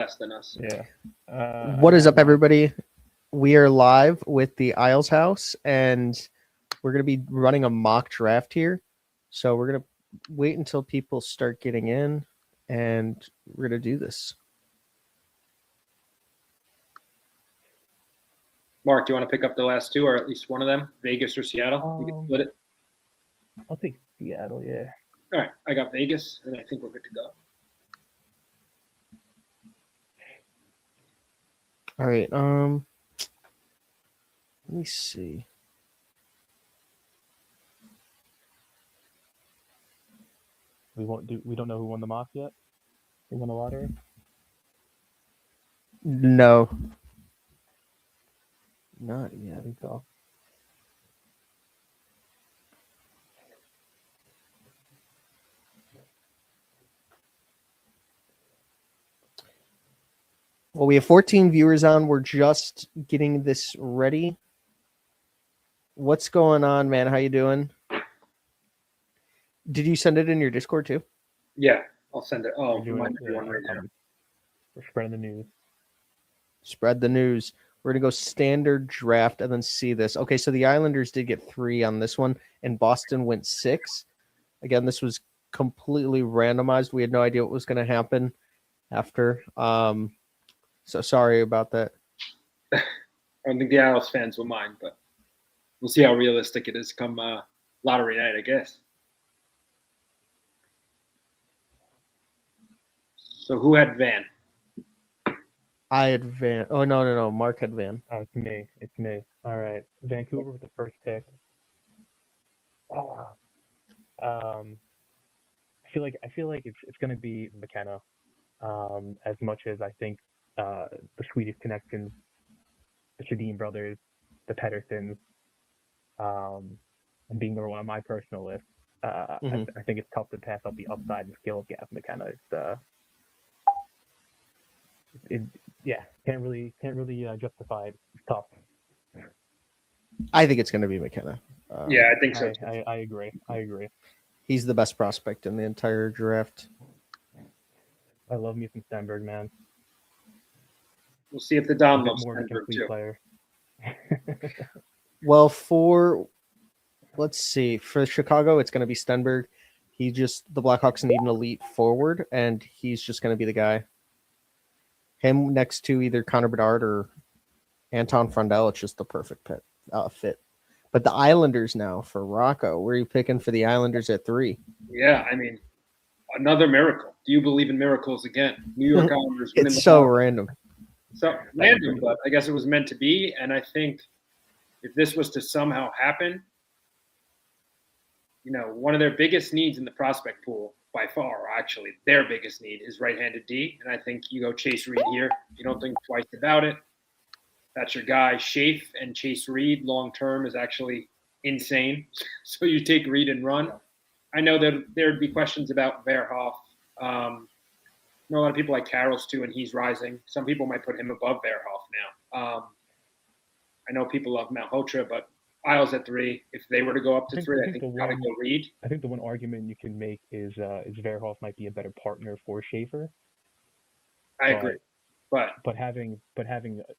less than us. Yeah. What is up, everybody? We are live with the IslesHouse, and we're going to be running a mock draft here. So we're going to wait until people start getting in, and we're going to do this. Mark, do you want to pick up the last two, or at least one of them? Vegas or Seattle? We can split it. I'll take Seattle, yeah. All right, I got Vegas, and I think we're good to go. All right. Let me see. We don't know who won the mock yet? Who won the lottery? No. Not yet. I think so. Well, we have 14 viewers on. We're just getting this ready. What's going on, man? How you doing? Did you send it in your Discord too? Yeah, I'll send it. Oh, We're doing remind it, everyone right now. We're spreading the news. Spread the news. We're going to go standard draft and then see this. Okay, so the Islanders did get 3 on this one, and Boston went 6. Again, this was completely randomized. We had no idea what was going to happen after. So sorry about that. I don't think the Isles fans will mind, but we'll see how realistic it is come lottery night, I guess. So who had Van? I had Van. Oh, no. Mark had Van. Oh, it's me. All right. Vancouver with the first pick. I feel like it's going to be McKenna. As much as I think the Swedish connections, the Sedin brothers, the Petterssons, and being number one on my personal list, I think it's tough to pass up the upside and skill of Gav McKenna. Can't really justify it. It's tough. I think it's going to be McKenna. Yeah, I think so. I agree. He's the best prospect in the entire draft. I love me some Stenberg, man. We'll see if the Dom He's loves more of a Stenberg complete too. player. Well, let's see. For Chicago, it's going to be Stenberg. The Blackhawks need an elite forward, and he's just going to be the guy. Him next to either Connor Bedard or Anton Frondel, it's just the perfect fit. But the Islanders now for Rocco. Where are you picking for the Islanders at 3? Yeah, I mean, another miracle. Do you believe in miracles again? New York Islanders. It's so random. So random, but I guess it was meant to be. And I think if this was to somehow happen, one of their biggest needs in the prospect pool, by far, actually, their biggest need is right-handed D. And I think you go Chase Reed here. You don't think twice about it. That's your guy. Schaaf and Chase Reed long-term is actually insane. So you take Reed and run. I know that there'd be questions about Verhoff. I know a lot of people like Carroll's too, and he's rising. Some people might put him above Verhoff now. I know people love Malhotra, but Isles at 3. If they were to go up to 3, I think you got to go Reed. I think the one argument you can make is Verhoff might be a better partner for Schaefer. I agree, but having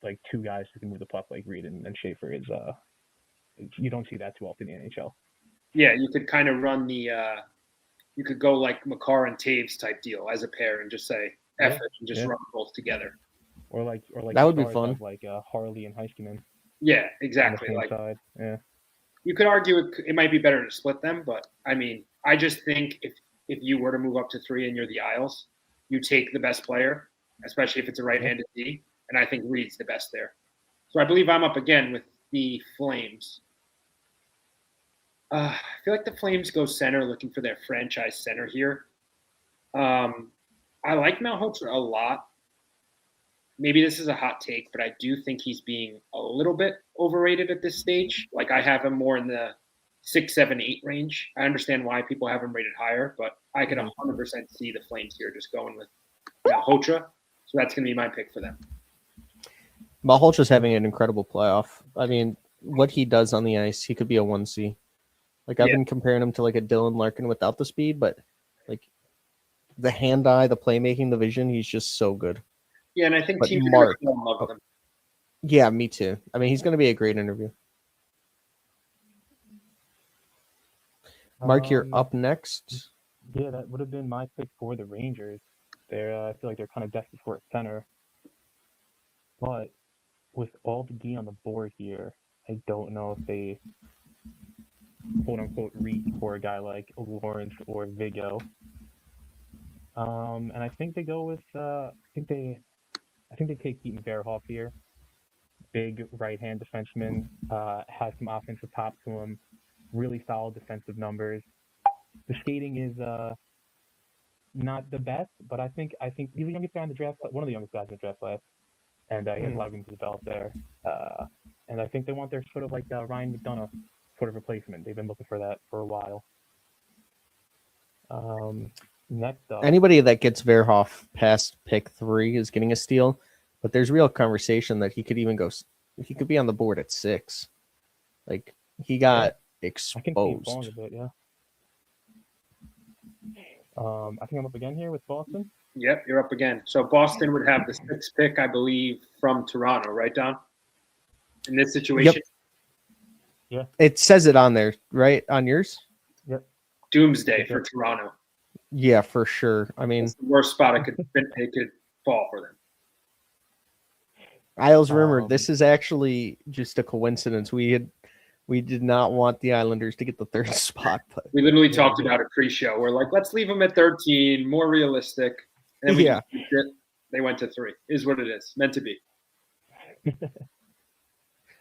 like 2 guys who can move the puck like Reed and Schaefer is you don't see that too often in the NHL. Yeah, you could kind of run you could go like Makar and Taves type deal as a pair and just say effort and just run both together. Or like that would be fun. Like Harley and Heiskanen. Yeah, exactly. On the same side. Yeah. You could argue it might be better to split them, but I mean, I just think if you were to move up to 3 and you're the Isles, you take the best player, especially if it's a right-handed D, and I think Reed's the best there. So I believe I'm up again with the Flames. I feel like the Flames go center, looking for their franchise center here. I like Malhotra a lot. Maybe this is a hot take, but I do think he's being a little bit overrated at this stage. Like I have him more in the 6, 7, 8 range. I understand why people have him rated higher, but I could 100% see the Flames here just going with Malhotra. So that's going to be my pick for them. Malhotra's having an incredible playoff. I mean, what he does on the ice, he could be a 1C. Like I've been comparing him to like a Dylan Larkin without the speed, but like the hand-eye, the playmaking, the vision, he's just so good. Yeah, and I think But teams are Mark- going to fall in love with him. Yeah, me too. I mean, he's going to be a great interview. Mark, you're up next. Yeah, that would have been my pick for the Rangers. I feel like they're kind of desperate for a center, but with all the D on the board here, I don't know if they quote unquote reach for a guy like Lawrence or Vigo. And I think they go with I think they take Keaton Verhoff here. Big right-hand defenseman, has some offensive pop to him, really solid defensive numbers. The skating is not the best, but I think he's the youngest guy in the draft, one of the youngest guys in the draft class, and he has a lot of room to develop there. And I think they want their sort of like Ryan McDonough sort of replacement. They've been looking for that for a while. Next up, Anybody that gets Verhoff past pick 3 is getting a steal, but there's real conversation that he could even go. He could be on the board at 6. Like he got I can see him falling exposed. a bit, yeah. I think I'm up again here with Boston. Yep, you're up again. So Boston would have the 6th pick, I believe, from Toronto, right, Don? In this situation? Yeah. It says it on there, right? On yours? Yep. Doomsday for Toronto. Yeah, for sure. I mean, it's the worst spot it could fall for them. Isles, remember, this is actually just a coincidence. We did not want the Islanders to get the 3rd spot, but we literally talked about it pre-show. We're like, let's leave them at 13, more realistic. And then they went to 3. Is what it is. Meant to be.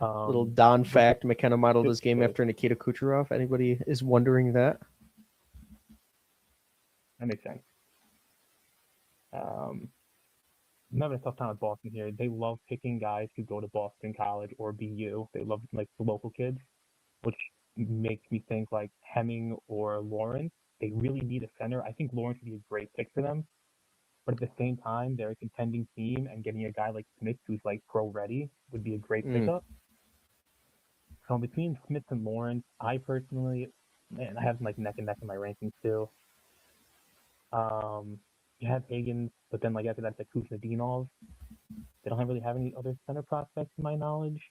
Little Don fact: McKenna modeled his game after Nikita Kucherov. Anybody is wondering that? That makes sense. I'm having a tough time with Boston here. They love picking guys who go to Boston College or BU. They love like the local kids, which makes me think like Hemming or Lawrence. They really need a center. I think Lawrence would be a great pick for them. But at the same time, they're a contending team, and getting a guy like Smith who's like pro ready would be a great pickup. So between Smith and Lawrence, I personally, man, I have them like neck and neck in my rankings too. You have Higgins, but then like after that, it's like Kuznetsov. They don't really have any other center prospects to my knowledge.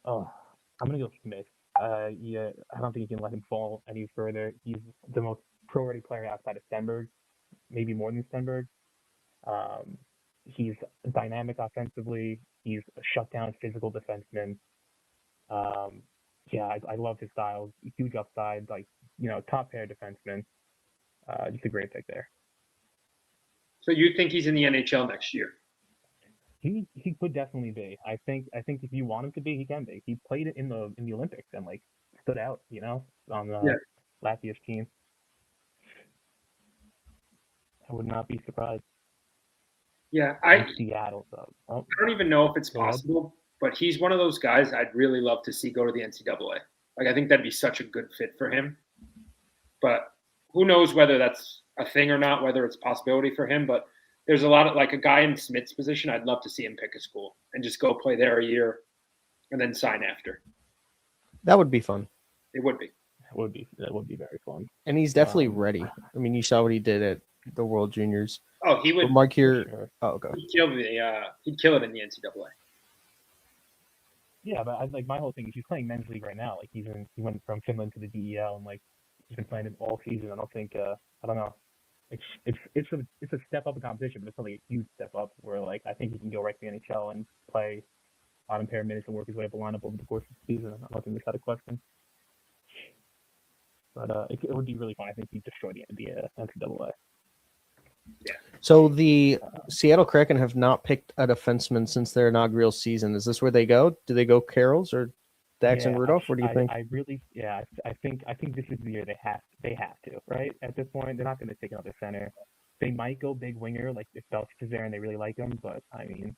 Oh, I'm gonna go Smith. Yeah, I don't think you can let him fall any further. He's the most pro-ready player outside of Stenberg, maybe more than Stenberg. He's dynamic offensively. He's a shutdown physical defenseman. Yeah, I love his style. Huge upside, like, top pair defenseman. Just a great pick there. So you think he's in the NHL next year? He could definitely be. I think if you want him to be, he can be. He played in the Olympics and like stood out, on Latvia's team. I would not be surprised. Yeah, Seattle though. I don't even know if it's possible, but he's one of those guys I'd really love to see go to the NCAA. Like I think that'd be such a good fit for him. But who knows whether that's a thing or not, whether it's a possibility for him. But there's a lot of like a guy in Smith's position. I'd love to see him pick a school and just go play there a year and then sign after. That would be fun. It would be. That would be very fun. And he's definitely ready. I mean, you saw what he did at the World Juniors. Oh, he would. But Mark here. Sure. Oh, go. He'd kill it in the NCAA. Yeah, but my whole thing is he's playing men's league right now. Like he went from Finland to the DEL and like he's been playing it all season. I don't think I don't know. It's a step up in competition, but it's probably a huge step up where like I think he can go right to the NHL and play bottom pair minutes and work his way up the lineup over the course of the season. I don't think that's out of question. But it would be really fun. I think he'd destroy the NCAA. Yeah. So the Seattle Kraken have not picked a defenseman since their inaugural season. Is this where they go? Do they go Carols or Dax and Rudolph? What do you think? I think this is the year they have to, right? At this point, they're not going to take another center. They might go big winger, like if Belch is there and they really like him, but I mean,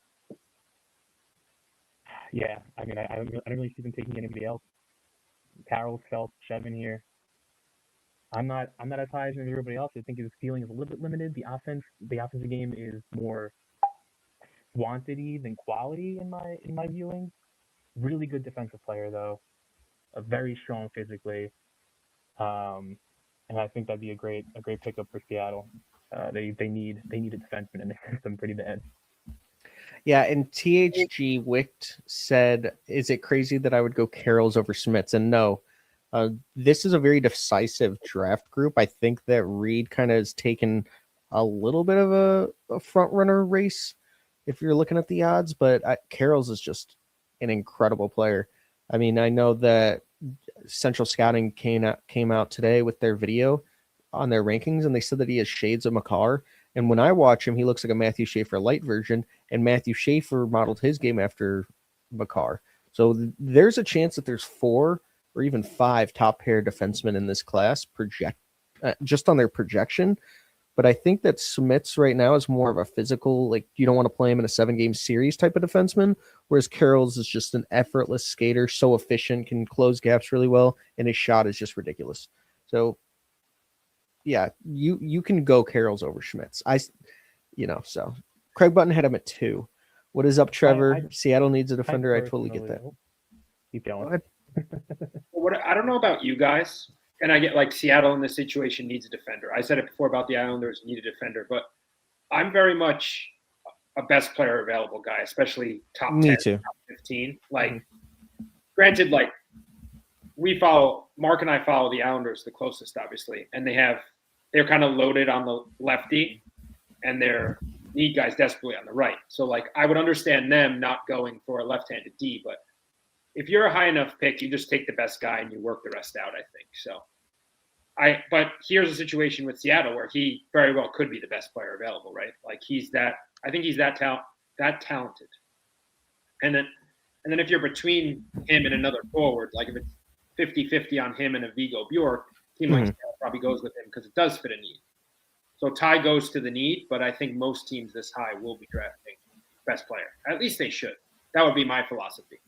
yeah, I don't really see them taking anybody else. Carroll, Phelps, Shevin here. I'm not as high as everybody else. I think his ceiling is a little bit limited. The offensive game is more quantity than quality in my viewing. Really good defensive player though, very strong physically, and I think that'd be a great pickup for Seattle. They need a defenseman in their system pretty bad. Yeah, and THG Wicht said, "Is it crazy that I would go Carrolls over Smits?" And no, this is a very decisive draft group. I think that Reed kind of has taken a little bit of a front runner race if you're looking at the odds, but Carrolls is just an incredible player. I mean, I know that Central Scouting came out today with their video on their rankings, and they said that he has shades of Makar. And when I watch him, he looks like a Matthew Schaefer light version, and Matthew Schaefer modeled his game after Makar. So there's a chance that there's 4 or even 5 top pair defensemen in this class just on their projection. But I think that Smits right now is more of a physical, like you don't want to play him in a 7-game series type of defenseman, whereas Carrolls is just an effortless skater, so efficient, can close gaps really well, and his shot is just ridiculous. So yeah, you can go Carrolls over Schmitz. So Craig Button had him at 2. What is up, Trevor? Seattle needs a defender. I totally get that. Keep going. I don't know about you guys, and I get like Seattle in this situation needs a defender. I said it before about the Islanders need a defender, but I'm very much a best player available guy, especially top 10, top 15. Like, granted, like Mark and I follow the Islanders the closest, obviously, and they're kind of loaded on the lefty, and their need guys desperately on the right. So, like, I would understand them not going for a left-handed D, but if you're a high enough pick, you just take the best guy and you work the rest out, I think. So, but here's a situation with Seattle where he very well could be the best player available, right? Like, I think he's that talented. And then if you're between him and another forward, like if it's 50-50 on him and a Vigo Bjork, team like Seattle probably goes with him because it does fit a need. So Ty goes to the need, but I think most teams this high will be drafting best player. At least they should. That would be my philosophy.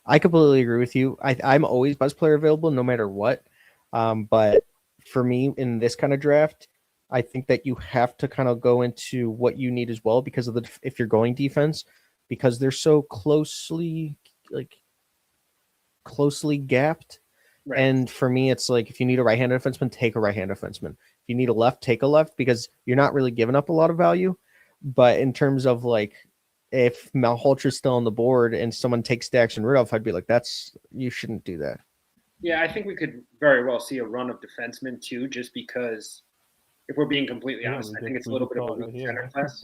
I completely agree with you. I'm always best player available no matter what. But for me in this kind of draft, I think that you have to kind of go into what you need as well because of if you're going defense, because they're so closely gapped. Right. And for me, it's like if you need a right-handed defenseman, take a right-handed defenseman. If you need a left, take a left because you're not really giving up a lot of value. But in terms of like if Malholtra's still on the board and someone takes Daxton Rudolph, I'd be like, you shouldn't do that. Yeah, I think we could very well see a run of defensemen too, just because if we're being completely honest, I think it's a little bit of a weak center class.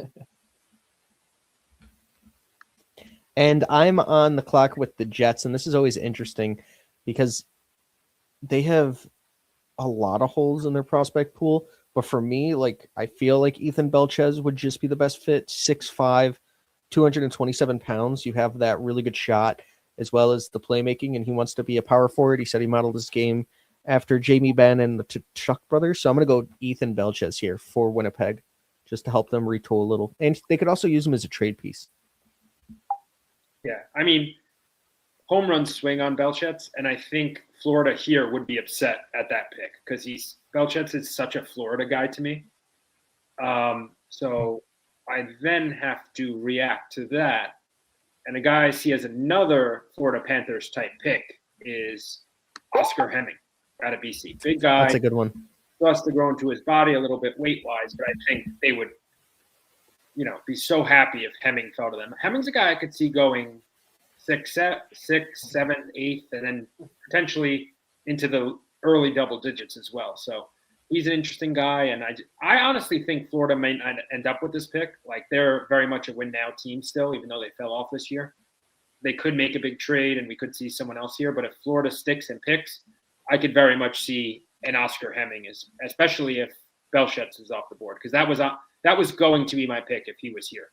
And I'm on the clock with the Jets, and this is always interesting because they have a lot of holes in their prospect pool. But for me, like I feel like Ethan Belchez would just be the best fit. 6'5", 227 pounds. You have that really good shot as well as the playmaking, and he wants to be a power forward. He said he modeled his game after Jamie Benn and the Chuck brothers. So I'm going to go Ethan Belchez here for Winnipeg just to help them retool a little. And they could also use him as a trade piece. Yeah, I mean, home runs swing on Belchez, and I think Florida here would be upset at that pick because Belchez is such a Florida guy to me. So I then have to react to that. And a guy I see as another Florida Panthers type pick is Oscar Hemming out of BC. Big guy. That's a good one. Still has to grow into his body a little bit weight-wise, but I think they would, be so happy if Hemming fell to them. Hemming's a guy I could see going 6, 7, 8, and then potentially into the early double digits as well. So he's an interesting guy, and I honestly think Florida may not end up with this pick. Like, they're very much a win-now team still, even though they fell off this year. They could make a big trade, and we could see someone else here. But if Florida sticks and picks, I could very much see an Oscar Hemming, especially if Belchez is off the board, because that was going to be my pick if he was here.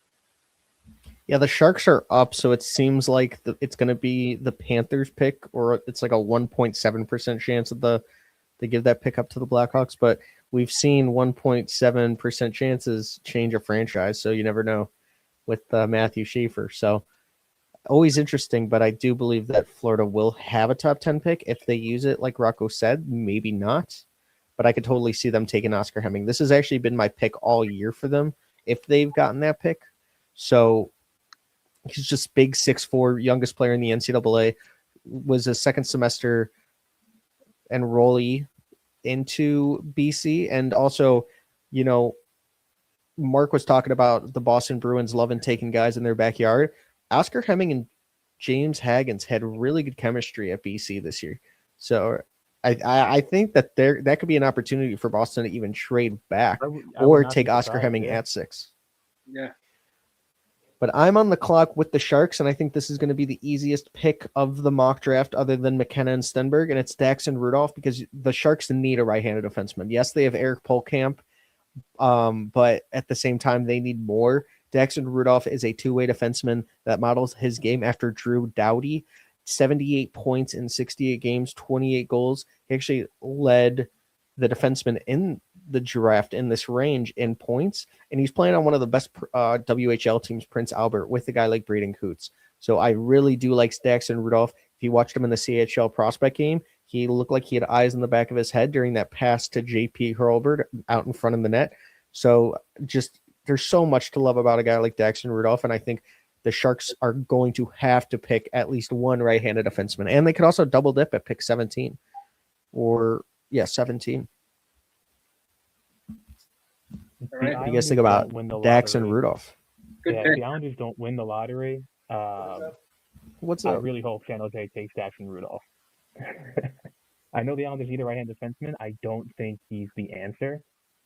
Yeah, the Sharks are up, so it seems like it's going to be the Panthers pick, or it's like a 1.7% chance that they give that pick up to the Blackhawks. But we've seen 1.7% chances change a franchise, so you never know with Matthew Schaefer. So always interesting, but I do believe that Florida will have a top 10 pick. If they use it, like Rocco said, maybe not. But I could totally see them taking Oscar Hemming. This has actually been my pick all year for them if they've gotten that pick. So he's just big, 6'4", youngest player in the NCAA, was a second semester enrollee into BC, and also you know, Mark was talking about the Boston Bruins loving taking guys in their backyard. Oscar Hemming and James Haggins had really good chemistry at BC this year. So I think that that could be an opportunity for Boston to even trade back I would or not be take Oscar surprised, Hemming yeah. at 6. Yeah. But I'm on the clock with the Sharks, and I think this is going to be the easiest pick of the mock draft other than McKenna and Stenberg, and it's Daxon Rudolph because the Sharks need a right-handed defenseman. Yes, they have Eric Polkamp, but at the same time, they need more. Daxon Rudolph is a two-way defenseman that models his game after Drew Doughty. 78 points in 68 games, 28 goals. He actually led the defenseman in the draft in this range in points, and he's playing on one of the best WHL teams, Prince Albert, with a guy like Braden Coots. So I really do like Daxon Rudolph. If you watched him in the CHL prospect game, he looked like he had eyes in the back of his head during that pass to JP Hurlbert out in front of the net. So just there's so much to love about a guy like Daxon Rudolph, and I think the Sharks are going to have to pick at least one right-handed defenseman, and they could also double dip at pick 17 or 17. All right. What do you guys think about Daxon Rudolph? Good Yeah, pick. if the Islanders don't win the lottery, What's I up? really hope San Jose takes Daxon Rudolph. I know the Islanders need a right-hand defenseman. I don't think he's the answer.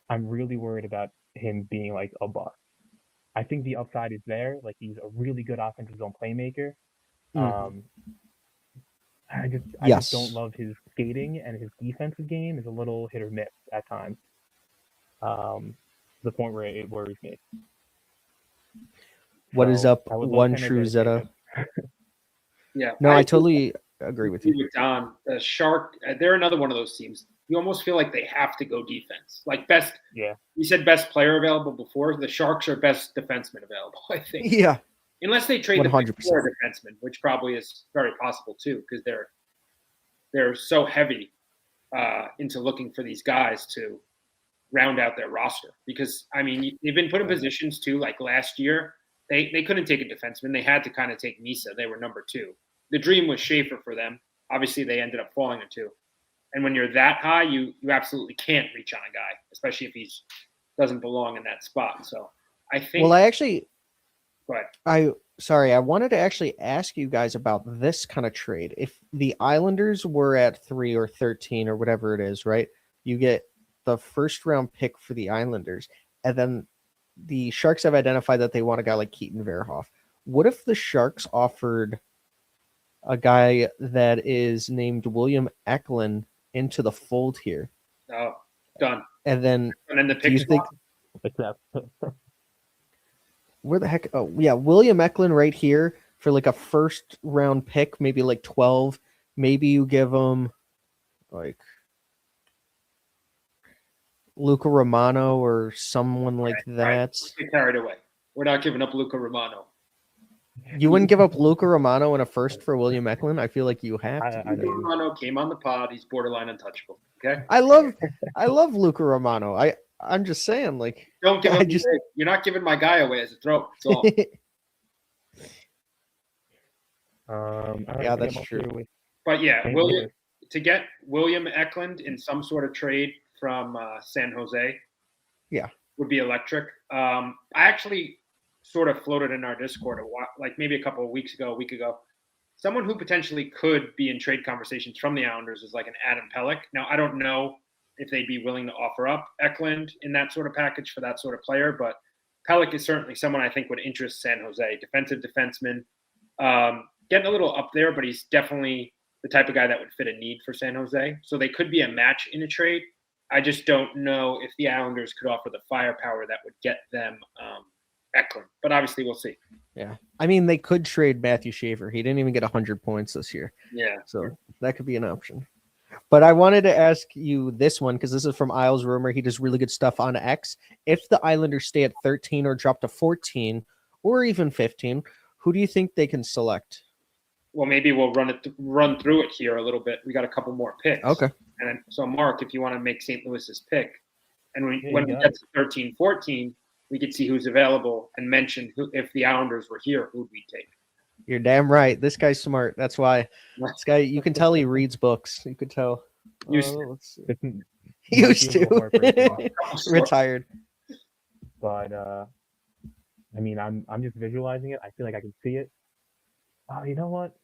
I'm really worried about him being like a bust. I think the upside is there. Like, he's a really good offensive zone playmaker. I just don't love his skating, and his defensive game is a little hit or miss at times. To the point where it worries me. What is up, I would love one San true Jose to Zeta? take him. Yeah. No, I totally agree with you. Don, the Shark, they're another one of those teams. You almost feel like they have to go defense. Like best, Yeah. you said best player available before. The Sharks are best defenseman available, I think. Yeah. Unless they trade the 100%. four defenseman, which probably is very possible too, because they're so heavy into looking for these guys to round out their roster. Because I mean, they've been put in positions too. Like last year, they couldn't take a defenseman. They had to kind of take Misa. They were number 2. The dream was Schaefer for them. Obviously, they ended up falling into. And when you're that high, you absolutely can't reach on a guy, especially if he doesn't belong in that spot. So I think. Well, I actually. Go ahead. I wanted to actually ask you guys about this kind of trade. If the Islanders were at 3 or 13 or whatever it is, right? You get the first round pick for the Islanders, and then the Sharks have identified that they want a guy like Keaton Verhoff. What if the Sharks offered a guy that is named William Eklund into the fold here? Oh, done. And then the do you pick think Except where the heck? Oh, yeah, William Eklund right here for like a first round pick, maybe like 12. Maybe you give him like Luca Romano or someone like that. Right. Let's get carried away. We're not giving up Luca Romano. You wouldn't give up Luca Romano in a first for William Eklund? I feel like you have to. I Luca mean, Romano came on the pod. He's borderline untouchable. Okay. I love Luca Romano. I'm just saying, like, Don't give I him. just- You're not giving my guy away as a throw. That's all. Yeah, that's true. But yeah, St. William Louis. to get William Eklund in some sort of trade from San Jose, would be electric. I actually sort of floated in our Discord like maybe a couple of weeks ago, a week ago. Someone who potentially could be in trade conversations from the Islanders is like an Adam Pelech. Now I don't know if they'd be willing to offer up Eklund in that sort of package for that sort of player, but Pelech is certainly someone I think would interest San Jose. Defensive defenseman, getting a little up there, but he's definitely the type of guy that would fit a need for San Jose. So they could be a match in a trade. I just don't know if the Islanders could offer the firepower that would get them Eklund. But obviously, we'll see. Yeah. I mean, they could trade Matthew Schaefer. He didn't even get 100 points this year. Yeah. So that could be an option. But I wanted to ask you this one because this is from Isles Rumor. He does really good stuff on X. If the Islanders stay at 13 or drop to 14 or even 15, who do you think they can select? Well, maybe we'll run through it here a little bit. We got a couple more picks. Okay. And then, so, Mark, if you want to make St. Louis's pick, and when we got get to 13, 14, we could see who's available and mention if the Islanders were here, who'd we take? You're damn right. This guy's smart. That's why this guy, you can tell he reads books. You could tell. Houston. Let's see. Might be Used a little heartbreaking. to. Retired. But I mean, I'm just visualizing it. I feel like I can see it. Oh, you know what?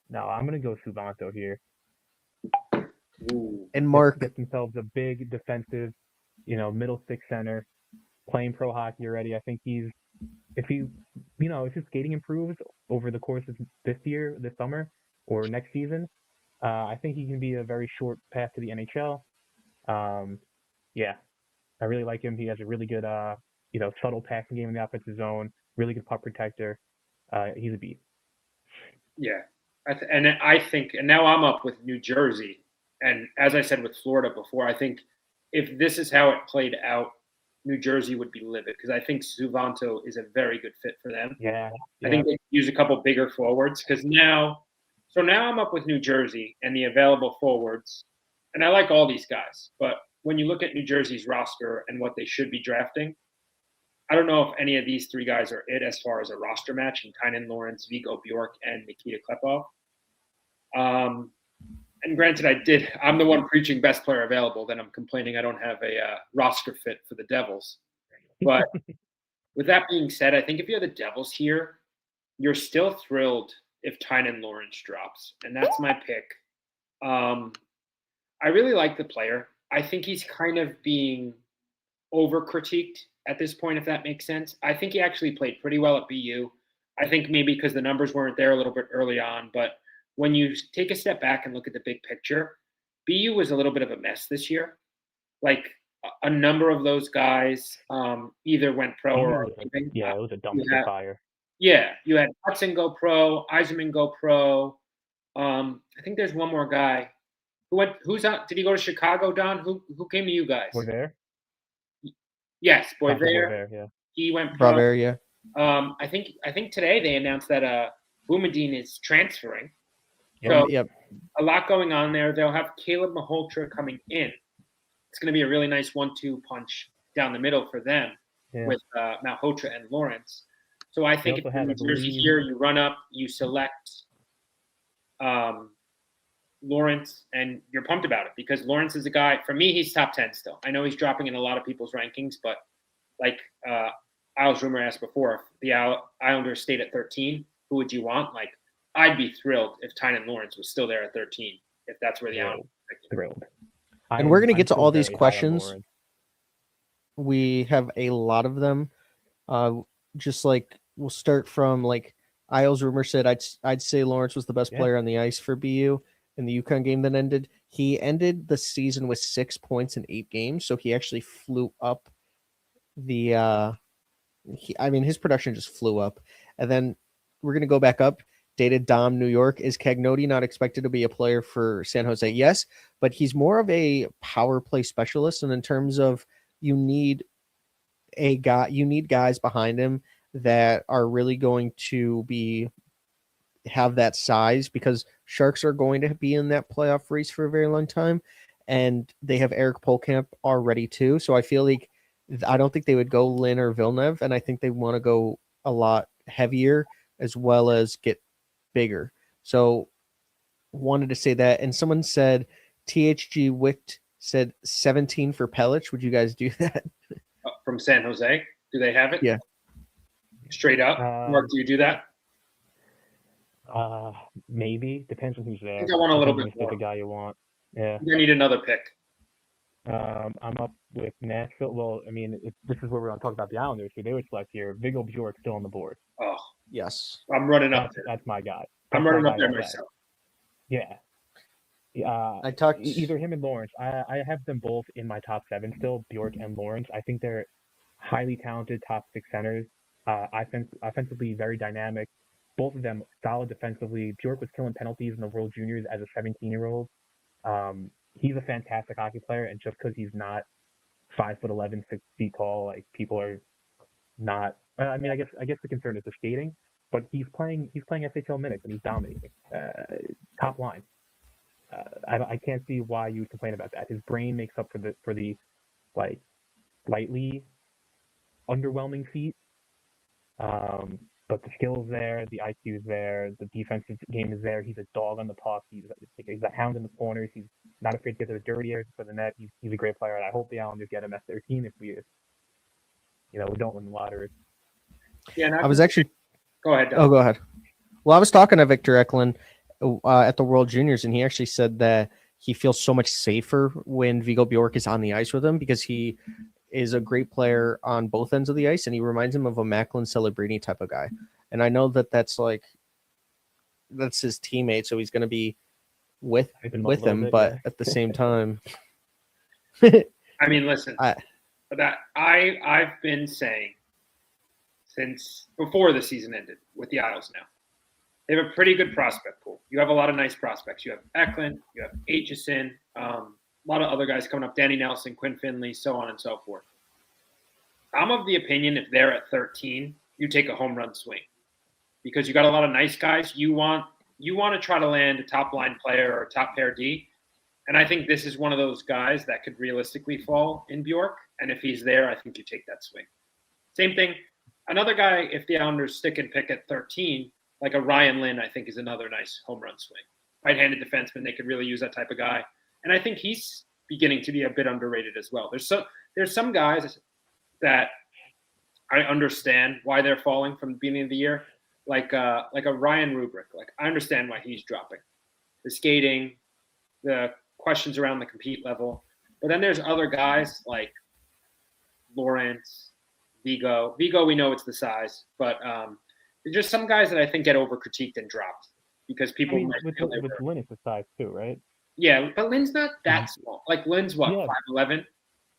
No, I'm gonna go Suvanto here. Ooh. And Mark, Gets themselves a big defensive, middle six center, playing pro hockey already. I think if his skating improves over the course of this summer, or next season, I think he can be a very short path to the NHL. Yeah, I really like him. He has a really good, subtle passing game in the offensive zone, really good puck protector. He's a beast. Yeah. I think, and now I'm up with New Jersey. And as I said with Florida before, I think if this is how it played out, New Jersey would be livid because I think Suvanto is a very good fit for them. Yeah. I think they could use a couple bigger forwards because now I'm up with New Jersey and the available forwards. And I like all these guys. But when you look at New Jersey's roster and what they should be drafting, I don't know if any of these three guys are it as far as a roster match in Tynan Lawrence, Vigo Bjork, and Nikita Klepov. And granted, I'm the one preaching best player available. Then I'm complaining I don't have a roster fit for the Devils. But with that being said, I think if you're the Devils here, you're still thrilled if Tynan Lawrence drops. And that's my pick. I really like the player. I think he's kind of being over-critiqued at this point, if that makes sense. I think he actually played pretty well at BU. I think maybe because the numbers weren't there a little bit early on, but when you take a step back and look at the big picture, BU was a little bit of a mess this year. Like a number of those guys either went pro or leaving. Yeah, it was a dumpster fire. Yeah, you had Hudson go pro, Eiserman go pro. I think there's one more guy who's out. Did he go to Chicago, Don? Who came to you guys? Boisvert? Yes, Boisvert. Yeah. He went pro. Boisvert, yeah. I think today they announced that Boumediene is transferring. Yep. So a lot going on there. They'll have Caleb Malhotra coming in. It's going to be a really nice 1-2 punch down the middle for them with Malhotra and Lawrence. So I think if you're New Jersey here, you run up, you select Lawrence, and you're pumped about it because Lawrence is a guy. For me, he's top 10 still. I know he's dropping in a lot of people's rankings, but like Isles Rumor asked before, if the Islanders stayed at 13, who would you want? Like, I'd be thrilled if Tynan Lawrence was still there at 13, if that's where the Islanders are. Thrilled. And we're going to get to all these questions. We have a lot of them. Just like we'll start from like Isles Rumor said, I'd say Lawrence was the best player on the ice for BU in the UConn game that ended. He ended the season with 6 points in 8 games, so he actually flew up the his production just flew up. And then we're going to go back up. Dated Dom, New York. Is Cagnoti not expected to be a player for San Jose? Yes, but he's more of a power play specialist. And in terms of you need guys behind him that are really going to have that size because Sharks are going to be in that playoff race for a very long time. And they have Eric Polkamp already too. So I feel like I don't think they would go Lynn or Villeneuve. And I think they want to go a lot heavier as well as get bigger. So wanted to say that. And someone said THG Wicht said 17 for Pellich. Would you guys do that? From San Jose? Do they have it? Yeah. Straight up? Mark, do you do that? Maybe. Depends on who's there. I think I want a little bit more. The guy you want. Yeah. I need another pick. I'm up with Nashville. Well, I mean, this is where we're going to talk about the Islanders. Who they would select here. Vigo Bjork still on the board. Oh. Yes. I'm running up there. That's my guy. I'm running up there myself. Yeah. I talked either him and Lawrence. I have them both in my top 7 still, Bjork and Lawrence. I think they're highly talented top 6 centers. Offensively very dynamic. Both of them solid defensively. Bjork was killing penalties in the World Juniors as a 17-year-old. He's a fantastic hockey player, and just because he's not 5'11", 6 feet tall, like people are not. I mean, I guess the concern is the skating, but he's playing SHL minutes and he's dominating. Top line. I can't see why you would complain about that. His brain makes up for the like slightly underwhelming feat. But the skill's there, the IQ is there, the defensive game is there. He's a dog on the puck. He's a hound in the corners. He's not afraid to get those dirty areas for the net. He's a great player, and I hope the Islanders get him at 13 if we don't win the lottery. Yeah, and I was actually. go ahead, Don. Oh, go ahead. Well, I was talking to Victor Eklund at the World Juniors, and he actually said that he feels so much safer when Vigo Bjork is on the ice with him because he is a great player on both ends of the ice, and he reminds him of a Macklin Celebrini type of guy. And I know that's his teammate, so he's going to be with him, but at the same time, I mean, listen, I've been saying since before the season ended with the Isles now. They have a pretty good prospect pool. You have a lot of nice prospects. You have Eklund, you have Aitchison, a lot of other guys coming up, Danny Nelson, Quinn Finley, so on and so forth. I'm of the opinion if they're at 13, you take a home run swing because you got a lot of nice guys. You want to try to land a top line player or a top pair D. And I think this is one of those guys that could realistically fall in Bjork. And if he's there, I think you take that swing. Same thing. Another guy, if the Islanders stick and pick at 13, like a Ryan Lynn, I think is another nice home run swing. Right-handed defenseman, they could really use that type of guy. And I think he's beginning to be a bit underrated as well. There's some guys that I understand why they're falling from the beginning of the year, like a Ryan Rubrick. Like I understand why he's dropping. The skating, the questions around the compete level. But then there's other guys like Lawrence, Vigo. Vigo, we know it's the size, but there's just some guys that I think get over critiqued and dropped because people might feel with Lynn it's the size too, right? Yeah, but Lynn's not that small. Like Lynn's what, 5'11"?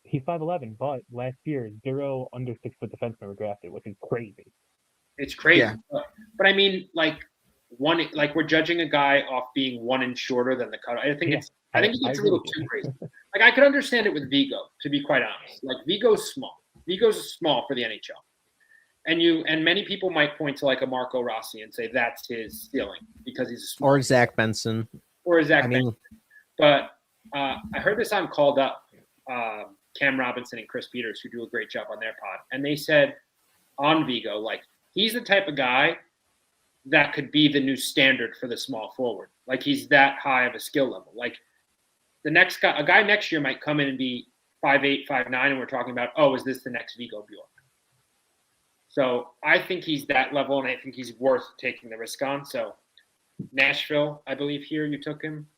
He's 5'11", but last year 0 under 6 foot defensemen were drafted, which is crazy. It's crazy. Yeah. But I mean, we're judging a guy off being 1 inch shorter than the cut. I think it's a little too crazy. Like I could understand it with Vigo, to be quite honest. Like Vigo's small. Vigo's small for the NHL. And many people might point to like a Marco Rossi and say that's his ceiling because he's a small. Or Zach Benson. Benson. But I heard this on Called Up, Cam Robinson and Chris Peters, who do a great job on their pod. And they said on Vigo, like he's the type of guy that could be the new standard for the small forward. Like he's that high of a skill level. Like a guy next year might come in and be 5'8", 5'9", and we're talking about, is this the next Vigo Bjork? So I think he's that level, and I think he's worth taking the risk on. So Nashville, I believe here you took him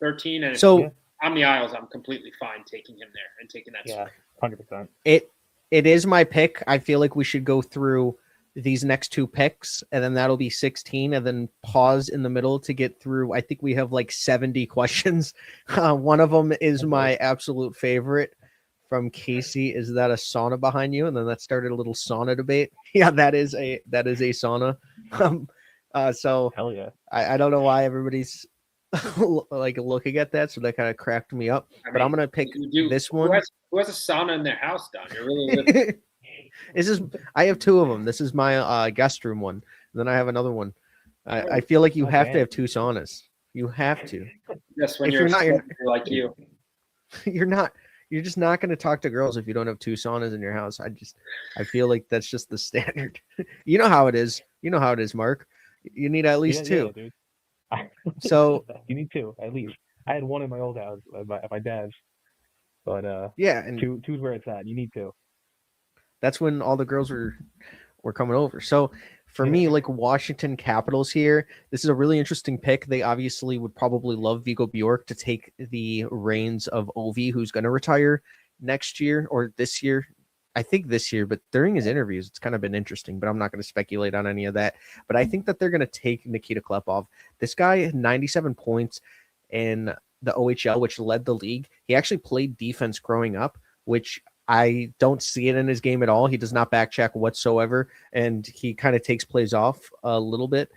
13, and so I'm the Isles. I'm completely fine taking him there and taking that. Yeah, 100%. It is my pick. I feel like we should go through these next 2 picks, and then that'll be 16, and then pause in the middle to get through. I think we have like 70 questions. One of them is my absolute favorite. From Casey, is that a sauna behind you? And then that started a little sauna debate. Yeah, that is a sauna. So hell yeah. I don't know why everybody's like looking at that, so that kind of cracked me up. But I'm gonna pick this one. Who has a sauna in their house, Don? You're really I have 2 of them. This is my guest room one. And then I have another one. I feel like you have to have 2 saunas. You have to. Yes, when if you're not, you're like you. You're just not going to talk to girls if you don't have 2 saunas in your house. I feel like that's just the standard. You know how it is. Mark. You need at least 2. Yeah, dude. So you need 2 at least. I had 1 in my old house at my dad's, but yeah, and 2 is where it's at. You need 2. That's when all the girls were coming over. So for me, like Washington Capitals here, this is a really interesting pick. They obviously would probably love Vigo Bjork to take the reins of Ovi, who's going to retire next year or this year. I think this year, but during his interviews, it's kind of been interesting, but I'm not going to speculate on any of that. But I think that they're going to take Nikita Klepov. This guy had 97 points in the OHL, which led the league. He actually played defense growing up, which I don't see it in his game at all. He does not back check whatsoever, and he kind of takes plays off a little bit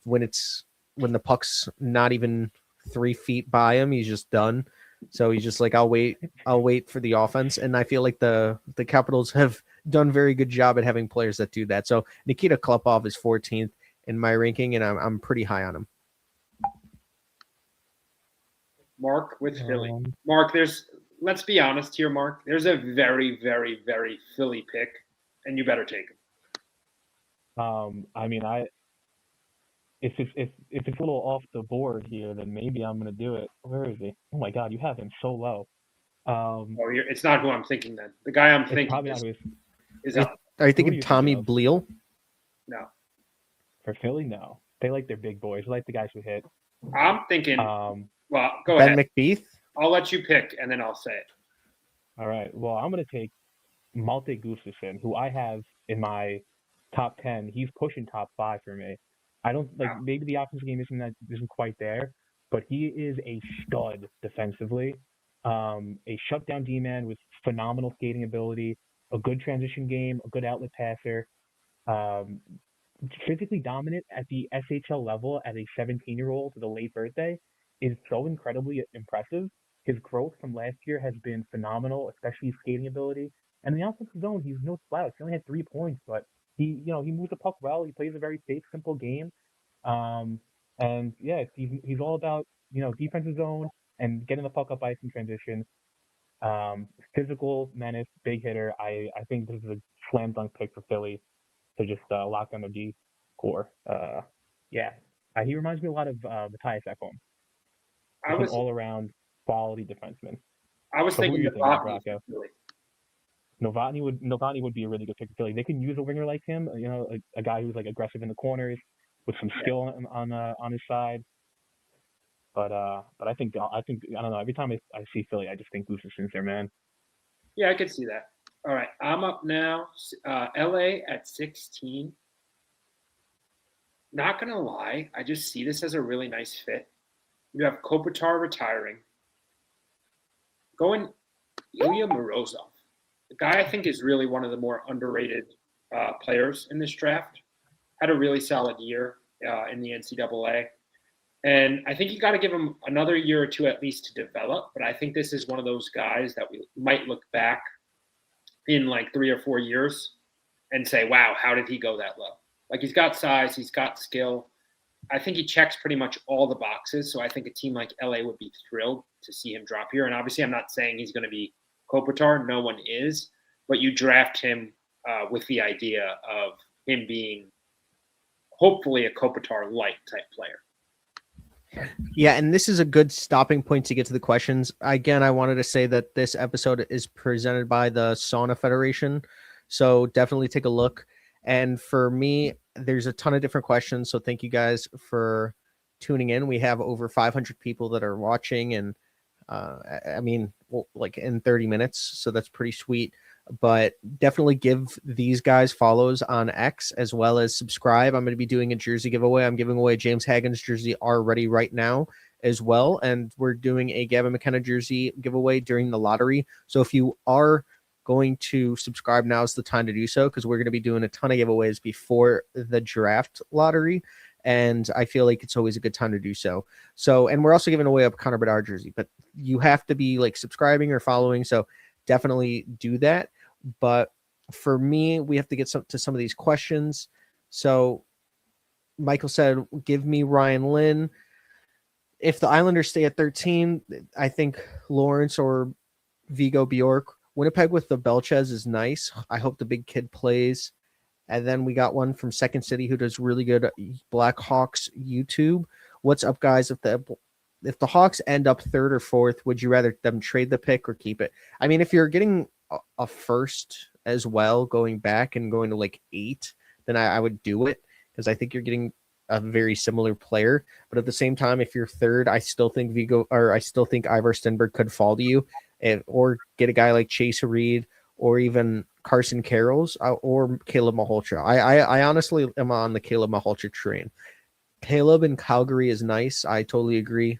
when the puck's not even 3 feet by him. He's just done. So he's just like, I'll wait for the offense. And I feel like the Capitals have done a very good job at having players that do that. So Nikita Klepov is 14th in my ranking, and I'm pretty high on him. Mark with Philly. Mark, let's be honest here, Mark. There's a very, very, very Philly pick, and you better take him. I mean, if it's a little off the board here, then maybe I'm gonna do it. Where is he? Oh my God, you have him so low. It's not who I'm thinking then. The guy I'm It's thinking probably not who is Are up. you Who are thinking you Tommy thinking of? Bleal? No. For Philly. No, they like their big boys. They like the guys who hit. I'm thinking, Um, well, go Ben ahead. McBeath? I'll let you pick, and then I'll say it. all right. Well, I'm gonna take Malte Gustafsson, who I have in my top 10. He's pushing top 5 for me. I don't like Wow. maybe the offensive game isn't quite there, but he is a stud defensively. A shutdown D-man with phenomenal skating ability, a good transition game, a good outlet passer. Um, Physically dominant at the SHL level as a 17-year-old with a late birthday is so incredibly impressive. His growth from last year has been phenomenal, especially his skating ability. And in the offensive zone, he's no slouch. He only had 3 points, but he moves the puck well. He plays a very safe, simple game. Um, and yeah, he's all about defensive zone and getting the puck up ice in transition. Physical menace, big hitter. I think this is a slam dunk pick for Philly to just lock on the D core. Yeah, he reminds me a lot of Matthias Ekholm. I Just an was all-around quality defenseman. I was So who are thinking you thinking of, Novotny Rocco? for Philly. Novotny would be a really good pick for Philly. They can use a winger like him, a guy who's like aggressive in the corners with some skill on his side. But I think I don't know. Every time I see Philly, I just think Gustafsson's their man. Yeah, I could see that. All right, I'm up now. LA at 16. Not gonna lie, I just see this as a really nice fit. You have Kopitar retiring. Going Ilya Morozov. The guy I think is really one of the more underrated players in this draft. Had a really solid year in the NCAA. And I think you got to give him another year or two at least to develop. But I think this is one of those guys that we might look back in like 3 or 4 years and say, wow, how did he go that low? Like he's got size, he's got skill. I think he checks pretty much all the boxes. So I think a team like LA would be thrilled to see him drop here. And obviously, I'm not saying he's going to be Kopitar. No one is. But you draft him with the idea of him being hopefully a Kopitar light type player. Yeah, and this is a good stopping point to get to the questions. Again, I wanted to say that this episode is presented by the Sauna Federation, so definitely take a look. And for me, there's a ton of different questions, so thank you guys for tuning in. We have over 500 people that are watching, and like in 30 minutes, so that's pretty sweet. But definitely give these guys follows on X as well as subscribe. I'm going to be doing a jersey giveaway. I'm giving away James Hagen's jersey already right now as well. And we're doing a Gavin McKenna jersey giveaway during the lottery. So if you are going to subscribe, now is the time to do so, because we're going to be doing a ton of giveaways before the draft lottery. And I feel like it's always a good time to do so. And we're also giving away a Connor Bedard jersey, but you have to be like subscribing or following. So definitely do that. But for me, we have to get to some of these questions. So Michael said, give me Ryan Lynn. If the Islanders stay at 13, I think Lawrence or Vigo Bjork. Winnipeg with the Belchez is nice. I hope the big kid plays. And then we got one from Second City who does really good Blackhawks YouTube. What's up, guys? If the Hawks end up third or fourth, would you rather them trade the pick or keep it? I mean, if you're getting a first as well, going back and going to like 8, then I would do it, because I think you're getting a very similar player. But at the same time, if you're third, I still think Ivar Stenberg could fall to you, or get a guy like Chase Reed or even Carson Carrolls or Caleb Maholtra. I honestly am on the Caleb Maholtra train. Caleb in Calgary is nice. I totally agree.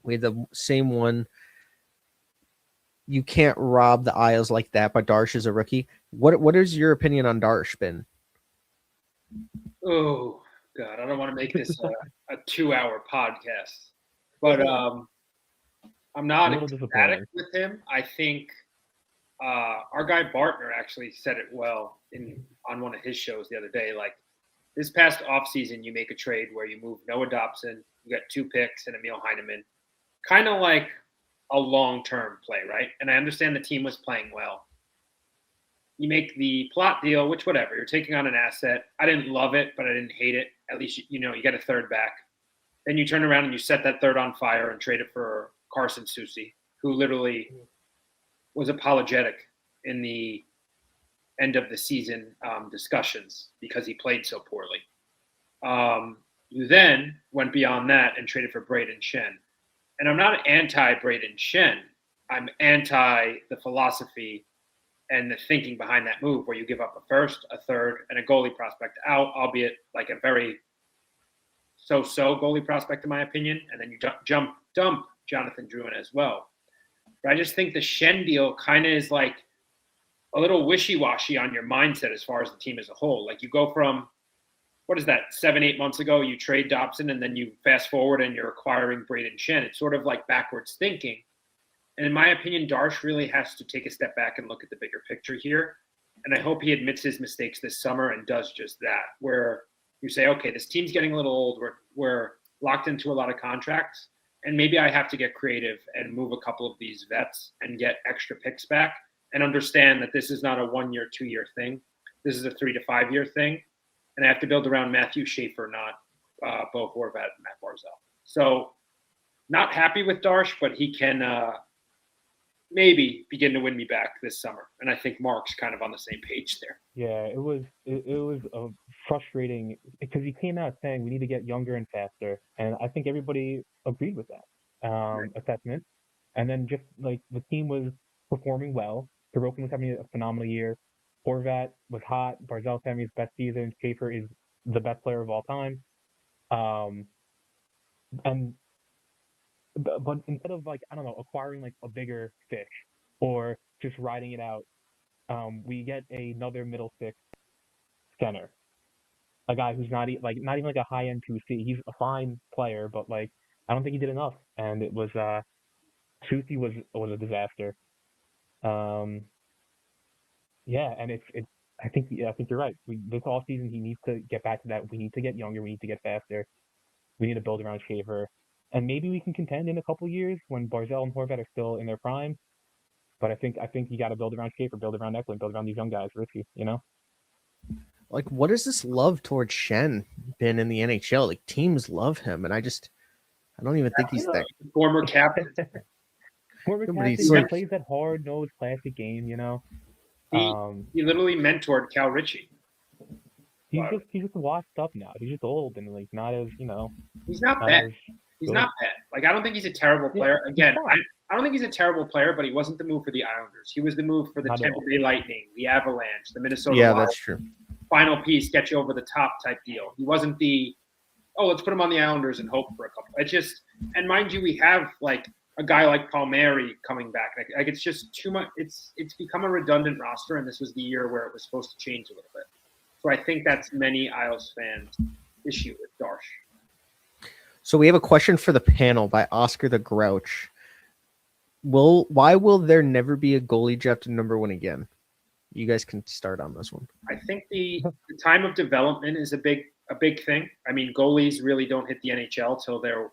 We had the same one. You can't rob the Isles like that, but Darsh is a rookie. What is your opinion on Darsh, Ben? Oh, God, I don't want to make this a 2-hour podcast. But I'm not ecstatic with him. I think our guy Bartner actually said it well on one of his shows the other day. Like, this past offseason, you make a trade where you move Noah Dobson, you got 2 picks and Emil Heineman. Kind of like a long-term play, right? And I understand the team was playing well. You make the plot deal, which whatever, you're taking on an asset. I didn't love it, but I didn't hate it At least, you get a third back. Then you turn around and you set that third on fire and trade it for Carson Soucy, who literally was apologetic in the end of the season discussions because he played so poorly. You then went beyond that and traded for Braden Shen. And I'm not anti-Braden Shen. I'm anti the philosophy and the thinking behind that move where you give up a first, a third, and a goalie prospect out, albeit like a very so-so goalie prospect in my opinion, and then you dump Jonathan Drouin as well. But I just think the Shen deal kind of is like a little wishy-washy on your mindset as far as the team as a whole. Like you go from, what is that, 7-8 months ago, you trade Dobson and then you fast forward and you're acquiring Braden Shen. It's sort of like backwards thinking. And in my opinion, Darsh really has to take a step back and look at the bigger picture here. And I hope he admits his mistakes this summer and does just that, where you say, okay, this team's getting a little old. We're locked into a lot of contracts. And maybe I have to get creative and move a couple of these vets and get extra picks back and understand that this is not a 1 year, 2 year thing. This is a 3 to 5 year thing. And I have to build around Matthew Schaefer, not Bo Horvat and Matt Barzal. So not happy with Darsh, but he can maybe begin to win me back this summer. And I think Mark's kind of on the same page there. Yeah, it was frustrating because he came out saying we need to get younger and faster, and I think everybody agreed with that assessment. And then just like the team was performing well, Sorokin was having a phenomenal year, Horvat was hot, Barzal's having his best season, Schaefer is the best player of all time, but instead of like acquiring like a bigger fish or just riding it out, we get another middle six center, a guy who's not even like a high end 2C. He's a fine player, but like I don't think he did enough. And it was Soucy was a disaster. Yeah, and it's I think you're right. This all season he needs to get back to that. We need to get younger. We need to get faster. We need to build around Schaefer. And maybe we can contend in a couple of years when Barzal and Horvat are still in their prime. But I think you got to build around Schaefer, build around Eklund, build around these young guys, Richie. Like, what has this love towards Shen been in the NHL? Like, teams love him, and I don't even think he's that former captain. Former captain, He's he like- plays that hard-nosed classic game, He literally mentored Cal Ritchie. He's just washed up now. He's just old and like not as He's not bad. He's not bad. Like I don't think he's a terrible player. Again, I don't think he's a terrible player, but he wasn't the move for the Islanders. He was the move for the Tampa Bay Lightning, the Avalanche, the Minnesota Wild. That's true. Final piece, get you over the top type deal. He wasn't the, let's put him on the Islanders and hope for a couple. It's just, and mind you, we have like a guy like Palmieri coming back. Like it's just too much. It's become a redundant roster, and this was the year where it was supposed to change a little bit. So I think that's many Isles fans' issue with Darsh. So we have a question for the panel by Oscar the Grouch. Why will there never be a goalie drafted number one again? You guys can start on this one. I think the time of development is a big thing. I mean, goalies really don't hit the NHL till they're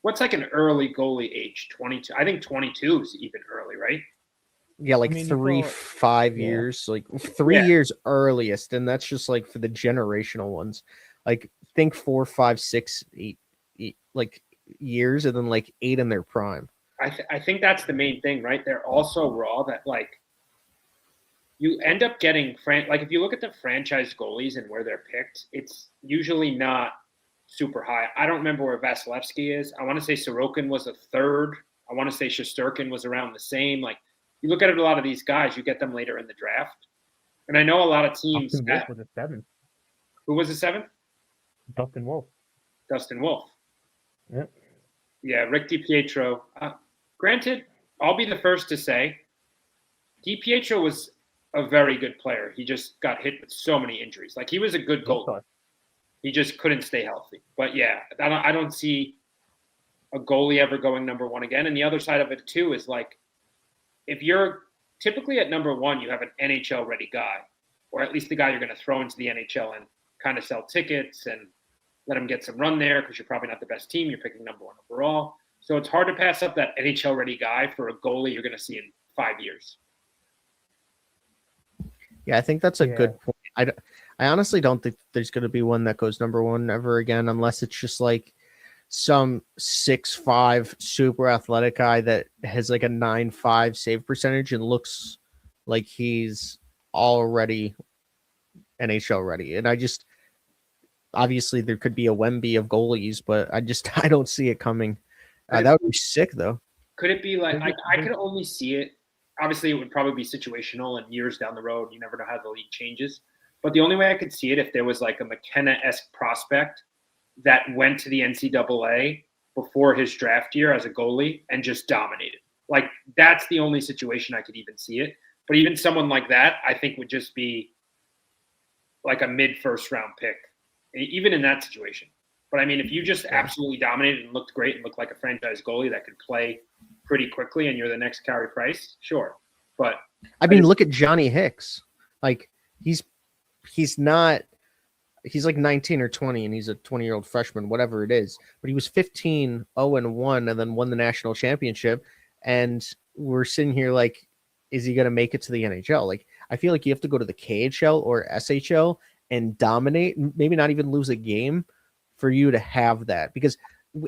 what's like an early goalie age? 22. I think 22 is even early, right? Yeah, like 5 years, like 3 years earliest, and that's just like for the generational ones. Like think 4, 5, 6, 8 like years, and then like 8 in their prime. I think that's the main thing, right? They're also raw that like you end up getting like if you look at the franchise goalies and where they're picked, it's usually not super high. I don't remember where Vasilevsky is. I want to say Sorokin was a third. I want to say Shesterkin was around the same. Like you look at it, a lot of these guys, you get them later in the draft. And I know a lot of teams. Dustin Wolf was a 7th. Who was the 7th? Dustin Wolf. Yep. Yeah, Rick DiPietro. Granted, I'll be the first to say DiPietro was a very good player. He just got hit with so many injuries. Like he was a good goalie. He just couldn't stay healthy. But yeah, I don't see a goalie ever going number one again. And the other side of it too is like, if you're typically at number one, you have an NHL ready guy, or at least the guy you're going to throw into the NHL and kind of sell tickets and let him get some run there because you're probably not the best team. You're picking number one overall. So it's hard to pass up that NHL ready guy for a goalie you're going to see in 5 years. Yeah, I think that's a good point. I honestly don't think there's going to be one that goes number one ever again, unless it's just like some 6'5" super athletic guy that has like a 9.5 save percentage and looks like he's already NHL ready. And I just obviously there could be a Wemby of goalies, but I don't see it coming. That would be sick though. Could it be like I could only see it? Obviously, it would probably be situational and years down the road. You never know how the league changes. But the only way I could see it if there was like a McKenna-esque prospect that went to the NCAA before his draft year as a goalie and just dominated. Like that's the only situation I could even see it. But even someone like that, I think would just be like a mid-first round pick, even in that situation. But I mean, if you just absolutely dominated and looked great and looked like a franchise goalie that could play pretty quickly and you're the next Carey Price, sure. But I mean, look at Johnny Hicks. Like he's like 19 or 20 and he's a 20-year-old freshman, whatever it is. But he was 15, 0-1, and then won the national championship. And we're sitting here like, is he going to make it to the NHL? Like, I feel like you have to go to the KHL or SHL and dominate, maybe not even lose a game for you to have that. Because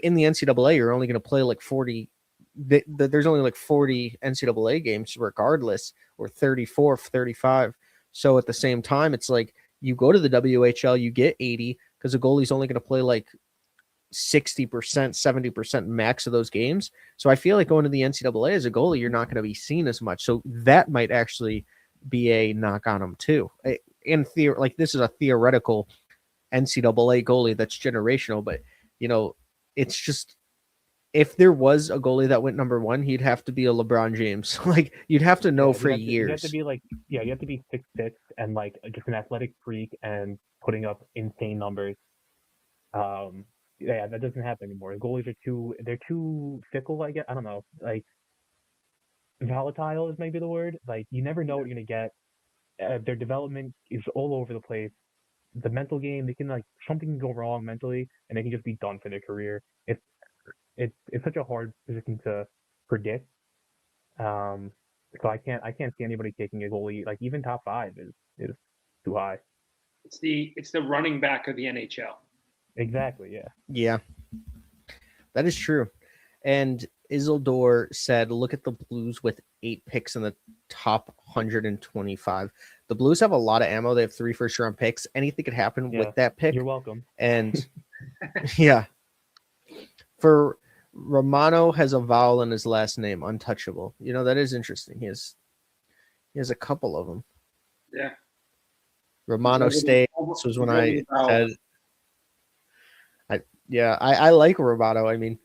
in the NCAA, you're only going to play like 40. There's only like 40 NCAA games regardless, or 34, 35. So at the same time, it's like you go to the WHL, you get 80 because the goalie's only going to play like 60%, 70% max of those games. So I feel like going to the NCAA as a goalie, you're not going to be seen as much. So that might actually be a knock on him too. In theory, like this is a theoretical NCAA goalie that's generational, but you know, it's just if there was a goalie that went number one, he'd have to be a LeBron James. Like you'd have to know for years. You have to be like, you have to be 6'6" and like just an athletic freak and putting up insane numbers. Yeah, that doesn't happen anymore. Goalies are too fickle, I guess. I don't know. Like volatile is maybe the word. Like you never know what you're gonna get. Their development is all over the place. The mental game, they can like something can go wrong mentally and they can just be done for their career. It's such a hard position to predict. So I can't see anybody taking a goalie like even top 5 is too high. It's the running back of the NHL. Exactly. Yeah. Yeah, that is true. And Isildur said, look at the Blues with 8 picks in the top 125. The Blues have a lot of ammo. They have 3 first-round picks. Anything could happen with that pick. You're welcome. And yeah, for Romano has a vowel in his last name, untouchable. You know, that is interesting. He has a couple of them. Yeah. Romano State. This was when I said, I like Romano. I mean,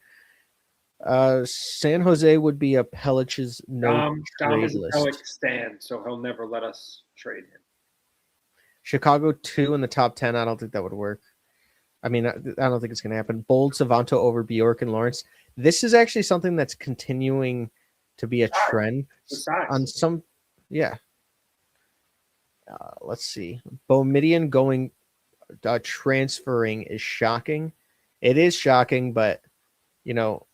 San Jose would be a Pelich's no Dom trade is a list. Pelech stan, so he'll never let us trade him. Chicago 2 in the top 10. I don't think that would work. I mean, I don't think it's going to happen. Bold Savanto over Bjork and Lawrence. This is actually something that's continuing to be a trend on some. Yeah. Let's see. Boumediene going transferring is shocking. It is shocking, but you know,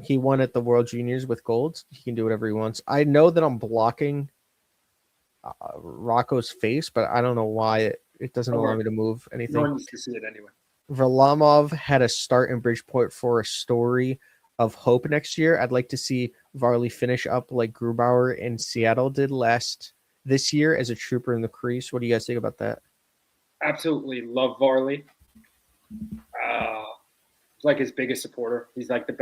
he won at the World Juniors with gold. He can do whatever he wants. I know that I'm blocking Rocco's face, but I don't know why it doesn't allow me to move anything. No one needs to see it anyway. Varlamov had a start in Bridgeport for a story of hope next year. I'd like to see Varley finish up like Grubauer in Seattle did this year as a trooper in the crease. What do you guys think about that? Absolutely love Varley. Like his biggest supporter. He's like the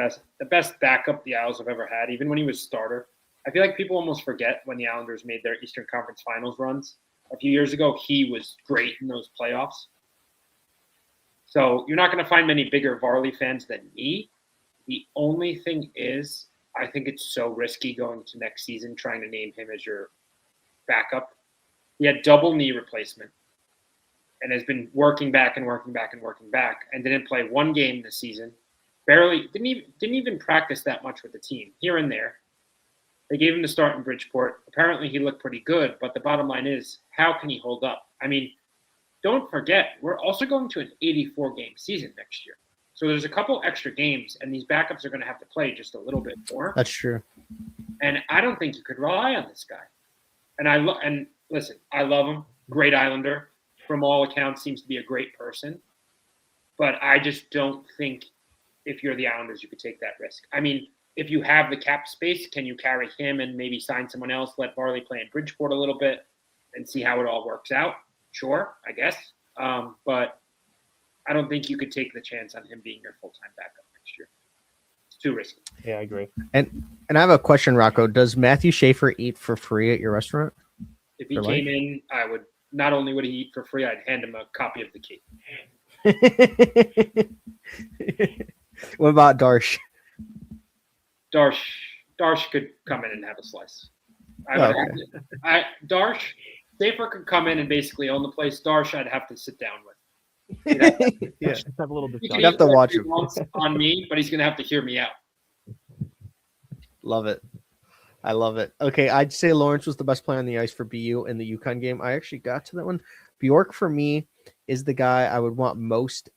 best backup the Isles have ever had, even when he was starter. I feel like people almost forget when the Islanders made their Eastern Conference Finals runs a few years ago. He was great in those playoffs. So you're not going to find many bigger Varley fans than me. The only thing is, I think it's so risky going to next season trying to name him as your backup. He had double knee replacement and has been working back and didn't play one game this season. Barely didn't even practice that much with the team, here and there. They gave him the start in Bridgeport. Apparently he looked pretty good, but the bottom line is, how can he hold up? I mean, don't forget, we're also going to an 84-game season next year. So there's a couple extra games, and these backups are going to have to play just a little bit more. That's true. And I don't think you could rely on this guy. And listen, I love him. Great Islander. from all accounts, seems to be a great person. But I just don't think if you're the Islanders, you could take that risk. I mean, if you have the cap space, can you carry him and maybe sign someone else, let Varley play in Bridgeport a little bit and see how it all works out? Sure, I guess. But I don't think you could take the chance on him being your full-time backup next year. It's too risky. Yeah, I agree. And I have a question, Rocco. Does Matthew Schaefer eat for free at your restaurant? If he For came life? in, I would not only would he eat for free, I'd hand him a copy of the key. What about Darsh? Darsh could come in and have a slice. Darsh, Schaefer could come in and basically own the place. Darsh, I'd have to sit down with. Yeah. Let's have a little He discussion. can You have to watch eat him. once on me, but he's going to have to hear me out. Love it. I love it. Okay, I'd say Lawrence was the best player on the ice for BU in the UConn game. I actually got to that one. Bjork, for me, is the guy I would want most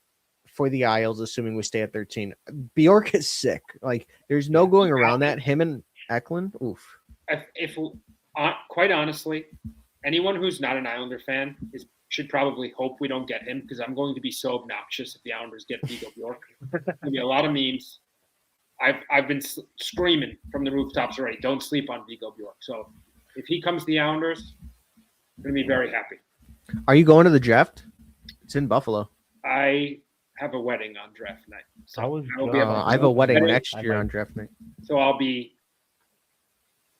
for the Isles, assuming we stay at 13. Bjork is sick. Like, there's no going around that. Him and Eklund, oof. Quite honestly, anyone who's not an Islander fan should probably hope we don't get him, because I'm going to be so obnoxious if the Islanders get Vigo Bjork. There's going to be a lot of memes. I've been screaming from the rooftops already, don't sleep on Vigo Bjork. So if he comes to the Islanders, I'm going to be very happy. Are you going to the draft? It's in Buffalo. I have a wedding on draft night. So I have a wedding next year on draft night. So I'll be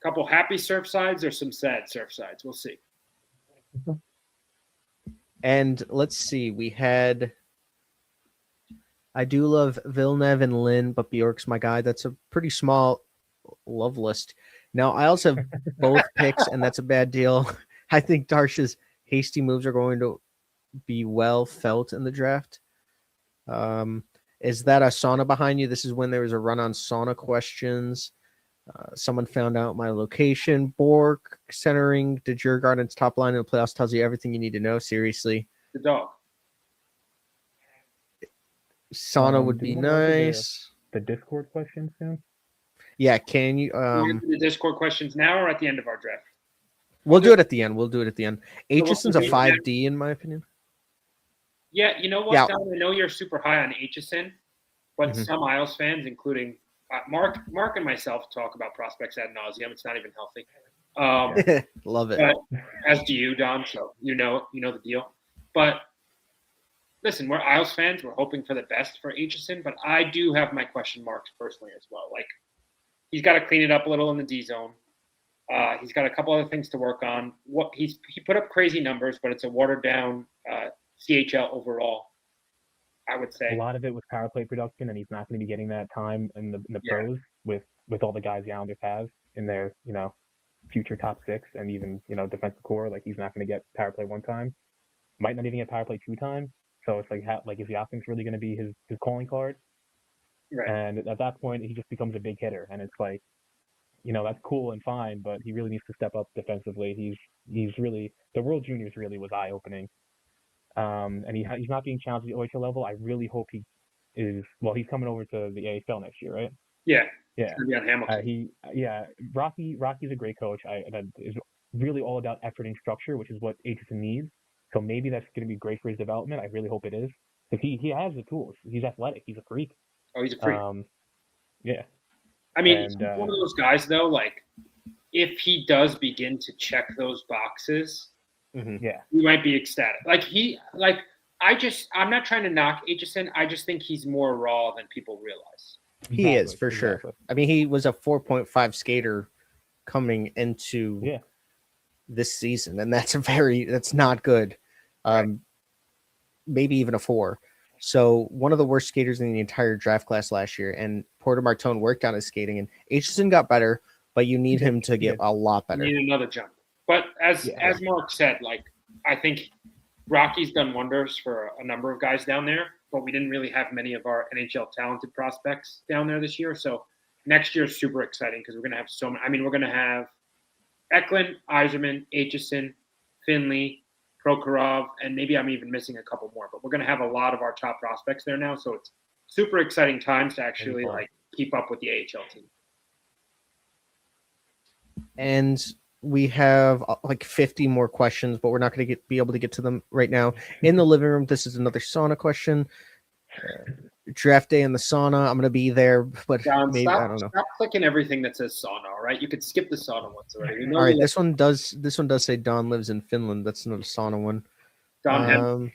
a couple happy surf sides or some sad surf sides. We'll see. And let's see, I do love Villeneuve and Lynn, but Bjork's my guy. That's a pretty small love list. Now, I also have both picks, and that's a bad deal. I think Darsh's hasty moves are going to be well felt in the draft. Is that a sauna behind you? This is when there was a run on sauna questions. Someone found out my location. Bork centering the Djurgården's top line in the playoffs tells you everything you need to know. Seriously. The dog. Sauna would be nice. The Discord question soon? Yeah, can you? The Discord questions now or at the end of our draft? We'll do it at the end. Aitchison's a 5D, in my opinion. Yeah, you know what, Yeah. Don? I know you're super high on Aitchison, but some Isles fans, including Mark and myself, talk about prospects ad nauseum. It's not even healthy. Love it. But, as do you, Don, so you know the deal. But listen, we're Isles fans. We're hoping for the best for Aitchison, but I do have my question marks personally as well. Like, he's got to clean it up a little in the D zone. He's got a couple other things to work on. He put up crazy numbers, but it's a watered down CHL overall, I would say. A lot of it was power play production, and he's not going to be getting that time in the pros with all the guys the Islanders have in their future top six and even defensive core. Like, he's not going to get power play one time, might not even get power play two times. So it's like is the offense really going to be his calling card? Right. And at that point, he just becomes a big hitter, and it's like, that's cool and fine, but he really needs to step up defensively. He's really, the World Juniors really was eye opening. And he's not being challenged at the OHL level. I really hope he is. Well, he's coming over to the AHL next year, right? Yeah. Yeah. It's gonna be on Hamilton. Rocky's a great coach. That is really all about effort and structure, which is what Aitchison needs. So maybe that's going to be great for his development. I really hope it is, because he has the tools. He's athletic. He's a freak. Oh, he's a freak. Yeah. I mean, he's one of those guys, though, like, if he does begin to check those boxes, yeah, you might be ecstatic. I'm not trying to knock Aitchison. I just think he's more raw than people realize. He is, for sure. I mean, he was a 4.5 skater coming into this season, and that's not good. Maybe even a 4. So one of the worst skaters in the entire draft class last year, and Porter Martone worked on his skating, and Aitchison got better, but you need him to get a lot better. You need another jump. But as Mark said, like, I think Rocky's done wonders for a number of guys down there, but we didn't really have many of our NHL talented prospects down there this year. So next year is super exciting because we're going to have so many. I mean, we're going to have Eklund, Yzerman, Aitchison, Finley, Prokhorov, and maybe I'm even missing a couple more, but we're going to have a lot of our top prospects there now. So it's super exciting times to actually keep up with the AHL team. And we have like 50 more questions, but we're not going to be able to get to them right now. In the living room, this is another sauna question. Draft day in the sauna. I'm going to be there, but John, maybe I don't know. stop clicking everything that says sauna. All right, you could skip the sauna ones already. We know All right, you this one does say Don lives in Finland. That's not a sauna one. Don Hem.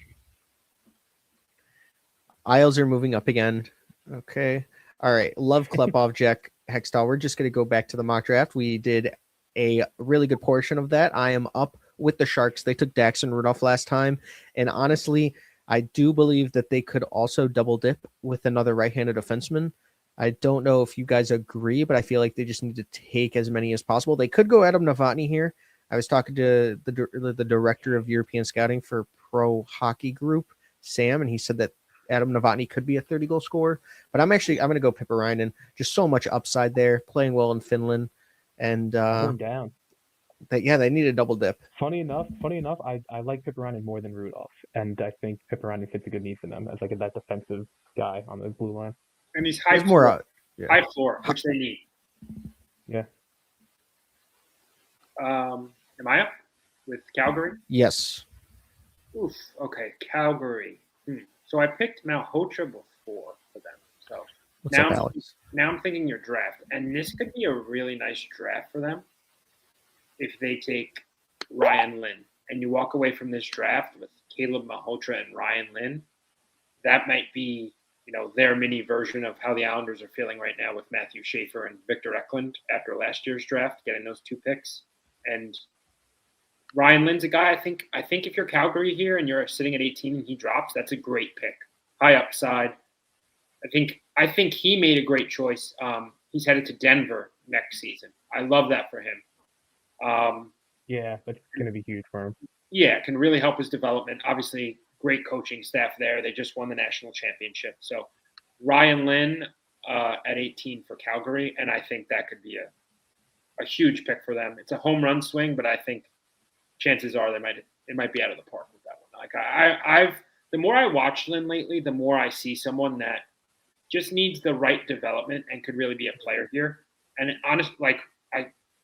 Isles are moving up again. Okay. All right. Love Klepov, Jack Hextall. We're just going to go back to the mock draft. We did a really good portion of that. I am up with the Sharks. They took Daxon Rudolph last time. And honestly, I do believe that they could also double dip with another right-handed defenseman. I don't know if you guys agree, but I feel like they just need to take as many as possible. They could go Adam Novotny here. I was talking to the director of European scouting for Pro Hockey Group, Sam, and he said that Adam Novotny could be a 30-goal scorer. But I'm going to go Pippa Reinen. Just so much upside there, playing well in Finland. And down. they need a double dip. Funny enough, I like Piparainen more than Rudolph, and I think Piparainen fits a good need for them as like that defensive guy on the blue line. And he's high floor, which they need. Yeah. Am I up with Calgary? Yes. Oof. Okay, Calgary. So I picked Malhotra before for them. So What's up, Alex? Now I'm thinking your draft, and this could be a really nice draft for them if they take Ryan Lynn, and you walk away from this draft with Caleb Malhotra and Ryan Lynn. That might be, their mini version of how the Islanders are feeling right now with Matthew Schaefer and Victor Eklund after last year's draft, getting those 2 picks. And Ryan Lynn's a guy, I think if you're Calgary here and you're sitting at 18 and he drops, that's a great pick. High upside. I think he made a great choice. He's headed to Denver next season. I love that for him. Yeah, that's going to be huge for him. Yeah, it can really help his development. Obviously, great coaching staff there. They just won the national championship. So Ryan Lynn at 18 for Calgary, and I think that could be a huge pick for them. It's a home run swing, but I think chances are it might be out of the park with that one. Like the more I watch Lynn lately, the more I see someone that just needs the right development and could really be a player here. And I'm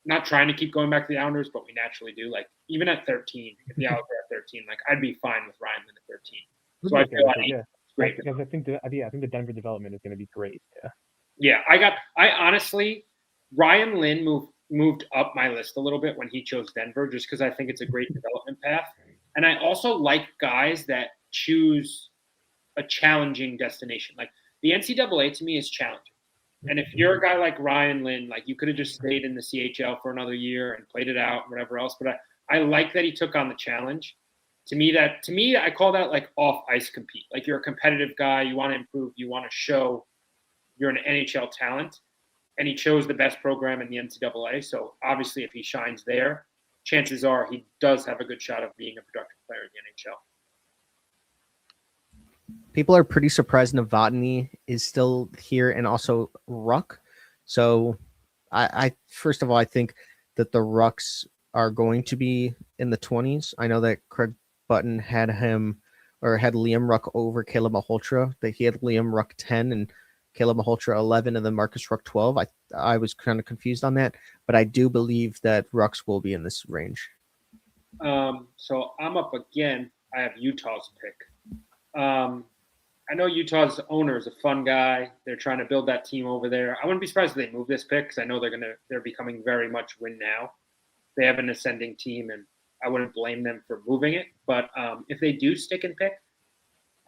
not trying to keep going back to the Islanders, but we naturally do. Like even at 13, if the Islanders are at 13, like I'd be fine with Ryan Lynn at 13. So I feel like it's great. Because I think the Denver development is going to be great. Yeah. I honestly, Ryan Lynn moved up my list a little bit when he chose Denver, just because I think it's a great development path. And I also like guys that choose a challenging destination. Like the NCAA to me is challenging. And if you're a guy like Ryan Lynn, like you could have just stayed in the CHL for another year and played it out and whatever else. But I like that he took on the challenge. To me, I call that like off ice compete. Like you're a competitive guy, you want to improve, you want to show you're an NHL talent. And he chose the best program in the NCAA. So obviously, if he shines there, chances are he does have a good shot of being a productive player in the NHL. People are pretty surprised Novotny is still here, and also Ruck. So I first of all, I think that the Rucks are going to be in the 20s. I know that Craig Button had Liam Ruck over Caleb Malhotra. That he had Liam Ruck 10 and Caleb Malhotra 11, and then Marcus Ruck 12. I was kind of confused on that, but I do believe that Rucks will be in this range. So I'm up again. I have Utah's pick. I know Utah's owner is a fun guy. They're trying to build that team over there. I wouldn't be surprised if they move this pick because I know they're becoming very much win now. They have an ascending team, and I wouldn't blame them for moving it. But if they do stick and pick,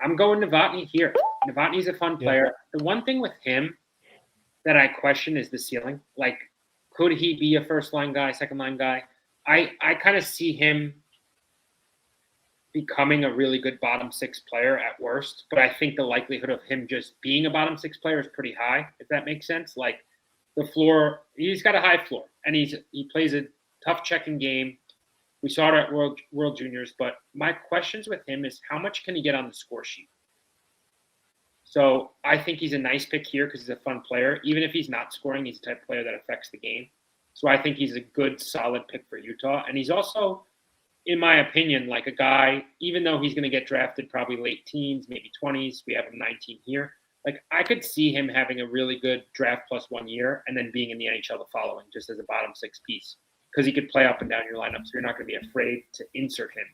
I'm going Novotny here. Novotny's a fun player. Yeah. The one thing with him that I question is the ceiling. Like, could he be a first-line guy, second-line guy? I kind of see him becoming a really good bottom 6 player at worst, but I think the likelihood of him just being a bottom 6 player is pretty high, if that makes sense. Like the floor, he's got a high floor, and he plays a tough checking game. We saw it at World Juniors, but my questions with him is how much can he get on the score sheet? So I think he's a nice pick here because he's a fun player. Even if he's not scoring, he's the type of player that affects the game. So I think he's a good, solid pick for Utah. And he's also, in my opinion, like a guy, even though he's going to get drafted probably late teens, maybe 20s, we have him 19 here. Like I could see him having a really good draft plus 1 year and then being in the NHL the following, just as a bottom 6 piece. because he could play up and down your lineup. So you're not going to be afraid to insert him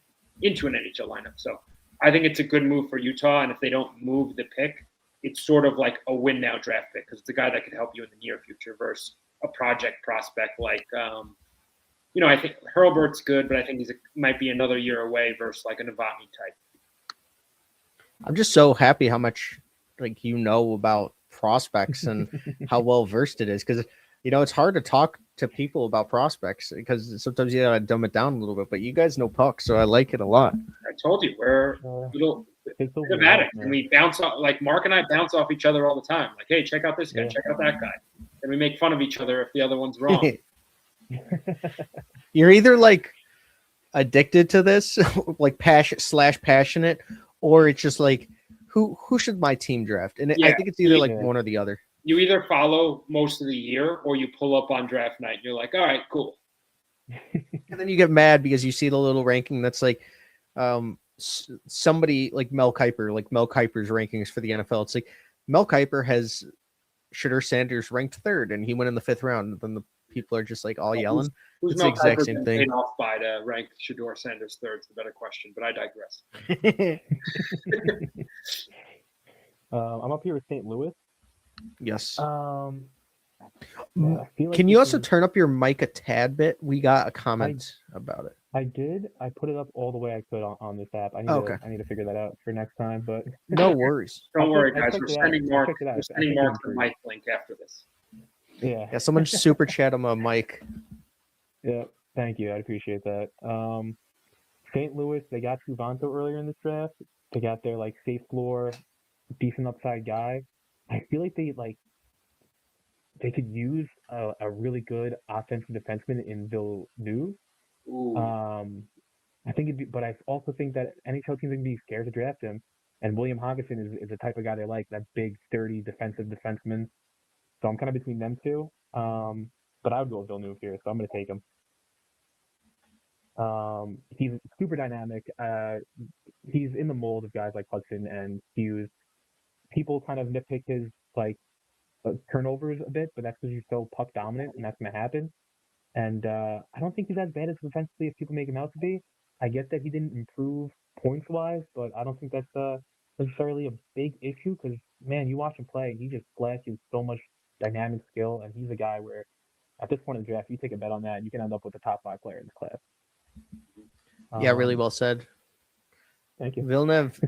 into an NHL lineup. So I think it's a good move for Utah. And if they don't move the pick, it's sort of like a win now draft pick because it's a guy that could help you in the near future versus a project prospect like, I think Hurlburt's good, but I think might be another year away versus like a Novotny type. I'm just so happy how much about prospects and how well versed it is because it's hard to talk to people about prospects because sometimes you gotta dumb it down a little bit. But you guys know puck, so I like it a lot. I told you we're little addicts, and we bounce off. Like Mark and I bounce off each other all the time. Like, hey, check out this guy, check out that guy, and we make fun of each other if the other one's wrong. You're either like addicted to this, like passionate, or it's just like who should my team draft? And I think it's either one or the other. You either follow most of the year or you pull up on draft night and you're like, all right, cool. And then you get mad because you see the little ranking that's like somebody like Mel Kiper, like Mel Kiper's rankings for the NFL. It's like Mel Kiper has Shedeur Sanders ranked third and he went in the 5th round. And then the people are just like all yelling. Who's it's the exact same thing. Off by to rank Shedeur Sanders third is the better question, but I digress. I'm up here with St. Louis. Yes. Can you also turn up your mic a tad bit? We got a comment about it. I did. I put it up all the way I could on this app. I need to figure that out for next time. But no worries. Don't worry, guys. We're sending Mark the mic link after this. Yeah. Someone super chat him a mic. Yeah. Thank you. I appreciate that. St. Louis, they got Suvanto earlier in this draft. They got their safe floor, decent upside guy. I feel like they could use a really good offensive defenseman in Villeneuve. I think but I also think that NHL teams are going to be scared to draft him. And William Hoggeson is the type of guy they like, that big, sturdy defensive defenseman. So I'm kind of between them two. But I would go with Villeneuve here, so I'm going to take him. He's super dynamic. He's in the mold of guys like Hudson and Hughes. People kind of nitpick his turnovers a bit, but that's because he's so puck dominant, and that's going to happen. And I don't think he's as bad as defensively as people make him out to be. I get that he didn't improve points wise, but I don't think that's necessarily a big issue because, man, you watch him play, and he just flashes so much dynamic skill, and he's a guy where at this point in the draft, you take a bet on that, and you can end up with the top 5 player in this class. Yeah, really well said. Thank you. Villeneuve,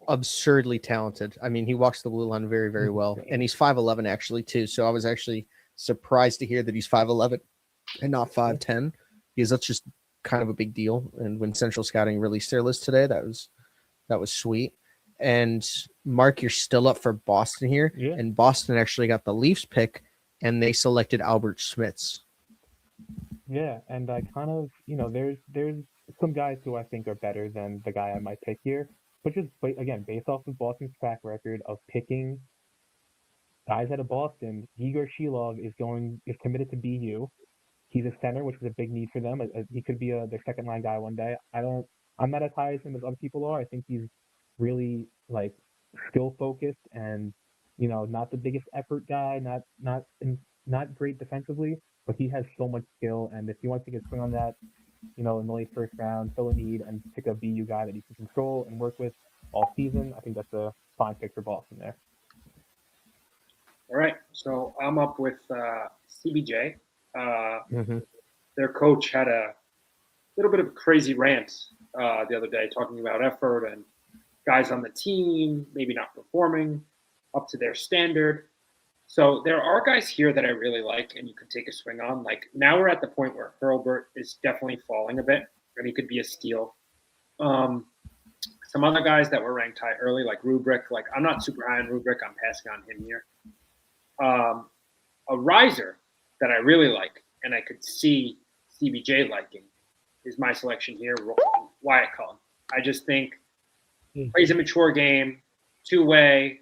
absurdly talented. I mean, he walks the blue line very, very well. And he's 5'11" actually, too. So I was actually surprised to hear that he's 5'11" and not 5'10", because that's just kind of a big deal. And when Central Scouting released their list today, that was sweet. And Mark, you're still up for Boston here. Yeah. And Boston actually got the Leafs pick, and they selected Albert Schmitz. Yeah, and I kind of, there's some guys who I think are better than the guy I might pick here. But just, again, based off of Boston's track record of picking guys out of Boston, Igor Shilov is committed to BU. He's a center, which is a big need for them. He could be their second line guy one day. I'm not as high as him as other people are. I think he's really skill focused and not the biggest effort guy, not great defensively, but he has so much skill. And if he wants to get swing on that, in the late first round, fill a need and pick a BU guy that he can control and work with all season, I think that's a fine pick for Boston there. All right, so I'm up with CBJ. Their coach had a little bit of a crazy rant the other day talking about effort and guys on the team maybe not performing up to their standard. So there are guys here that I really like and you could take a swing on. Now we're at the point where Hurlburt is definitely falling a bit and he could be a steal. Some other guys that were ranked high early, like Rubrick, I'm not super high on Rubrick. I'm passing on him here. A riser that I really like and I could see CBJ liking is my selection here, Wyatt Cullen. I just think plays a mature game, two-way,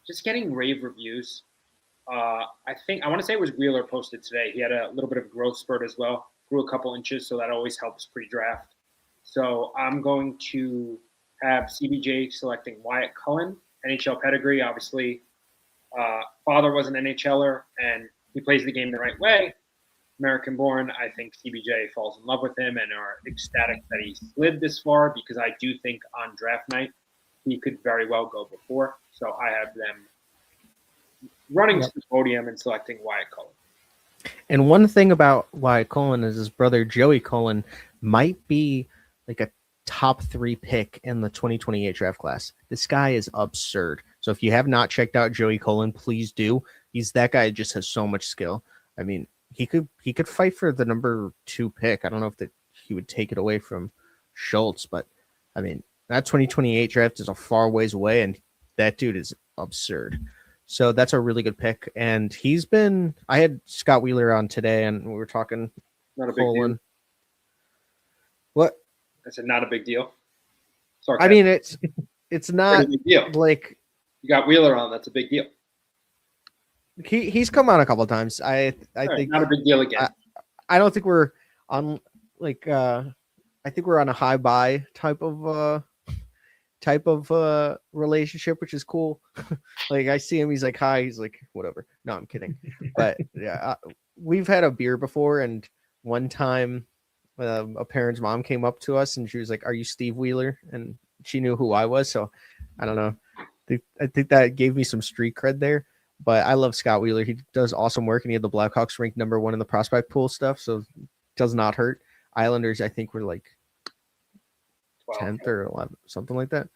just getting rave reviews. I want to say it was Wheeler posted today. He had a little bit of a growth spurt as well, grew a couple inches, so that always helps pre-draft. So I'm going to have CBJ selecting Wyatt Cullen, NHL pedigree, obviously. Father was an NHLer, and he plays the game the right way. American-born. I think CBJ falls in love with him and are ecstatic that he slid this far because I do think on draft night he could very well go before. So I have them running to the podium and selecting Wyatt Cullen. And one thing about Wyatt Cullen is his brother Joey Cullen might be like a top 3 pick in the 2028 draft class. This guy is absurd. So if you have not checked out Joey Cullen, please do. That guy just has so much skill. I mean, he could fight for the number 2 pick. I don't know if he would take it away from Schultz, but I mean, that 2028 draft is a far ways away, and that dude is absurd. So that's a really good pick. And I had Scott Wheeler on today, and we were talking Not a big deal. Cullen. What? I said not a big deal. Sorry. I mean, it's not Pretty big deal. like You got Wheeler on. That's a big deal. he's come on a couple of times. I think not a big deal again. I don't think we're on like I think we're on a high buy type of relationship, which is cool. Like I see him, he's like hi, he's like whatever. No, I'm kidding. But yeah, we've had a beer before, and one time a parent's mom came up to us and she was like, "Are you Steve Wheeler?" And she knew who I was, so I don't know. I think that gave me some street cred there. But I love Scott Wheeler. He does awesome work, and he had the Blackhawks ranked number 1 in the prospect pool stuff, so it does not hurt. Islanders, I think, were like 10th or 11th, something like that.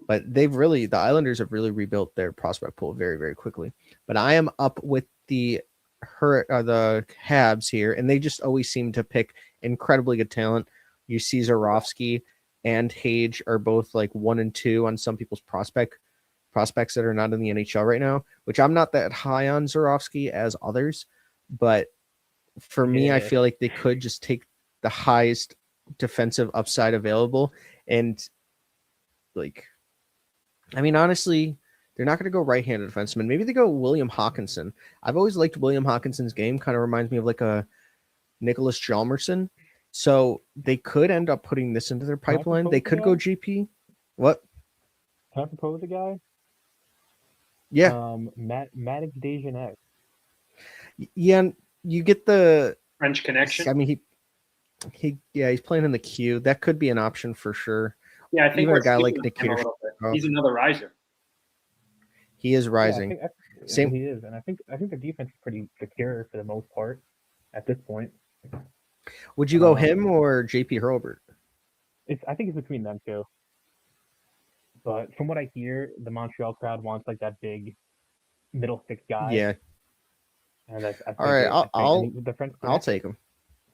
But the Islanders have really rebuilt their prospect pool very, very quickly. But I am up with the Habs here, and they just always seem to pick incredibly good talent. You see Zarovsky and Hage are both like 1 and 2 on some people's prospects that are not in the NHL right now, which I'm not that high on Zarovsky as others. But for me, I feel like they could just take the highest defensive upside available. And like, I mean, honestly, they're not going to go right-handed defenseman. Maybe they go William Hawkinson. I've always liked William Hawkinson's game. Kind of reminds me of like a Nicholas Hjalmarsson. So they could end up putting this into their pipeline. They could go GP. What? Can I propose a guy? Yeah. Maddox Dejanay. Yeah, you get the French connection. I mean, he's playing in the queue. That could be an option for sure. Yeah, I think even we're a guy like speaking Nikita. of him a little bit. He's another riser. He is rising. Yeah, Same. He is, and I think the defense is pretty secure for the most part at this point. Would you go him or JP Hurlbert? I think it's between them two. But from what I hear, the Montreal crowd wants like that big middle six guy. Yeah. And I think all right, I'll take him.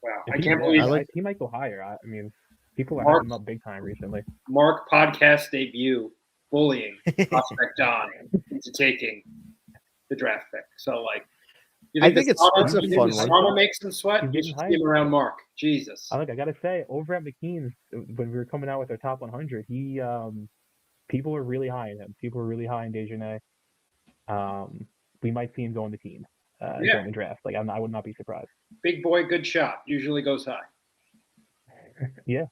Wow, I can't believe he might go higher. I mean, people are hyping him up big time recently. Mark podcast debut bullying prospect Don into taking the draft pick. So like, you think it's a fun one. Sauna makes him sweat. You should see him around Mark. Jesus. I gotta say, over at McKean's when we were coming out with our top 100, people were really high in him. People were really high in Dejanay. We might see him go in the team during the draft. Like I would not be surprised. Big boy, good shot. Usually goes high. Yeah.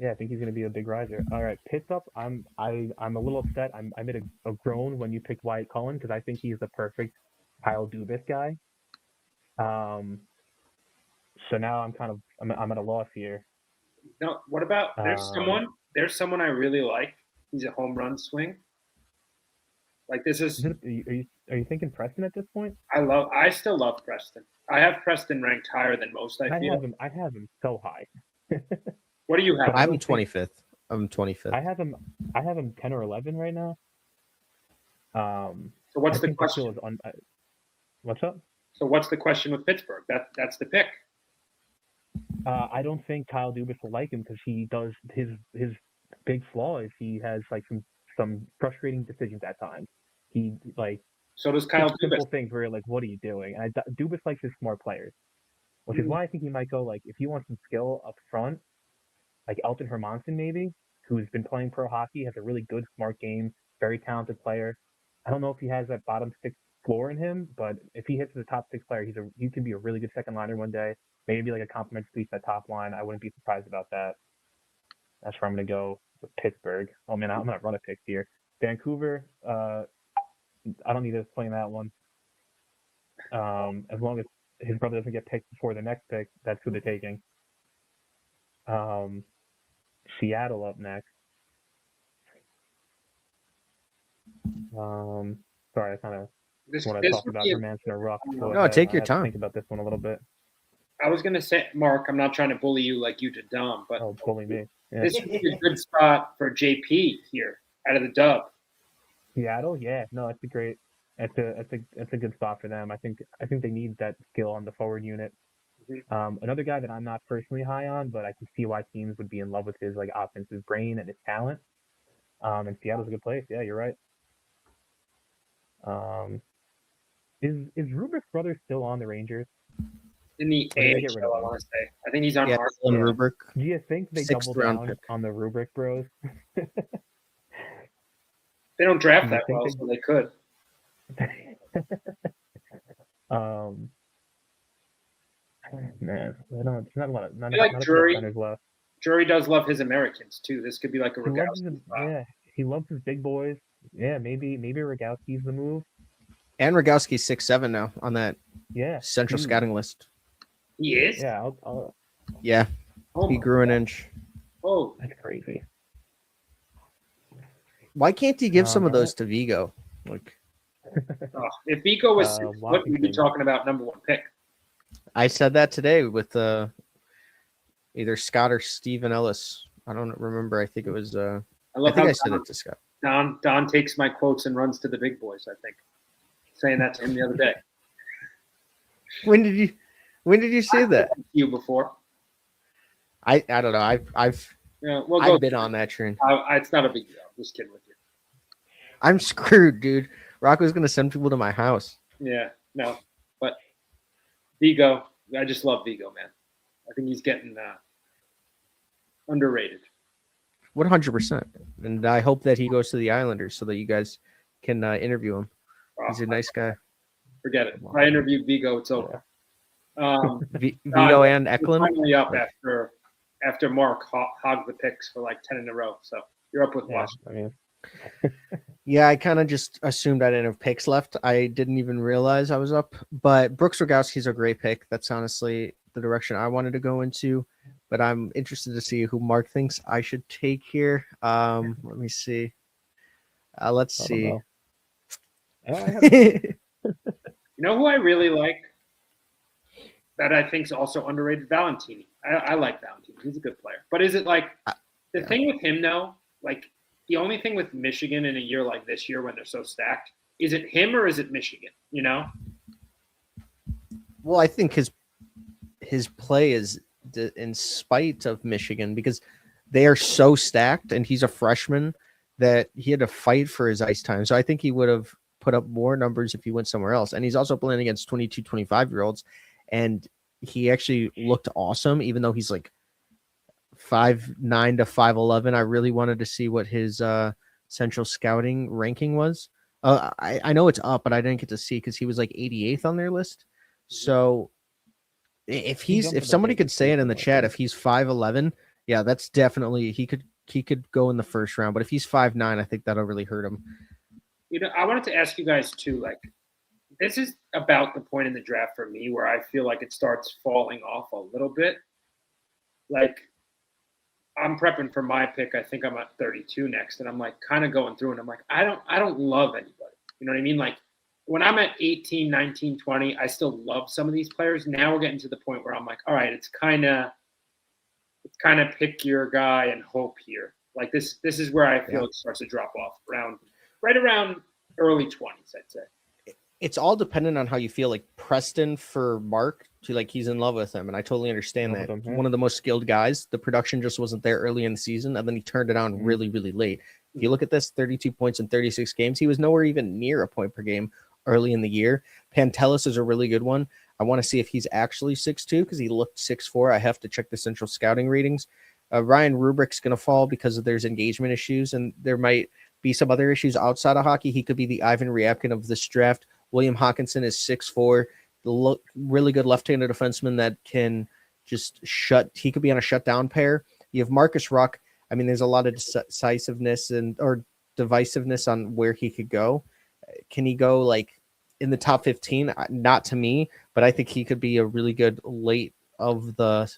Yeah, I think he's going to be a big riser. All right, pits up. I'm a little upset. I made a groan when you picked Wyatt Cullen because I think he's the perfect Kyle Dubas guy. So now I'm at a loss here. No, what about there's someone I really like. He's a home run swing. Like this is. Are you thinking Preston at this point? I still love Preston. I have Preston ranked higher than most. I feel. I have him so high. What do you have? I'm 25th. I'm 25th. I have him 10 or 11 right now. So what's the question? What's up? So what's the question with Pittsburgh? That's the pick. I don't think Kyle Dubas will like him because he does his big flaw is he has like some frustrating decisions at times. He like so does Kyle Dubas. Simple things where you're like, what are you doing? And Dubas likes his smart players, which is why I think he might go like if you want some skill up front, like Elton Hermanson maybe, who's been playing pro hockey, has a really good smart game, very talented player. I don't know if he has that bottom six floor in him, but if he hits the top six player, he can be a really good second liner one day. Maybe like a complimentary piece at top line. I wouldn't be surprised about that. That's where I'm going to go with Pittsburgh. Oh, man, I'm going to run a pick here. Vancouver, I don't need to explain that one. As long as his brother doesn't get picked before the next pick, that's who they're taking. Seattle up next. Sorry, I kind of want to talk about Hermanson or Ruck. So No, take your I have to time. think about this one a little bit. I was going to say, Mark, I'm not trying to bully you like you did Dom, but Bully me. Yeah. this would be a good spot for JP here out of the dub. Seattle, yeah, no, that's a great. That's a good spot for them. I think they need that skill on the forward unit. Another guy that I'm not personally high on, but I can see why teams would be in love with his like offensive brain and his talent. And Seattle's a good place. Yeah, you're right. Is Rubrick's brother still on the Rangers? In the AHL, I want to say. I think he's on Mark. Rubrick. Do you think they double down on the Rubrick bros? They don't draft that well, so they could. Man, there's not a lot of not Drury. Left. Drury does love his Americans too. This could be like a Rogowski. Yeah, he loves his big boys. Yeah, maybe Rogowski's the move. And Rogowski's 6'7" now on that central scouting list. He is? Yeah, yeah. He grew an inch. Oh, that's crazy. Why can't he give some of those to Vigo? Like, if Vigo was 6 foot, we'd be talking about number 1 pick. I said that today with either Scott or Stephen Ellis. I don't remember. I think it was. I said it to Scott. Don takes my quotes and runs to the big boys. I think saying that to him the other day. When did you say that? You before? I don't know. I've been on that train. It's not a big deal. I'm just kidding with you. I'm screwed, dude. Rocco's gonna send people to my house. Yeah, no, but Vigo, I just love Vigo, man. I think he's getting underrated. 100%. And I hope that he goes to the Islanders so that you guys can interview him. He's a nice guy. Forget it. If I interviewed Vigo, it's over. Vigo and Eklund? Finally up after Mark hogged the picks for like 10 in a row. So you're up with Washington. Yeah, I kind of just assumed I didn't have picks left. I didn't even realize I was up. But Brooks Rogowski's a great pick. That's honestly the direction I wanted to go into. But I'm interested to see who Mark thinks I should take here. Let me see. Let's see. You know who I really like that I think is also underrated? Valentini. I like Valentini. He's a good player. But is it like the thing with him, though? Like the only thing with Michigan in a year like this year when they're so stacked, is it him or is it Michigan? You know? Well, I think his play is in spite of Michigan because they are so stacked and he's a freshman that he had to fight for his ice time. So I think he would have put up more numbers if he went somewhere else. And he's also playing against 22, 25-year-olds. And he actually looked awesome, even though he's like 5'9" to 5'11". I really wanted to see what his central scouting ranking was. I know it's up, but I didn't get to see because he was like 88th on their list. So if somebody could say it in the chat, if he's 5'11", yeah, that's definitely he could go in the first round. But if he's 5'9", I think that'll really hurt him. You know, I wanted to ask you guys too, like, this is about the point in the draft for me where I feel like it starts falling off a little bit. Like, I'm prepping for my pick. I think I'm at 32 next, and I'm like kind of going through, and I'm like, I don't love anybody. You know what I mean? Like, when I'm at 18, 19, 20, I still love some of these players. Now we're getting to the point where I'm like, all right, it's kind of pick your guy and hope here. Like this is where I feel it starts to drop off right around early 20s, I'd say. It's all dependent on how you feel. Like Preston for Mark, he's in love with him, and I totally understand that. One of the most skilled guys. The production just wasn't there early in the season, and then he turned it on really, really late. If you look at this, 32 points in 36 games, he was nowhere even near a point per game early in the year. Pantelis is a really good one. I want to see if he's actually 6'2" because he looked 6'4". I have to check the central scouting ratings. Ryan Rubrick's going to fall because there's engagement issues, and there might be some other issues outside of hockey. He could be the Ivan Ryabkin of this draft. William Hawkinson is 6'4", really good left-handed defenseman that can just he could be on a shutdown pair. You have Marcus Ruck. I mean, there's a lot of decisiveness or divisiveness on where he could go. Can he go like in the top 15. Not to me, but I think he could be a really good late of the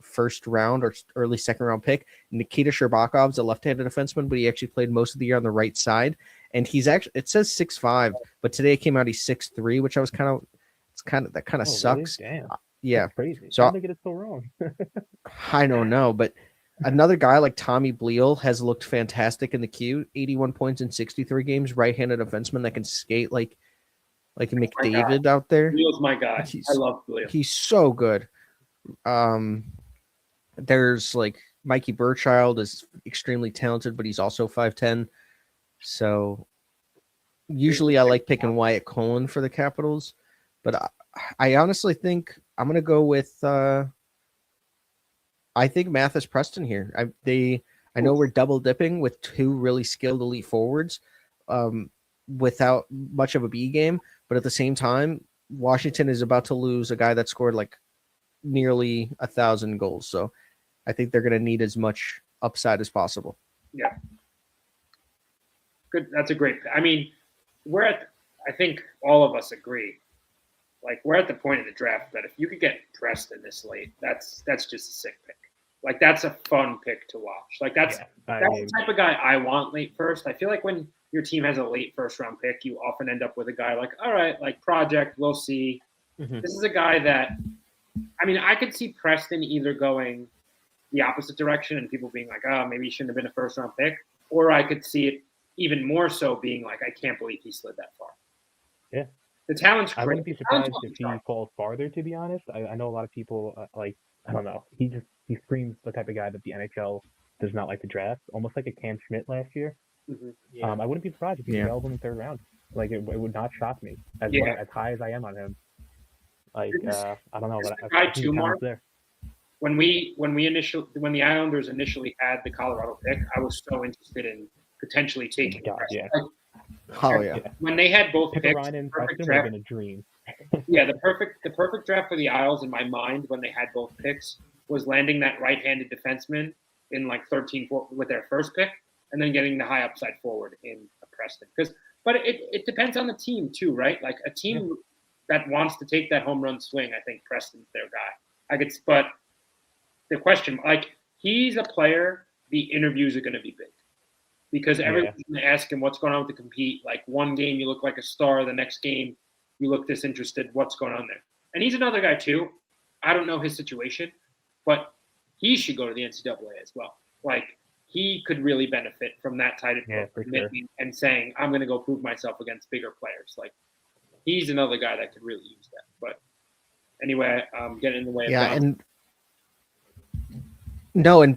first round or early second round pick. Nikita Sherbakov's a left-handed defenseman, but he actually played most of the year on the right side. And he's actually, it says 6'5", but today it came out he's 6'3", which I was kind of Oh, really? sucks. Damn. Yeah. That's crazy. So How did they get it so wrong? I don't know, but another guy like Tommy Bleal has looked fantastic in the queue. 81 points in 63 games, right-handed defenseman that can skate like McDavid out there. Bleal's my guy. I love Bleal. He's so good. There's like Mikey Burchild is extremely talented, but he's also 5'10". So usually I like picking Wyatt Cullen for the Capitals, but I honestly think I'm gonna go with I think Mathis Preston here. I know we're double dipping with two really skilled elite forwards, without much of a B game, but at the same time, Washington is about to lose a guy that scored like nearly 1,000 goals. So I think they're going to need as much upside as possible. Yeah. Good. That's a great. I mean, I think all of us agree. Like, we're at the point in the draft that if you could get Preston this late, that's just a sick pick. Like, that's a fun pick to watch. Like, that's the type of guy I want late first. I feel like when your team has a late first round pick, you often end up with a guy like, all right, like project, we'll see. Mm-hmm. This is a guy that, I mean, I could see Preston either going the opposite direction and people being like, oh, maybe he shouldn't have been a first round pick. Or I could see it even more so being like, I can't believe he slid that far. Yeah. The talent's great. I wouldn't be surprised if he falls farther, to be honest. I know a lot of people, I don't know. He screams the type of guy that the NHL does not like to draft, almost like a Cam Schmidt last year. Mm-hmm. Yeah. I wouldn't be surprised if he's available in the third round. Like, it would not shock me as high as I am on him. Like, I don't know, but I think the there. When the Islanders initially had the Colorado pick, I was so interested in potentially taking. When they had both picks, Ryan Preston would have been a dream. Yeah, the perfect draft for the Isles in my mind when they had both picks was landing that right-handed defenseman in like 13 with their first pick, and then getting the high upside forward in Preston. But it depends on the team too, right? Like a team that wants to take that home run swing, I think Preston's their guy. But the question, like, he's a player, the interviews are going to be big. Because everyone's going to ask him what's going on with the compete. Like, one game you look like a star, the next game you look disinterested. What's going on there? And he's another guy too. I don't know his situation, but he should go to the NCAA as well. Like, he could really benefit from that type of commitment and saying, I'm going to go prove myself against bigger players. Like, he's another guy that could really use that. But anyway, I'm getting in the way of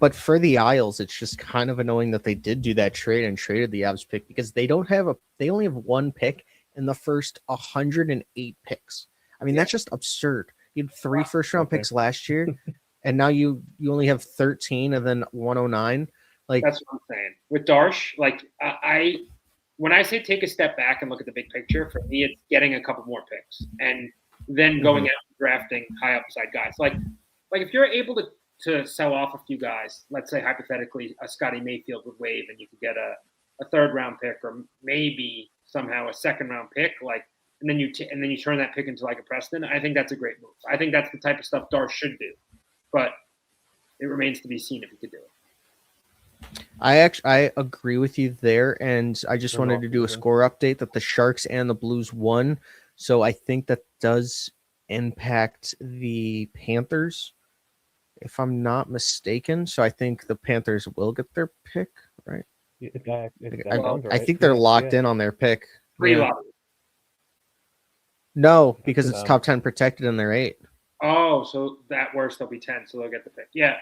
but for the Isles, it's just kind of annoying that they did do that trade and traded the Avs pick because they only have one pick in the first 108 picks. I mean, that's just absurd. You had 3 first round picks last year, and now you only have 13 and then 109. Like, that's what I'm saying. With Darsh, like, when I say take a step back and look at the big picture, for me, it's getting a couple more picks and then going out and drafting high upside guys. Like if you're able to sell off a few guys, let's say hypothetically a Scotty Mayfield would waive and you could get a third round pick or maybe somehow a second round pick, like, and then you turn that pick into like a Preston. I think that's a great move. I think that's the type of stuff Darsh should do, but it remains to be seen if he could do it. I agree with you there, and I just wanted to do a score update that the Sharks and the Blues won, so I think that does impact the Panthers, if I'm not mistaken. So I think the Panthers will get their pick, right? I think they're locked in on their pick. No, because it's top 10 protected and they're 8. Oh, so that worst they'll be 10, so they'll get the pick. Yeah.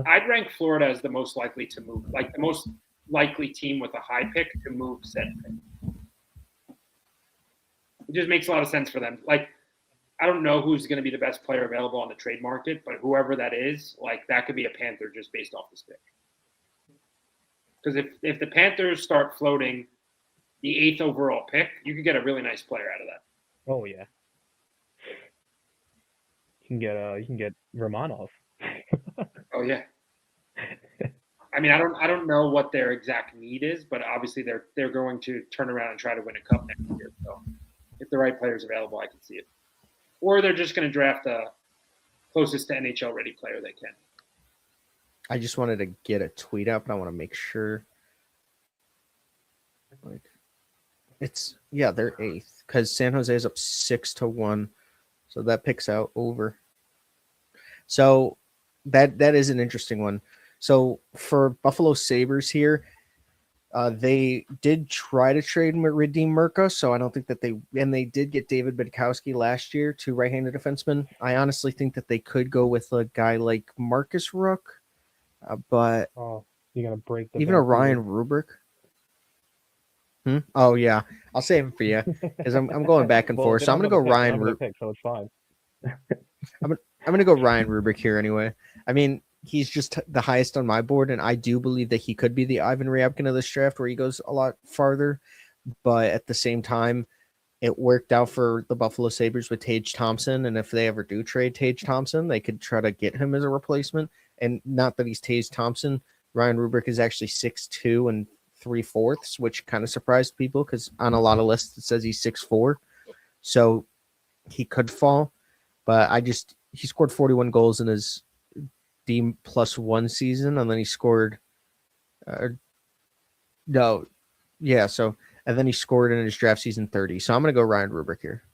I'd rank Florida as the most likely to move, like the most likely team with a high pick to move said pick. It just makes a lot of sense for them. Like, I don't know who's going to be the best player available on the trade market, but whoever that is, like, that could be a Panther just based off this pick. Because if the Panthers start floating the 8th overall pick, you could get a really nice player out of that. Oh yeah, you can get Romanov. Oh yeah. I mean, I don't know what their exact need is, but obviously they're going to turn around and try to win a cup next year. So if the right player is available, I can see it. Or they're just going to draft the closest to NHL ready player they can. I just wanted to get a tweet out, but I want to make sure. Like, they're 8th because San Jose is up 6-1, so that picks out over. So that is an interesting one. So for Buffalo Sabres here, they did try to trade redeem Mirka, so I don't think that they did get David Bidkowski last year, 2 right-handed defensemen. I honestly think that they could go with a guy like Marcus Rook, but you're gonna break the even a Ryan Rubrick. Oh yeah, I'll save him for you because I'm going back and forth. So I'm gonna go Ryan Rubrick. So it's fine. I'm gonna go Ryan Rubrick here anyway. I mean, he's just the highest on my board, and I do believe that he could be the Ivan Ryabkin of this draft, where he goes a lot farther. But at the same time, it worked out for the Buffalo Sabres with Tage Thompson, and if they ever do trade Tage Thompson, they could try to get him as a replacement. And not that he's Tage Thompson, Ryan Rubrick is actually 6'2" and 3/4, which kind of surprised people because on a lot of lists it says he's 6'4", so he could fall. But he scored 41 goals in his D+1 season, and then he scored and then he scored in his draft season 30. So I'm gonna go Ryan Rubrick here.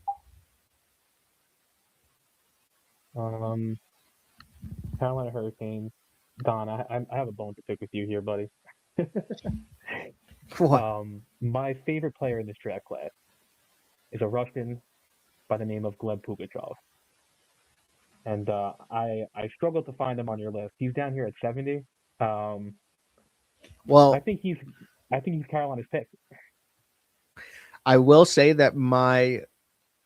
Carolina Hurricanes. Don, I have a bone to pick with you here, buddy. What? My favorite player in this draft class is a Russian by the name of Gleb Pugachev. And I struggled to find him on your list. He's down here at 70. Well, I think he's Carolina's pick. I will say that my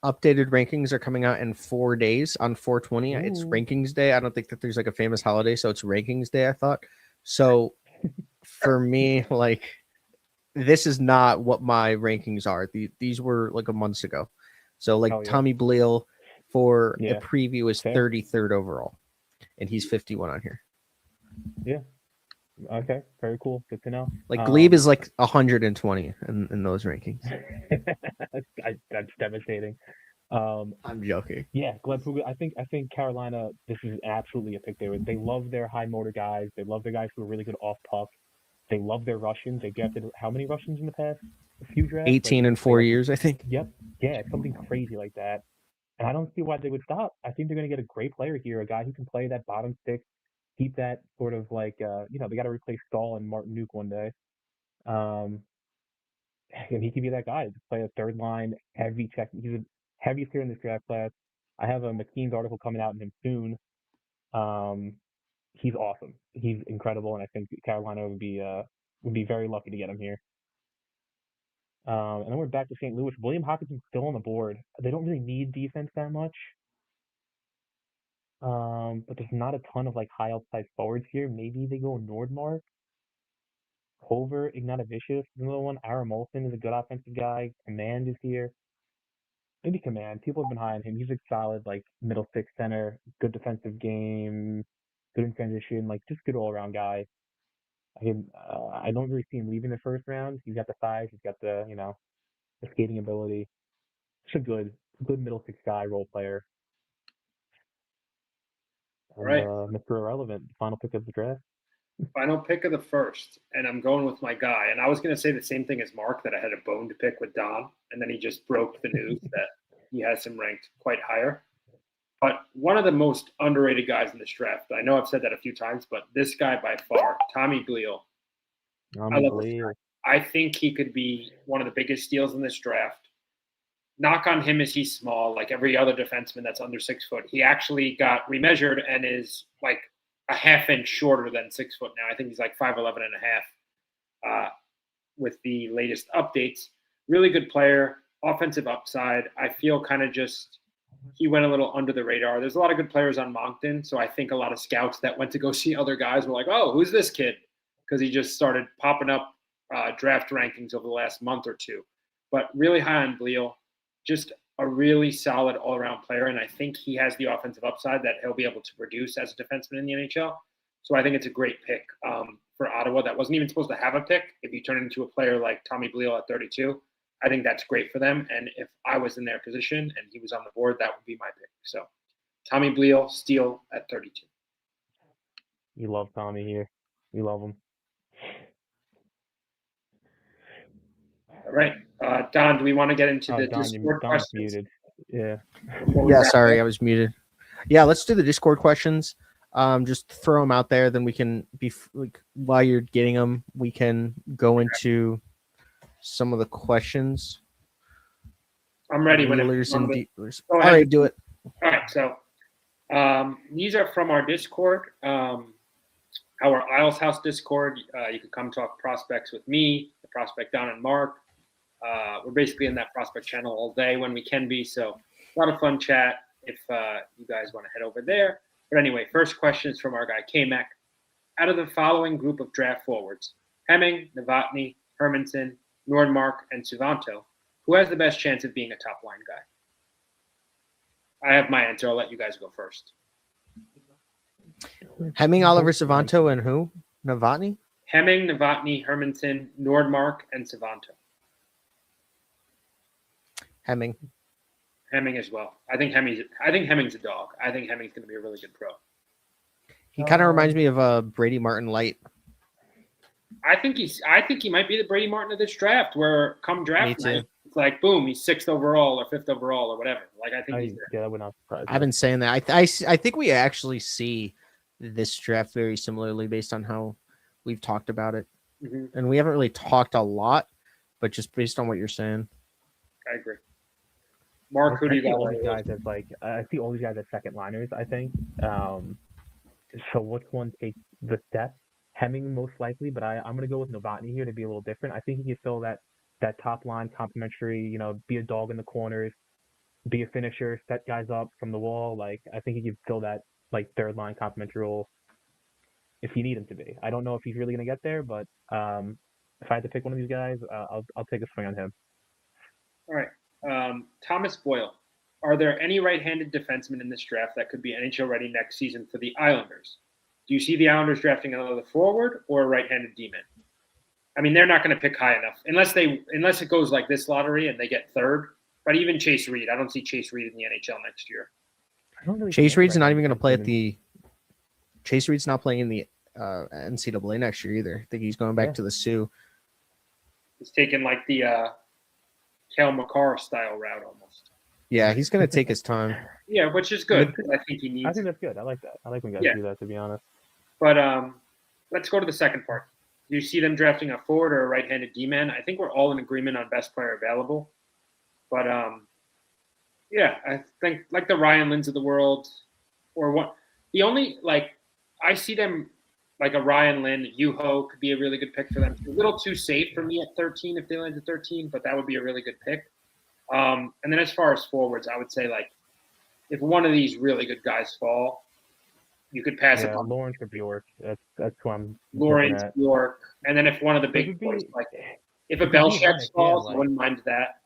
updated rankings are coming out in 4 days on 4/20. It's rankings day. I don't think that there's like a famous holiday, so it's rankings day, I thought. So for me, like, this is not what my rankings are. These were like a month ago. So like Tommy Bleal for a preview is 33rd overall, and he's 51 on here. Yeah. Okay. Very cool. Good to know. Like Glebe is like 120 in those rankings. That's devastating. I'm joking. Yeah, Gleb Puga. I think Carolina. This is absolutely a pick. They love their high motor guys. They love their guys who are really good off puck. They love their Russians. They drafted how many Russians in the past few drafts? 18 in 4 years, I think. Yep. Yeah, something crazy like that. And I don't see why they would stop. I think they're going to get a great player here, a guy who can play that bottom stick, keep that sort of like, they got to replace Stahl and Martin Nuke one day. And he could be that guy to play a third line, heavy check. He's a heavy tier in this draft class. I have a McKean's article coming out on him soon. He's awesome. He's incredible, and I think Carolina would be very lucky to get him here. And then we're back to St. Louis. William Hawkinson's still on the board. They don't really need defense that much. But there's not a ton of like high upside forwards here. Maybe they go Nordmark. Hover, Ignatavicius is another one. Aaron Molson is a good offensive guy. Command is here. Maybe Command. People have been high on him. He's a solid like middle six center, good defensive game, good in transition, like just good all around guy. I don't really see him leaving the first round. He's got the size, he's got the the skating ability. Just a good middle six guy, role player. All right. Mr. Irrelevant, final pick of the draft. Final pick of the first, and I'm going with my guy. And I was going to say the same thing as Mark, that I had a bone to pick with Don, and then he just broke the news that he has him ranked quite higher. But one of the most underrated guys in this draft, I know I've said that a few times, but this guy by far, Tommy Bleal. I love this guy. I think he could be one of the biggest steals in this draft. Knock on him is he's small, like every other defenseman that's under 6 foot. He actually got remeasured and is like a half inch shorter than 6 foot now. I think he's like 5'11" and a half with the latest updates. Really good player, offensive upside. I feel kind of just he went a little under the radar. There's a lot of good players on Moncton, so I think a lot of scouts that went to go see other guys were like, oh, who's this kid? Because he just started popping up draft rankings over the last month or two. But really high on Bleal, just a really solid all-around player, and I think he has the offensive upside that he'll be able to produce as a defenseman in the NHL. So I think it's a great pick for Ottawa. Ottawa that wasn't even supposed to have a pick, if you turn it into a player like Tommy Bleal at 32, I think that's great for them. And if I was in their position and he was on the board, that would be my pick. So Tommy Bleal, steal at 32. You love Tommy here. You love him. All right. Don, do we want to get into the Don, Discord Don's questions? muted. Yeah. Yeah, sorry, I was muted. Yeah, let's do the Discord questions. Just throw them out there, then we can while you're getting them, we can go into some of the questions. I'm ready. Wheelers and dealers. Go All ahead. right, do it. All right. So these are from our Discord, our IslesHouse Discord. You can come talk prospects with me, the prospect Don and Mark. We're basically in that prospect channel all day when we can be. So a lot of fun chat if you guys want to head over there. But anyway, first question is from our guy K-Mac. Out of the following group of draft forwards, Hemming, Novotny, Hermanson, Nordmark, and Suvanto, who has the best chance of being a top line guy? I have my answer. I'll let you guys go first. Hemming, Oliver, Savanto, and who? Novotny? Hemming, Novotny, Hermanson, Nordmark, and Savanto. Hemming. Hemming as well. I think Hemming's a dog. I think Hemming's going to be a really good pro. He kind of reminds me of Brady Martin light. I think he might be the Brady Martin of this draft. Where come draft night, it's like boom, he's 6th overall or 5th overall or whatever. Like I think he's there. Yeah, that would not surprise me. I've been saying that. I think we actually see this draft very similarly based on how we've talked about it, and we haven't really talked a lot, but just based on what you're saying, I agree. Mark, who do you got? All these guys as I see all these guys as second liners. I think. So which one takes the step? Hemming most likely, but I'm going to go with Novotny here to be a little different. I think he can fill that top line complimentary, be a dog in the corners, be a finisher, set guys up from the wall. Like I think he can fill that third line complimentary role if you need him to be. I don't know if he's really going to get there, but if I had to pick one of these guys, I'll take a swing on him. All right. Thomas Boyle. Are there any right-handed defensemen in this draft that could be NHL ready next season for the Islanders? Do you see the Islanders drafting another forward or a right-handed D-man? I mean, they're not going to pick high enough unless it goes like this lottery and they get third. But even Chase Reed, I don't see Chase Reed in the NHL next year. Chase Reed's not even going to play at the. Chase Reed's not playing in the NCAA next year either. I think he's going back to the Sioux. He's taking like the Cale Makar style route almost. Yeah, he's going to take his time. Yeah, which is good. I think he needs. I think that's good. I like that. I like when guys do that, to be honest. But let's go to the second part. Do you see them drafting a forward or a right-handed D-man? I think we're all in agreement on best player available. But yeah, I think like the Ryan Linds of the world, or what? The only I see them like a Ryan Lynn, Yuho could be a really good pick for them. It's a little too safe for me at 13 if they land at 13, but that would be a really good pick. And then as far as forwards, I would say if one of these really good guys fall, you could pass it on Lawrence or Bjork. That's who I'm Lawrence, Bjork, and then if one of the big boys, if a Belichick falls, I wouldn't mind that.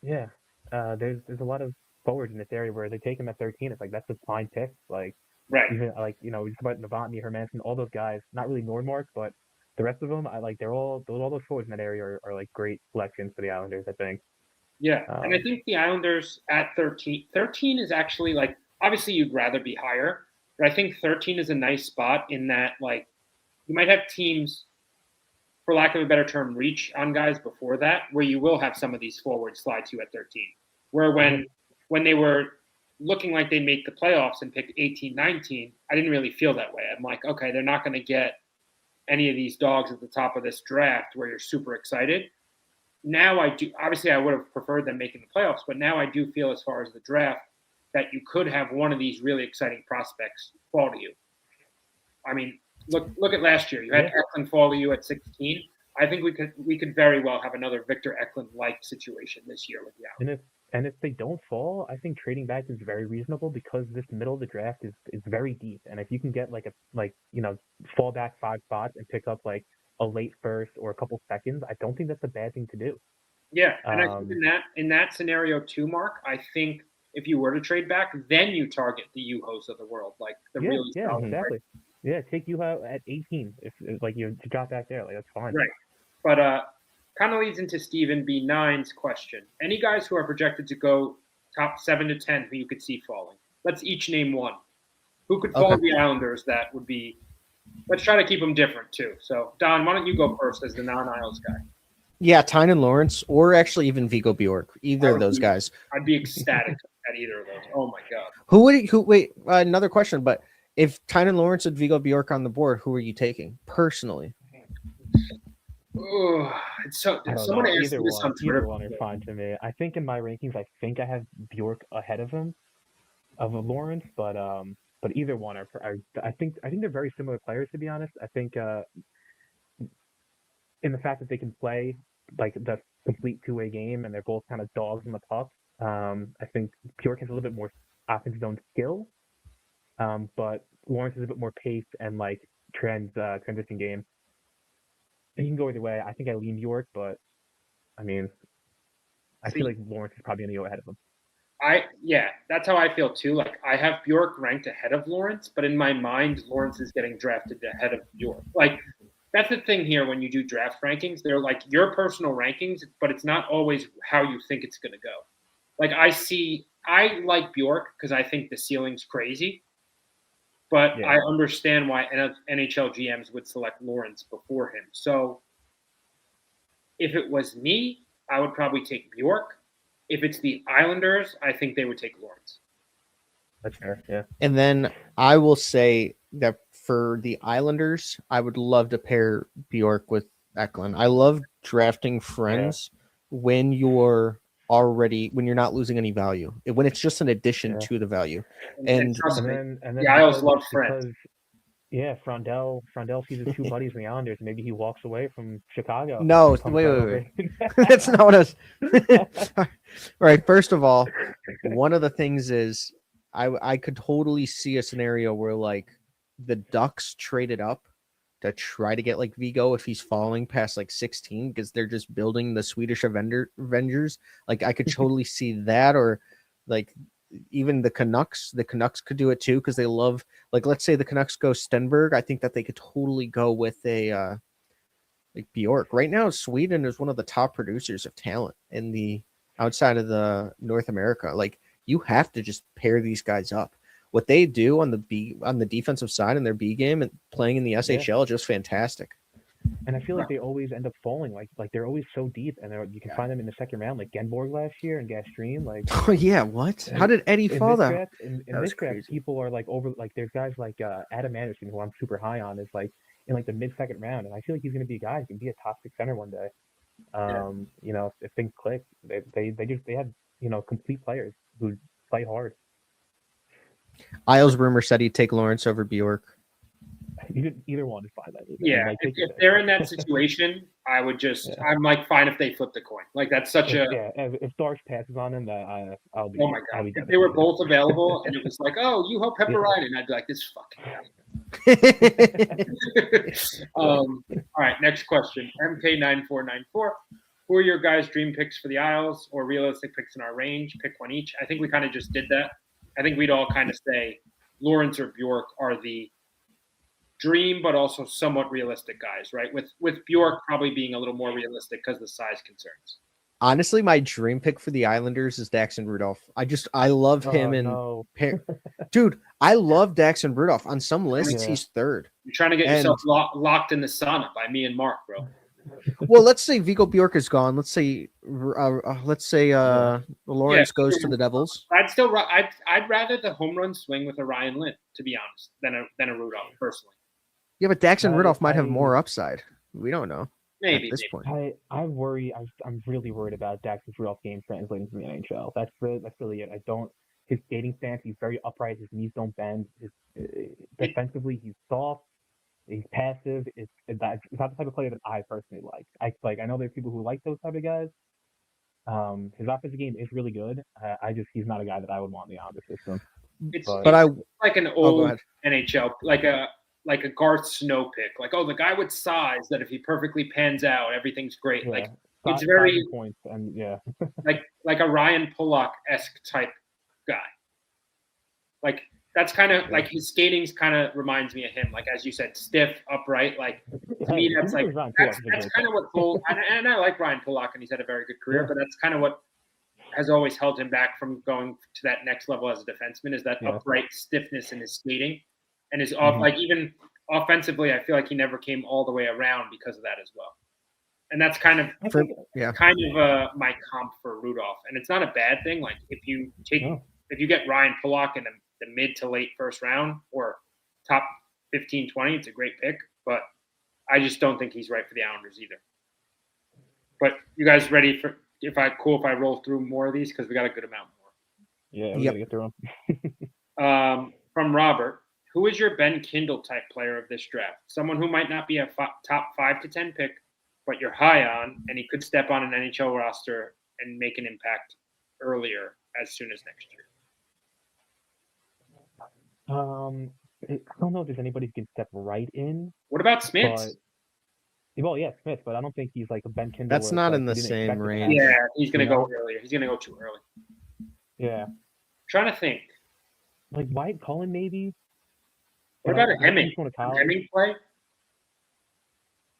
Yeah, there's a lot of forwards in this area where they take him at 13. It's that's a fine pick. Right. Even we talk about Novotny, Hermanson, all those guys. Not really Nordmark, but the rest of them, all those forwards in that area are great selections for the Islanders, I think. Yeah, and I think the Islanders at 13 is actually obviously you'd rather be higher, but I think 13 is a nice spot in that you might have teams, for lack of a better term, reach on guys before that, where you will have some of these forwards slide to you at 13. Where when they were looking like they'd make the playoffs and pick 18, 19, I didn't really feel that way. I'm like, okay, they're not going to get any of these dogs at the top of this draft where you're super excited. Now I do. Obviously, I would have preferred them making the playoffs, but now I do feel as far as the draft that you could have one of these really exciting prospects fall to you. I mean, look at last year. You had Eklund fall to you at 16. I think we could very well have another Victor Eklund-like situation this year with the Islanders. And if they don't fall, I think trading back is very reasonable because this middle of the draft is very deep. And if you can get fall back 5 spots and pick up a late first or a couple seconds, I don't think that's a bad thing to do. Yeah, and I think in that scenario too, Mark, I think if you were to trade back, then you target the Yuhos of the world, the really exactly. Yeah, take you out at 18 if like you to drop back there, like that's fine. Right. But kind of leads into Stephen B9's question. Any guys who are projected to go top 7 to 10 who you could see falling? Let's each name one. Who could fall Okay. the Islanders that would be – let's try to keep them different too. So, Don, why don't you go first as the non-Isles guy? Yeah, Tynan Lawrence, or actually even Vigo Bjork, either of those guys. I'd be ecstatic at either of those. Oh, my God. Wait, another question, but if Tynan Lawrence and Vigo Bjork on the board, who are you taking personally? Oh, it's so I don't someone know. asked Either me this one, on Twitter. either one are fine to me. I think in my rankings, I think I have Bjork ahead of him, of Lawrence, but either one are. I think they're very similar players, to be honest. I think in the fact that they can play like the complete two-way game and they're both kind of dogs in the puck. I think Bjork has a little bit more offensive zone skill, but Lawrence is a bit more pace and like transition game. And you can go either way. I think I lean Bjork, but I mean, I feel like Lawrence is probably going to go ahead of him. Yeah, that's how I feel too. Like I have Bjork ranked ahead of Lawrence, but in my mind, Lawrence is getting drafted ahead of Bjork. Like that's the thing here when you do draft rankings. They're like your personal rankings, but it's not always how you think it's going to go. Like I like Bjork because I think the ceiling's crazy, but Yeah. I understand why NHL GMs would select Lawrence before him. So if it was me, I would probably take Bjork. If it's the Islanders, I think they would take Lawrence. That's fair, yeah. And then I will say that for the Islanders, I would love to pair Bjork with Eklund. I love drafting friends when you're not losing any value. When it's just an addition to the value. And then the Isles love friends. Yeah, Frondell sees his two buddies in the Islanders. Maybe he walks away from Chicago. No, wait. That's not what I was. All right. First of all, one of the things is I could totally see a scenario where like the Ducks traded up to try to get like Vigo if he's falling past like 16 because they're just building the Swedish Avengers. Like I could totally see that, or like even the Canucks could do it too because they love, like, let's say the Canucks go Stenberg. I think that they could totally go with a like Bjork. Right now, Sweden is one of the top producers of talent in the outside of the North America. Like you have to just pair these guys up. What they do on the defensive side in their B game and playing in the SHL is just fantastic. And I feel like they always end up falling. Like they're always so deep, and you can find them in the second round, like Genborg last year and Gastream. Like, oh yeah, what? How did Eddie fall that? In this draft, people are like over. Like, there's guys like Adam Anderson, who I'm super high on, is like in like the mid-second round, and I feel like he's going to be a guy who can be a top 6 center one day. You know, if things click, they have complete players who play hard. Isles rumor said he'd take Lawrence over Bjork. Either one is fine. Yeah, if they're in that situation, I would just I'm like fine if they flip the coin. Like that's such if Darsh passes on him, that I'll be. Oh my god! If they were both available and it was like, oh, you hope Pepperine, I'd be like, this fucking guy. All right, next question. MK9494. Who are your guys' dream picks for the Isles or realistic picks in our range? Pick one each. I think we kind of just did that. I think we'd all kind of say Lawrence or Bjork are the dream, but also somewhat realistic guys, right? With Bjork probably being a little more realistic because of the size concerns. Honestly, my dream pick for the Islanders is Daxon Rudolph. I love him dude, I love Daxon Rudolph. On some lists, he's third. You're trying to get yourself locked in the sauna by me and Mark, bro. Well, let's say Vigo Bjork is gone. Let's say Lawrence goes to the Devils. I'd rather the home run swing with a Ryan Lind, to be honest, than a Rudolph personally. Yeah, but Daxon Rudolph might have more upside. We don't know. Maybe at this point. I worry. I'm really worried about Daxon Rudolph's game translating to the NHL. That's really it. His skating stance. He's very upright. His knees don't bend. Defensively, he's soft. He's passive. It's not the type of player that I personally like. I know there's people who like those type of guys. His offensive game is really good. He's not a guy that I would want in the Islanders system. It's like an old NHL, like a Garth Snow pick. Like, oh, the guy with size that if he perfectly pans out, everything's great. Like it's very points and like a Ryan Pulock-esque type guy. Like That's kind of like his skating's kind of reminds me of him. Like as you said, stiff, upright. Like to me, that's like that's kind of what Cole. And I like Ryan Pulock, and he's had a very good career. But that's kind of what has always held him back from going to that next level as a defenseman. Is that upright stiffness in his skating, and his off like even offensively, I feel like he never came all the way around because of that as well. And that's kind of my comp for Rudolph, and it's not a bad thing. Like if you get Ryan Pulock in the mid to late first round or top 15, 20, it's a great pick. But I just don't think he's right for the Islanders either. But you guys ready for if I roll through more of these because we got a good amount more. Yeah, we gotta get through them. From Robert, who is your Ben Kindle type player of this draft? Someone who might not be a top 5 to 10 pick, but you're high on, and he could step on an NHL roster and make an impact earlier as soon as next year. I don't know if there's anybody who can step right in. What about Smith? Smith, but I don't think he's like a Ben Kindle. That's not in the same range. Yeah, he's going to go earlier. He's going to go too early. Yeah. I'm trying to think. Like Wyatt Cullen, maybe? What about a Hemming? Hemming play?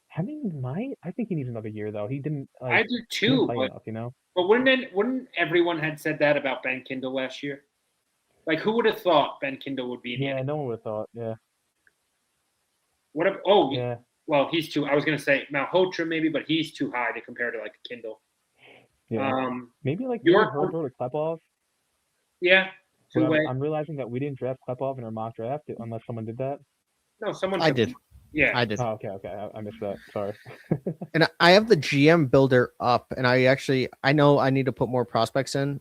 Hemming might. I think he needs another year, though. He didn't. I do too. But wouldn't everyone had said that about Ben Kindle last year? Like, who would have thought Ben Kindle would be in the NBA? No one would have thought, Well, he's too – I was going to say Malhotra maybe, but he's too high to compare to, like, Kindle. Yeah. Maybe, like, Herbert or Klepov. Yeah. I'm realizing that we didn't draft Klepov in our mock draft unless someone did that. No, someone – I did. Yeah. I did. Oh, okay. I missed that. Sorry. And I have the GM builder up, and I know I need to put more prospects in.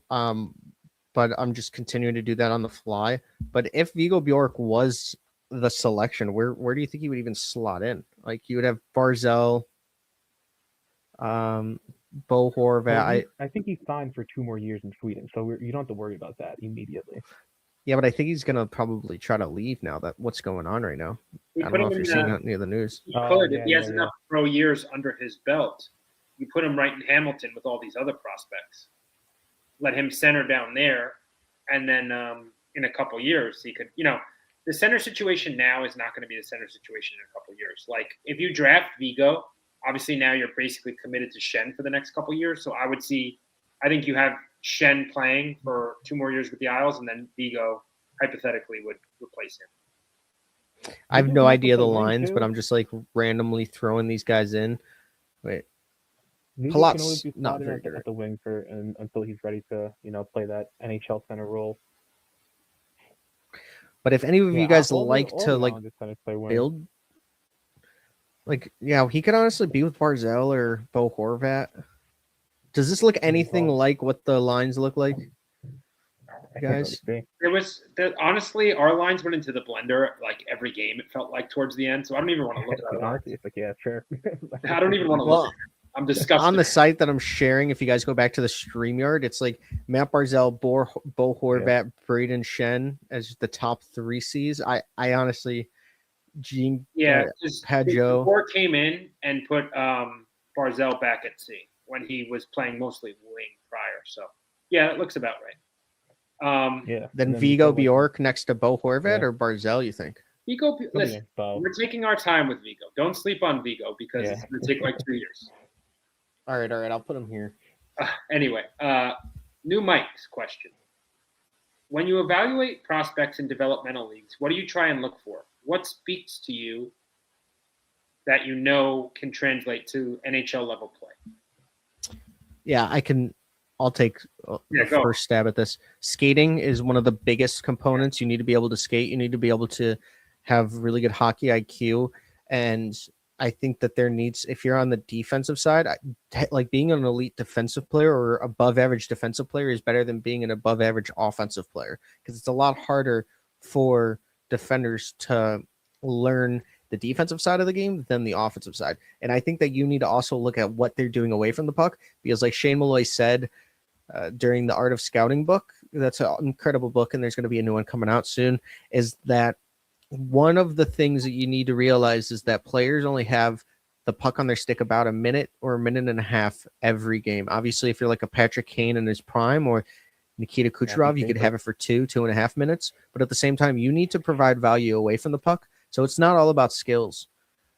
But I'm just continuing to do that on the fly. But if Vigo Bjork was the selection, where do you think he would even slot in? Like you would have Barzell, Bo Horvat. Well, I think he's signed for 2 more years in Sweden, so you don't have to worry about that immediately. Yeah, but I think he's gonna probably try to leave now. That what's going on right now. I don't know if you're seeing any of the news. He could if he has enough pro years under his belt. You put him right in Hamilton with all these other prospects. Let him center down there, and then in a couple years he could. The center situation now is not going to be the center situation in a couple years. Like if you draft Vigo, obviously now you're basically committed to Schenn for the next couple years. So I think you have Schenn playing for 2 more years with the Isles, and then Vigo hypothetically would replace him. I have no idea the lines, but I'm just like randomly throwing these guys in. Wait. Palat's not very good at the wing until he's ready to, play that NHL center role. But if any of you guys like to build, he could honestly be with Barzell or Bo Horvat. Does this look anything like what the lines look like, guys? Honestly, our lines went into the blender like every game. It felt like towards the end, so I don't even want to look at that. It's like, yeah, sure. I don't even want to look. I'm disgusted. On the site that I'm sharing, if you guys go back to the StreamYard, it's like Matt Barzell, Bo Horvat, Braden Schenn as the top 3 Cs. I honestly, Padjo. Moore came in and put Barzell back at C when he was playing mostly wing prior. So, yeah, it looks about right. Then Vigo Bjork next to Bo Horvat or Barzell, you think? Vigo, listen, we're taking our time with Vigo. Don't sleep on Vigo because it's going to take like 2 years. All right. I'll put him here. Anyway, new Mike's question. When you evaluate prospects in developmental leagues, what do you try and look for? What speaks to you that can translate to NHL level play? Yeah, I'll take the first stab at this. Skating is one of the biggest components. You need to be able to skate. You need to be able to have really good hockey IQ. And I think that if you're on the defensive side, like being an elite defensive player or above average defensive player is better than being an above average offensive player, because it's a lot harder for defenders to learn the defensive side of the game than the offensive side. And I think that you need to also look at what they're doing away from the puck, because like Shane Malloy said during the Art of Scouting book, that's an incredible book, and there's going to be a new one coming out soon, is that one of the things that you need to realize is that players only have the puck on their stick about a minute or a minute and a half every game. Obviously, if you're like a Patrick Kane in his prime, or Nikita Kucherov, you could have it for 2.5 minutes. But at the same time, you need to provide value away from the puck. So it's not all about skills.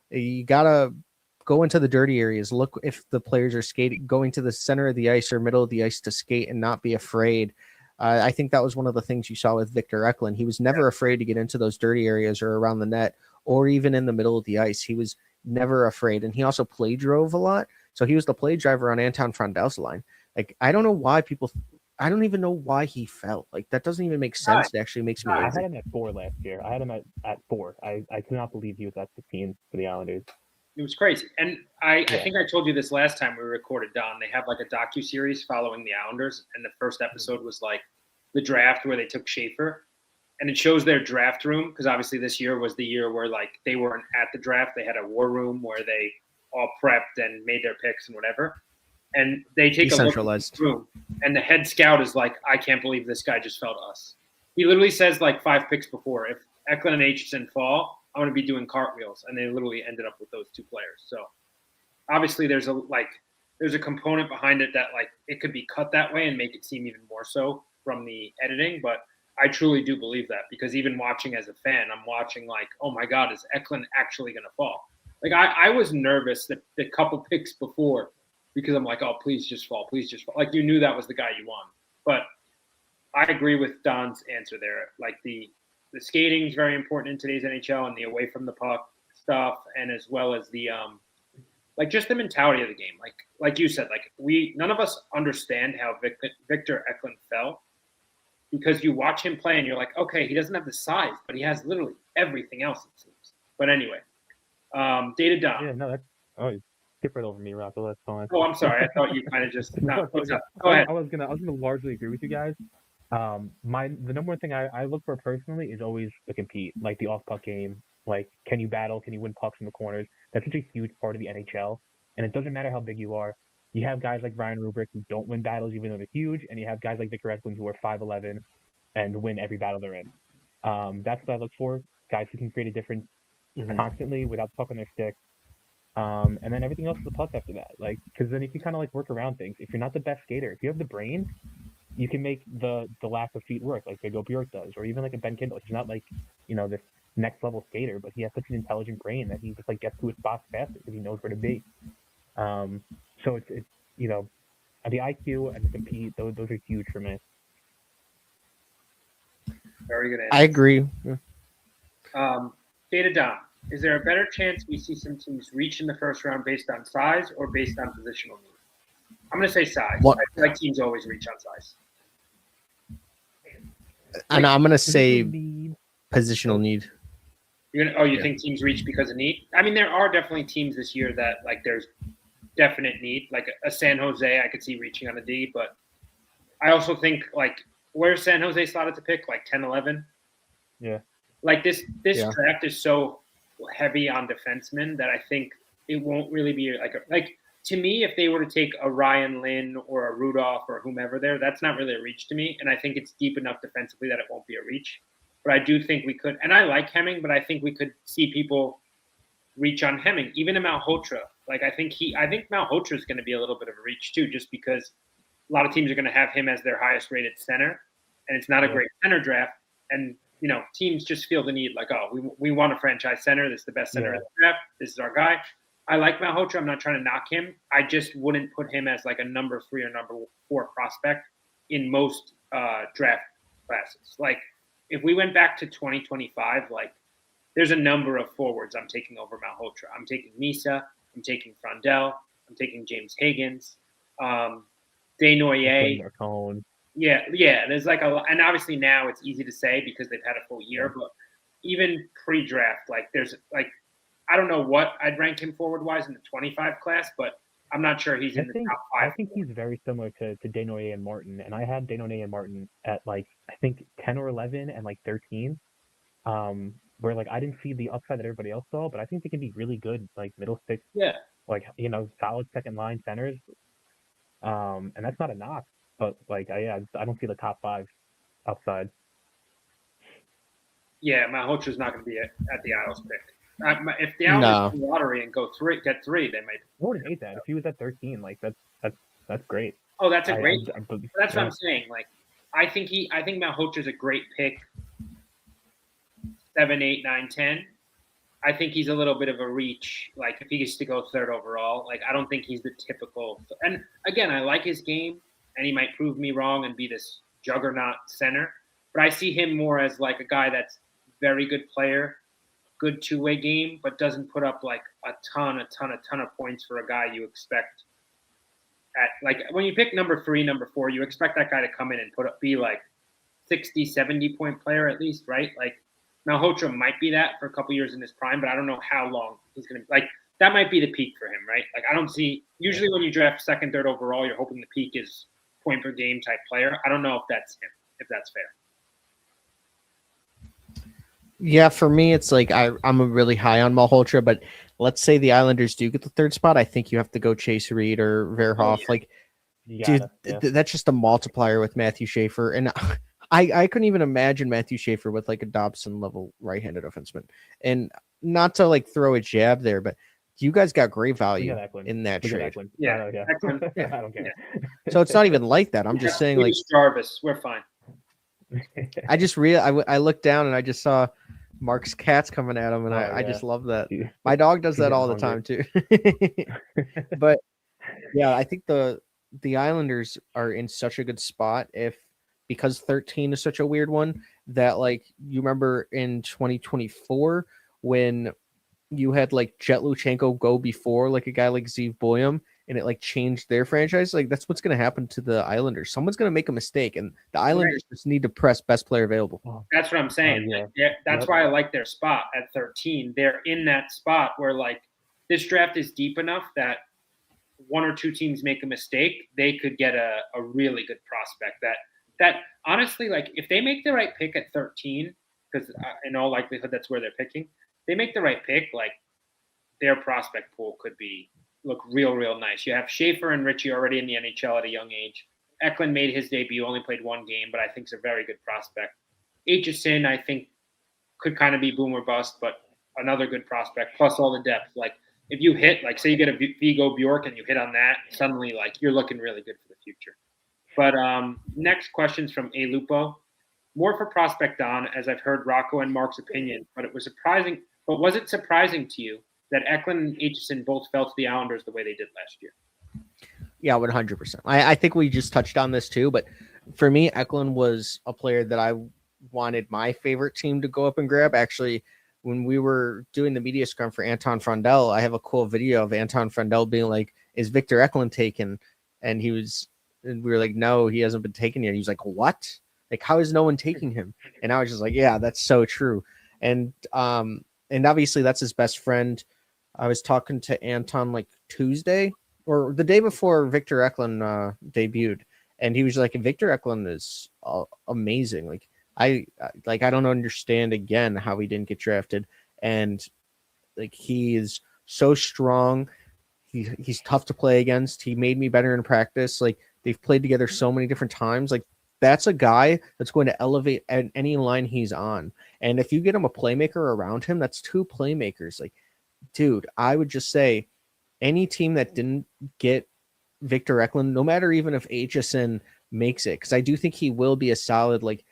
You got to go into the dirty areas. Look if the players are skating, going to the center of the ice or middle of the ice to skate and not be afraid. I think that was one of the things you saw with Victor Eklund. He was never afraid to get into those dirty areas or around the net or even in the middle of the ice. He was never afraid. And he also play drove a lot. So he was the play driver on Anton Frondel's line. Like, I don't know why I don't even know why he fell. Like, that doesn't even make sense. It actually makes me I angry. had him at 4 last year. I had him at 4. I could not believe he was at 15 for the Islanders. It was crazy. And I think I told you this last time we recorded, Don. They have like a docuseries following the Islanders. And the first episode was like the draft where they took Schaefer. And it shows their draft room because obviously this year was the year where like they weren't at the draft. They had a war room where they all prepped and made their picks and whatever. And they take a look at the room. And the head scout is like, I can't believe this guy just fell to us. He literally says like 5 picks before, if Eklund and Aitchison fall, I'm going to be doing cartwheels, and they literally ended up with those 2 players. So obviously there's a component behind it that like it could be cut that way and make it seem even more so from the editing. But I truly do believe that because even watching as a fan, I'm watching like, oh my God, is Eklund actually going to fall? Like I was nervous that the couple picks before because I'm like, oh, please just fall. Please just fall. Like you knew that was the guy you won. But I agree with Don's answer there. Like the skating is very important in today's NHL and the away from the puck stuff, and as well as the like just the mentality of the game. Like you said, like none of us understand how Victor Eklund fell because you watch him play and you're like, okay, he doesn't have the size, but he has literally everything else it seems. But anyway, Data Dom. Yeah, no, you skip right over me, Rocco. That's fine. Oh, I'm sorry. I thought you kind of just no. Go ahead. I was gonna largely agree with you guys. The number one thing I look for personally is always to compete, like the off-puck game. Like, can you battle? Can you win pucks in the corners? That's such a huge part of the NHL. And it doesn't matter how big you are. You have guys like Ryan Rubrick who don't win battles even though they're huge, and you have guys like Victor Eklund who are 5'11" and win every battle they're in. That's what I look for. Guys who can create a difference constantly without the puck on their stick. And then everything else is a plus after that. Like, because then you can kind of like work around things. If you're not the best skater, if you have the brain, you can make the lack of feet work, like Big O Bjork does, or even like a Ben Kindle. He's not like, this next level skater, but he has such an intelligent brain that he just like gets to his spots faster because he knows where to be. So it's the IQ and the compete, those are huge for me. Very good answer. I agree. Data Dom, is there a better chance we see some teams reach in the first round based on size or based on positional need? I'm going to say size. What? I feel like teams always reach on size. And I'm going to say positional need. You think teams reach because of need? I mean, there are definitely teams this year that like there's definite need. Like a San Jose, I could see reaching on a D, but I also think like where's San Jose slotted to pick? Like 10, 11? Yeah. Like this draft is so heavy on defensemen that I think it won't really be like to me, if they were to take a Ryan Lynn or a Rudolph or whomever there, that's not really a reach to me. And I think it's deep enough defensively that it won't be a reach. But I do think we could, and I like Hemming, but I think we could see people reach on Hemming, even a Malhotra. Like I think Malhotra is going to be a little bit of a reach too, just because a lot of teams are going to have him as their highest rated center, and it's not a great center draft. And teams just feel the need, like, oh, we want a franchise center. This is the best center in the draft. This is our guy. I like Malhotra. I'm not trying to knock him. I just wouldn't put him as like a number 3 or number 4 prospect in most draft classes. Like if we went back to 2025, like there's a number of forwards I'm taking over Malhotra. I'm taking Misa. I'm taking Frondell. I'm taking James Higgins. Desnoyers. Yeah. There's like a lot, and obviously now it's easy to say because they've had a full year, but even pre-draft, like there's like, I don't know what I'd rank him forward-wise in the 25 class, but I'm not sure he's in the top 5. I think he's very similar to Desnoyers and Martin, and I had Desnoyers and Martin at like I think 10 or 11 and like 13, where like I didn't see the upside that everybody else saw, but I think they can be really good, like middle six, like solid second line centers, and that's not a knock, but like I don't see the top 5 upside. Yeah, Malhotra's not going to be at the Isles pick. If the Islanders win the lottery and get 3, they might. I wouldn't hate that. If he was at 13, like that's great. Oh, that's a great. That's what I'm saying. Like, I think Malhotra's a great pick. 7, 8, 9, 10. I think he's a little bit of a reach. Like if he gets to go third overall, like I don't think he's the typical. And again, I like his game, and he might prove me wrong and be this juggernaut center. But I see him more as like a guy that's very good player, good two-way game, but doesn't put up like a ton of points for a guy you expect. At like when you pick number 3, number 4, you expect that guy to come in and be like 60, 70 point player at least, right? Like Malhotra might be that for a couple years in his prime, but I don't know how long he's going to like. That might be the peak for him, right? Like I don't see. Usually when you draft second, third overall, you're hoping the peak is point per game type player. I don't know if that's him. If that's fair. Yeah, for me, it's like I'm really high on Malhotra, but let's say the Islanders do get the third spot. I think you have to go Chase Reed or Verhoff. Like, dude, that's just a multiplier with Matthew Schaefer. And I couldn't even imagine Matthew Schaefer with like a Dobson level right-handed defenseman. And not to like throw a jab there, but you guys got great value in that trade. Yeah. I don't care. So it's not even like that. I'm just saying, like Jarvis, we're fine. I just I looked down and I just saw Mark's cats coming at him, and I just love that. My dog does that all the time too. But yeah, I think the Islanders are in such a good spot because 13 is such a weird one that like you remember in 2024 when you had like Jet Luchenko go before like a guy like Zeev Boyum, and it like changed their franchise. Like that's what's going to happen to the Islanders. Someone's going to make a mistake, and the Islanders just need to press best player available. That's what I'm saying. That's why I like their spot at 13. They're in that spot where like this draft is deep enough that one or two teams make a mistake, they could get a really good prospect. That honestly, like if they make the right pick at 13, because in all likelihood that's where they're picking, they make the right pick, like their prospect pool could look real nice. You have Schaefer and Richie already in the NHL at a young age. Eklund made his debut, only played one game, but I think is a very good prospect. Aitchison, I think, could kind of be boom or bust, but another good prospect, plus all the depth. Like, if you hit, like, say you get a Vigo Bjork and you hit on that, suddenly, like, you're looking really good for the future. But next question's from A. Lupo. More for prospect Don, as I've heard Rocco and Mark's opinion, but was it surprising to you that Eklund and Aitchison both fell to the Islanders the way they did last year? Yeah, 100%. I think we just touched on this too, but for me, Eklund was a player that I wanted my favorite team to go up and grab. Actually, when we were doing the media scrum for Anton Frondel, I have a cool video of Anton Frondel being like, "Is Victor Eklund taken?" And we were like, "No, he hasn't been taken yet." He was like, "What? Like, how is no one taking him?" And I was just like, "Yeah, that's so true." And obviously that's his best friend. I was talking to Anton like Tuesday or the day before Victor Eklund debuted, and he was like, "Victor Eklund is amazing. Like I don't understand again how he didn't get drafted, and like he is so strong. He's tough to play against. He made me better in practice. Like they've played together so many different times. Like that's a guy that's going to elevate at any line he's on. And if you get him a playmaker around him, that's two playmakers. Like, dude, I would just say any team that didn't get Victor Eklund, no matter even if Aitchison makes it, because I do think he will be a solid like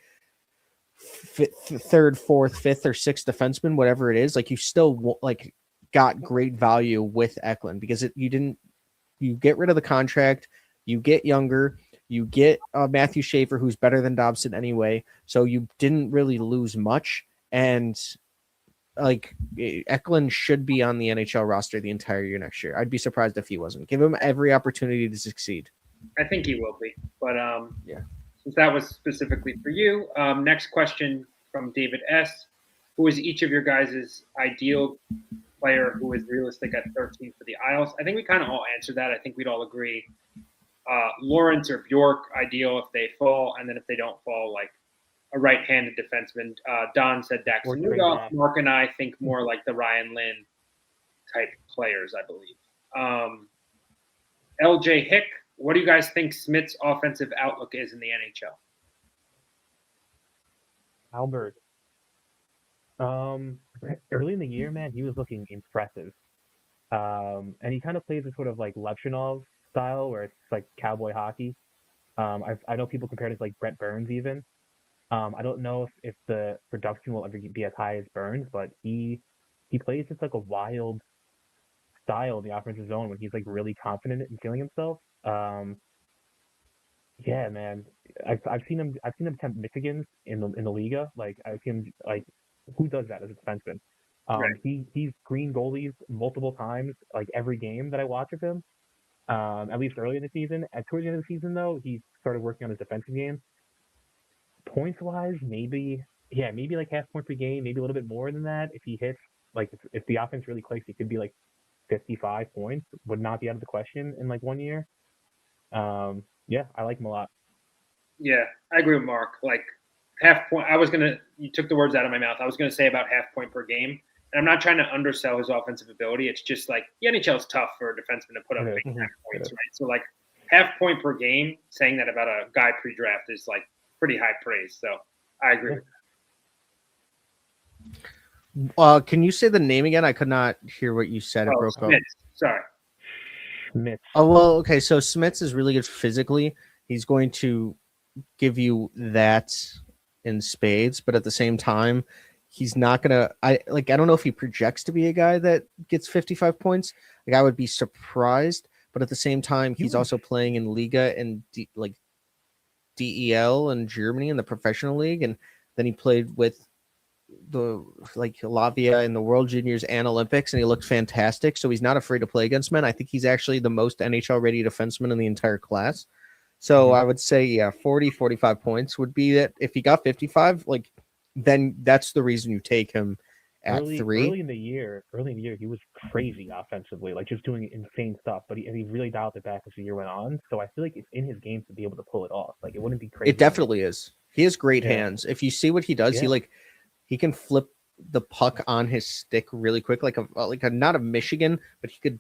third, fourth, fifth, or sixth defenseman, whatever it is. Like you still like got great value with Eklund because you get rid of the contract, you get younger, you get Matthew Schaefer, who's better than Dobson anyway. So you didn't really lose much. And like Eklund should be on the NHL roster the entire year next year. I'd be surprised if he wasn't. Give him every opportunity to succeed. I think he will be. But yeah. Since that was specifically for you, next question from David S. Who is each of your guys' ideal player who is realistic at 13 for the Isles? I think we kind of all answered that. I think we'd all agree. Lawrence or Bjork, ideal if they fall, and then if they don't fall, like a right-handed defenseman. Don said Daxton Rudolph. Mark and I think more like the Ryan Lynn type players, I believe. LJ Hick, what do you guys think Smith's offensive outlook is in the NHL? Albert. Early in the year, man, he was looking impressive. And he kind of plays a sort of like Levchinov style where it's like cowboy hockey. I know people compare it to like Brent Burns even. I don't know if the production will ever be as high as Burns, but he plays just like a wild style in the offensive zone when he's like really confident in feeling himself. Yeah, man, I've seen him attempt Michigans in the Liga. Like I've seen him, like who does that as a defenseman? Right. He's green goalies multiple times, like every game that I watch of him. At least early in the season. At towards the end of the season, though, he started working on his defensive game. Points wise, maybe like half point per game, maybe a little bit more than that. If he hits, like if the offense really clicks, he could be like 55 points. Would not be out of the question in like 1 year. Yeah, I like him a lot. Yeah, I agree with Mark. Like half point. You took the words out of my mouth. I was gonna say about half point per game. And I'm not trying to undersell his offensive ability. It's just like the NHL is tough for a defenseman to put up It is. big time It points, is. right? So like half point per game, saying that about a guy pre-draft is like pretty high praise. So I agree with Can you say the name again? I could not hear what you said. It that. Oh, broke up. Smith. Sorry. Mitch. Oh well, okay. So Smits is really good physically. He's going to give you that in spades, but at the same time, he's not gonna. I don't know if he projects to be a guy that gets 55 points. Like I would be surprised, but at the same time, he's also playing in Liga and DEL in Germany in the professional league, and then he played with the Latvia in the World Juniors and Olympics, and he looked fantastic. So he's not afraid to play against men. I think he's actually the most NHL ready defenseman in the entire class. So I would say 40, 45 points would be it. If he got 55, then that's the reason you take him at 3. Early in the year, he was crazy offensively, like just doing insane stuff. But he really dialed it back as the year went on. So I feel like it's in his game to be able to pull it off. Like it wouldn't be crazy. It definitely is. He has great Yeah. hands. If you see what he does, he can flip the puck on his stick really quick, like a not a Michigan, but he could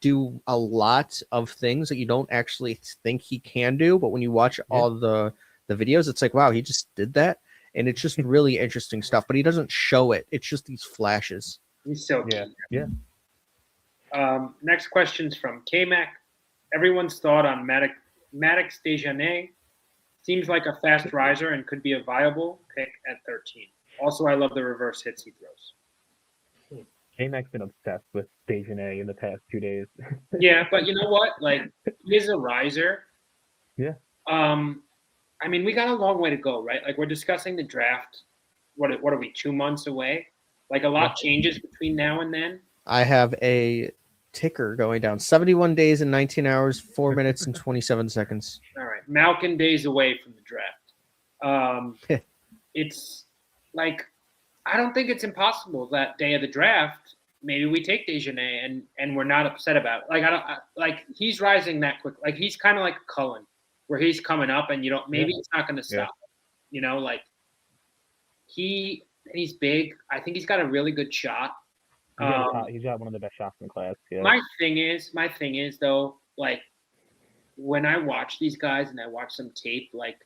do a lot of things that you don't actually think he can do. But when you watch all the videos, it's like, wow, he just did that. And it's just really interesting stuff, but he doesn't show it. It's just these flashes. He's so Yeah. key. Yeah. Next question's from K-Mac. Everyone's thought on Maddox Desjardins. Seems like a fast riser and could be a viable pick at 13. Also, I love the reverse hits he throws. K-Mac's been obsessed with Desjardins in the past 2 days. Yeah, but you know what? Like, he is a riser. Yeah. I mean, we got a long way to go, right? Like, we're discussing the draft. What are we, 2 months away? Like, a lot changes between now and then. I have a ticker going down. 71 days and 19 hours, 4 minutes and 27 seconds. All right. Malkin days away from the draft. It's like, I don't think it's impossible that day of the draft, maybe we take Desjardins and we're not upset about it. Like, he's rising that quick. Like, he's kind of like Cullen, where he's coming up and maybe it's not going to stop. Like he's big. I think he's got a really good shot. He's got one of the best shots in the class. Yeah. My thing is though, like when I watch these guys and I watch some tape, like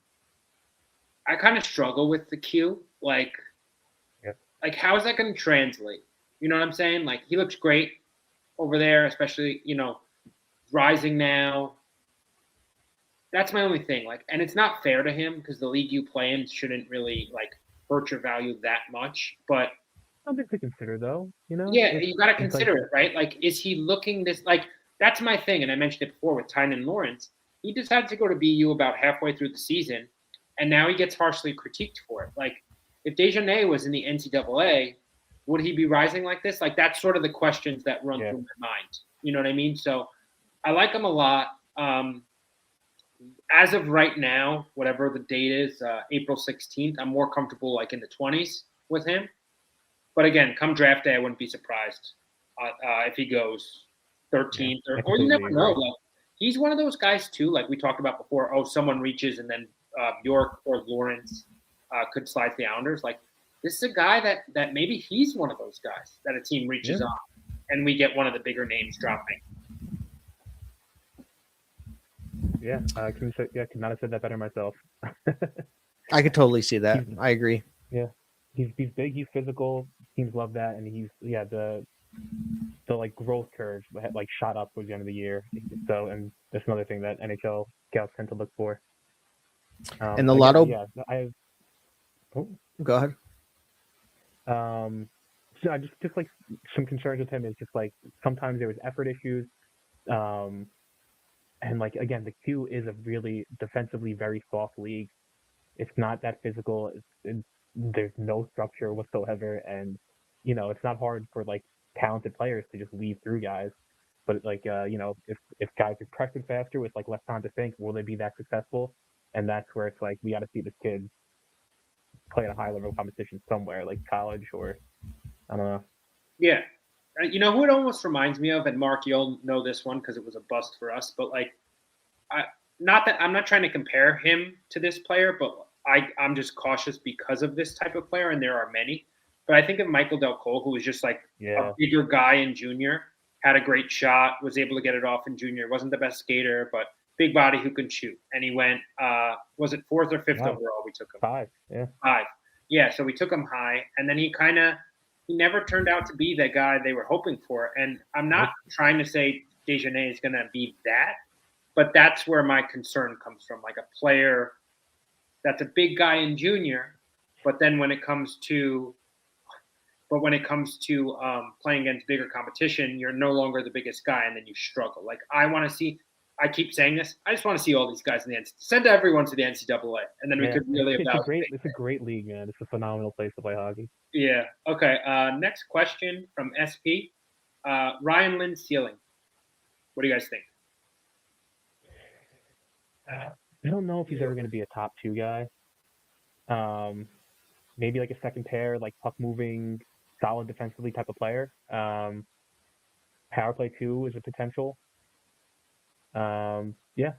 I kind of struggle with the Q. Like how is that going to translate? You know what I'm saying? Like he looks great over there, especially, rising now. That's my only thing. Like, and it's not fair to him because the league you play in shouldn't really hurt your value that much. But something to consider, though. Yeah, you got to consider it, right? Like, is he looking this? Like, that's my thing, and I mentioned it before with Tynan Lawrence. He decided to go to BU about halfway through the season, and now he gets harshly critiqued for it. Like, if Desjardins was in the NCAA, would he be rising like this? Like, that's sort of the questions that run through my mind. You know what I mean? So, I like him a lot. As of right now, whatever the date is, April 16th, I'm more comfortable in the 20s with him. But again, come draft day, I wouldn't be surprised if he goes 13th or you never know. Like, he's one of those guys too, like we talked about before. Oh, someone reaches and then Bjork or Lawrence could slide to the Islanders. Like, this is a guy that maybe he's one of those guys that a team reaches on, and we get one of the bigger names dropping. Yeah, could not have said that better myself. I could totally see that. I agree. Yeah, he's big, he's physical. Teams love that, and he's the growth curve shot up towards the end of the year. So, and that's another thing that NHL scouts tend to look for. And the again, lotto. yeah, I have. Oh, Go ahead. so I just like some concerns with him is just like sometimes there was effort issues. And like again, the Q is a really defensively very soft league. It's not that physical. There's no structure whatsoever, and it's not hard for like talented players to just weave through guys. But like if guys are pressured faster with like less time to think, will they be that successful? And that's where it's like we got to see this kid play at a high level competition somewhere, like college or I don't know. Yeah. You know who it almost reminds me of, and Mark, you'll know this one because it was a bust for us, but like, not that I'm not trying to compare him to this player, but I'm just cautious because of this type of player, and there are many. But I think of Michael Del Cole, who was just like a bigger guy in junior, had a great shot, was able to get it off in junior, wasn't the best skater, but big body who can shoot. And he went, was it 4th or 5th overall we took him? 5, yeah. 5. Yeah, so we took him high, and then he never turned out to be that guy they were hoping for. And I'm not trying to say Desjardins is going to be that, but that's where my concern comes from. Like a player that's a big guy in junior, but then when it comes to playing against bigger competition, you're no longer the biggest guy, and then you struggle. Like I keep saying this. I just want to see all these guys in the send everyone to the NCAA, and then we could really evaluate. It's a great league, man. It's a phenomenal place to play hockey. Yeah. Okay. Next question from SP. Ryan Lynn Sealing. What do you guys think? I don't know if he's ever going to be a top 2 guy. Maybe like a second pair, like puck moving, solid defensively type of player. Power play 2 is a potential. Yeah.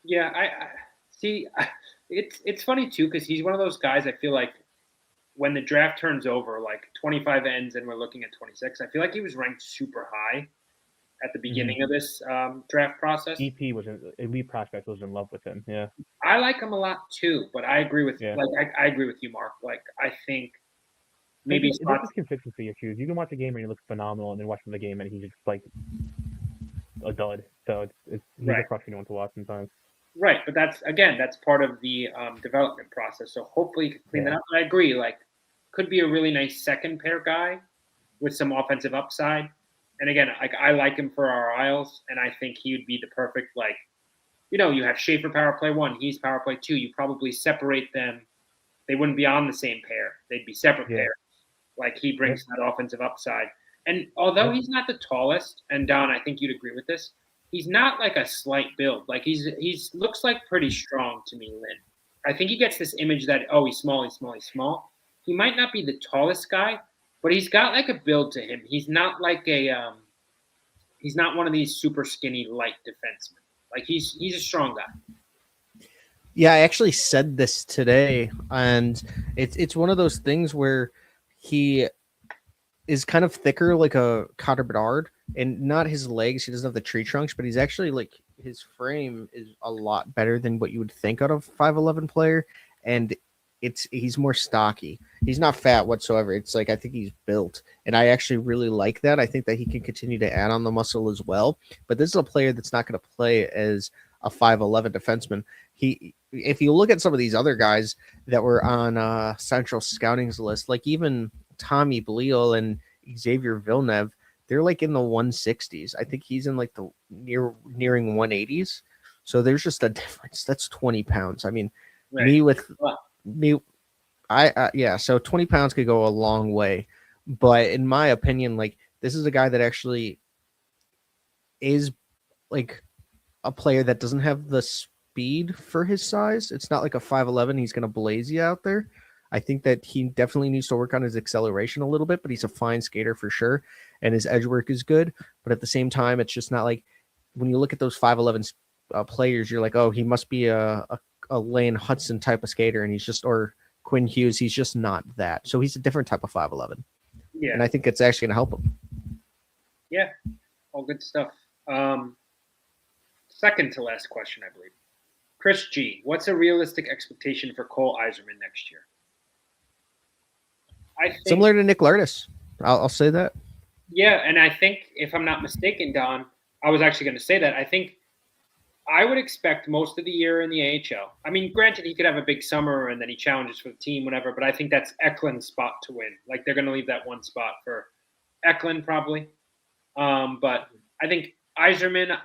Yeah, I see. It's funny too because he's one of those guys. I feel like when the draft turns over, like 25 ends and we're looking at 26, I feel like he was ranked super high at the beginning of this draft process. Elite Prospect was in love with him. Yeah, I like him a lot too, but I agree with I agree with you, Mark. Like I think maybe it's just consistency issues. You can watch a game and he looks phenomenal, and then watch the game and he's just like a dud. So he's a frustrating one to watch sometimes. Right, but that's part of the development process. So hopefully you can clean that up. I agree. Like, could be a really nice second pair guy with some offensive upside. And again, I like him for our Isles, and I think he would be the perfect you have Schaefer power play 1, he's power play 2. You probably separate them. They wouldn't be on the same pair. They'd be separate pairs. Like he brings that offensive upside. And although he's not the tallest, and Don, I think you'd agree with this, he's not like a slight build. Like he's looks like pretty strong to me, Lynn. I think he gets this image that he's small. He might not be the tallest guy, but he's got like a build to him. He's not like he's not one of these super skinny light defensemen. Like he's a strong guy. Yeah, I actually said this today, and it's one of those things where he is kind of thicker like a Connor Bedard, and not his legs. He doesn't have the tree trunks, but he's actually like his frame is a lot better than what you would think out of a 5'11" player, and he's more stocky. He's not fat whatsoever. It's like I think he's built, and I actually really like that. I think that he can continue to add on the muscle as well. But this is a player that's not going to play as a 5'11" defenseman. If you look at some of these other guys that were on Central Scouting's list, like even Tommy Bleal and Xavier Villeneuve, they're like in the 160s. I think he's in like the nearing 180s. So there's just a difference. That's 20 pounds. I mean, so 20 pounds could go a long way. But in my opinion, like this is a guy that actually is like a player that doesn't have the speed for his size. It's not like a 5'11". He's going to blaze you out there. I think that he definitely needs to work on his acceleration a little bit, but he's a fine skater for sure. And his edge work is good. But at the same time, it's just not like when you look at those 5'11" players, you're like, oh, he must be a Lane Hudson type of skater. And he's just, or Quinn Hughes, he's just not that. So he's a different type of 5'11". Yeah. And I think it's actually going to help him. Yeah. All good stuff. Second to last question, I believe. Chris G, what's a realistic expectation for Cole Eiserman next year? I think, similar to Nick Lardis. I'll say that. Yeah, and I think, if I'm not mistaken, Don, I was actually going to say that. I think I would expect most of the year in the AHL. I mean, granted, he could have a big summer and then he challenges for the team, whatever. But I think that's Eklund's spot to win. Like they're going to leave that one spot for Eklund probably. But I think Yzerman,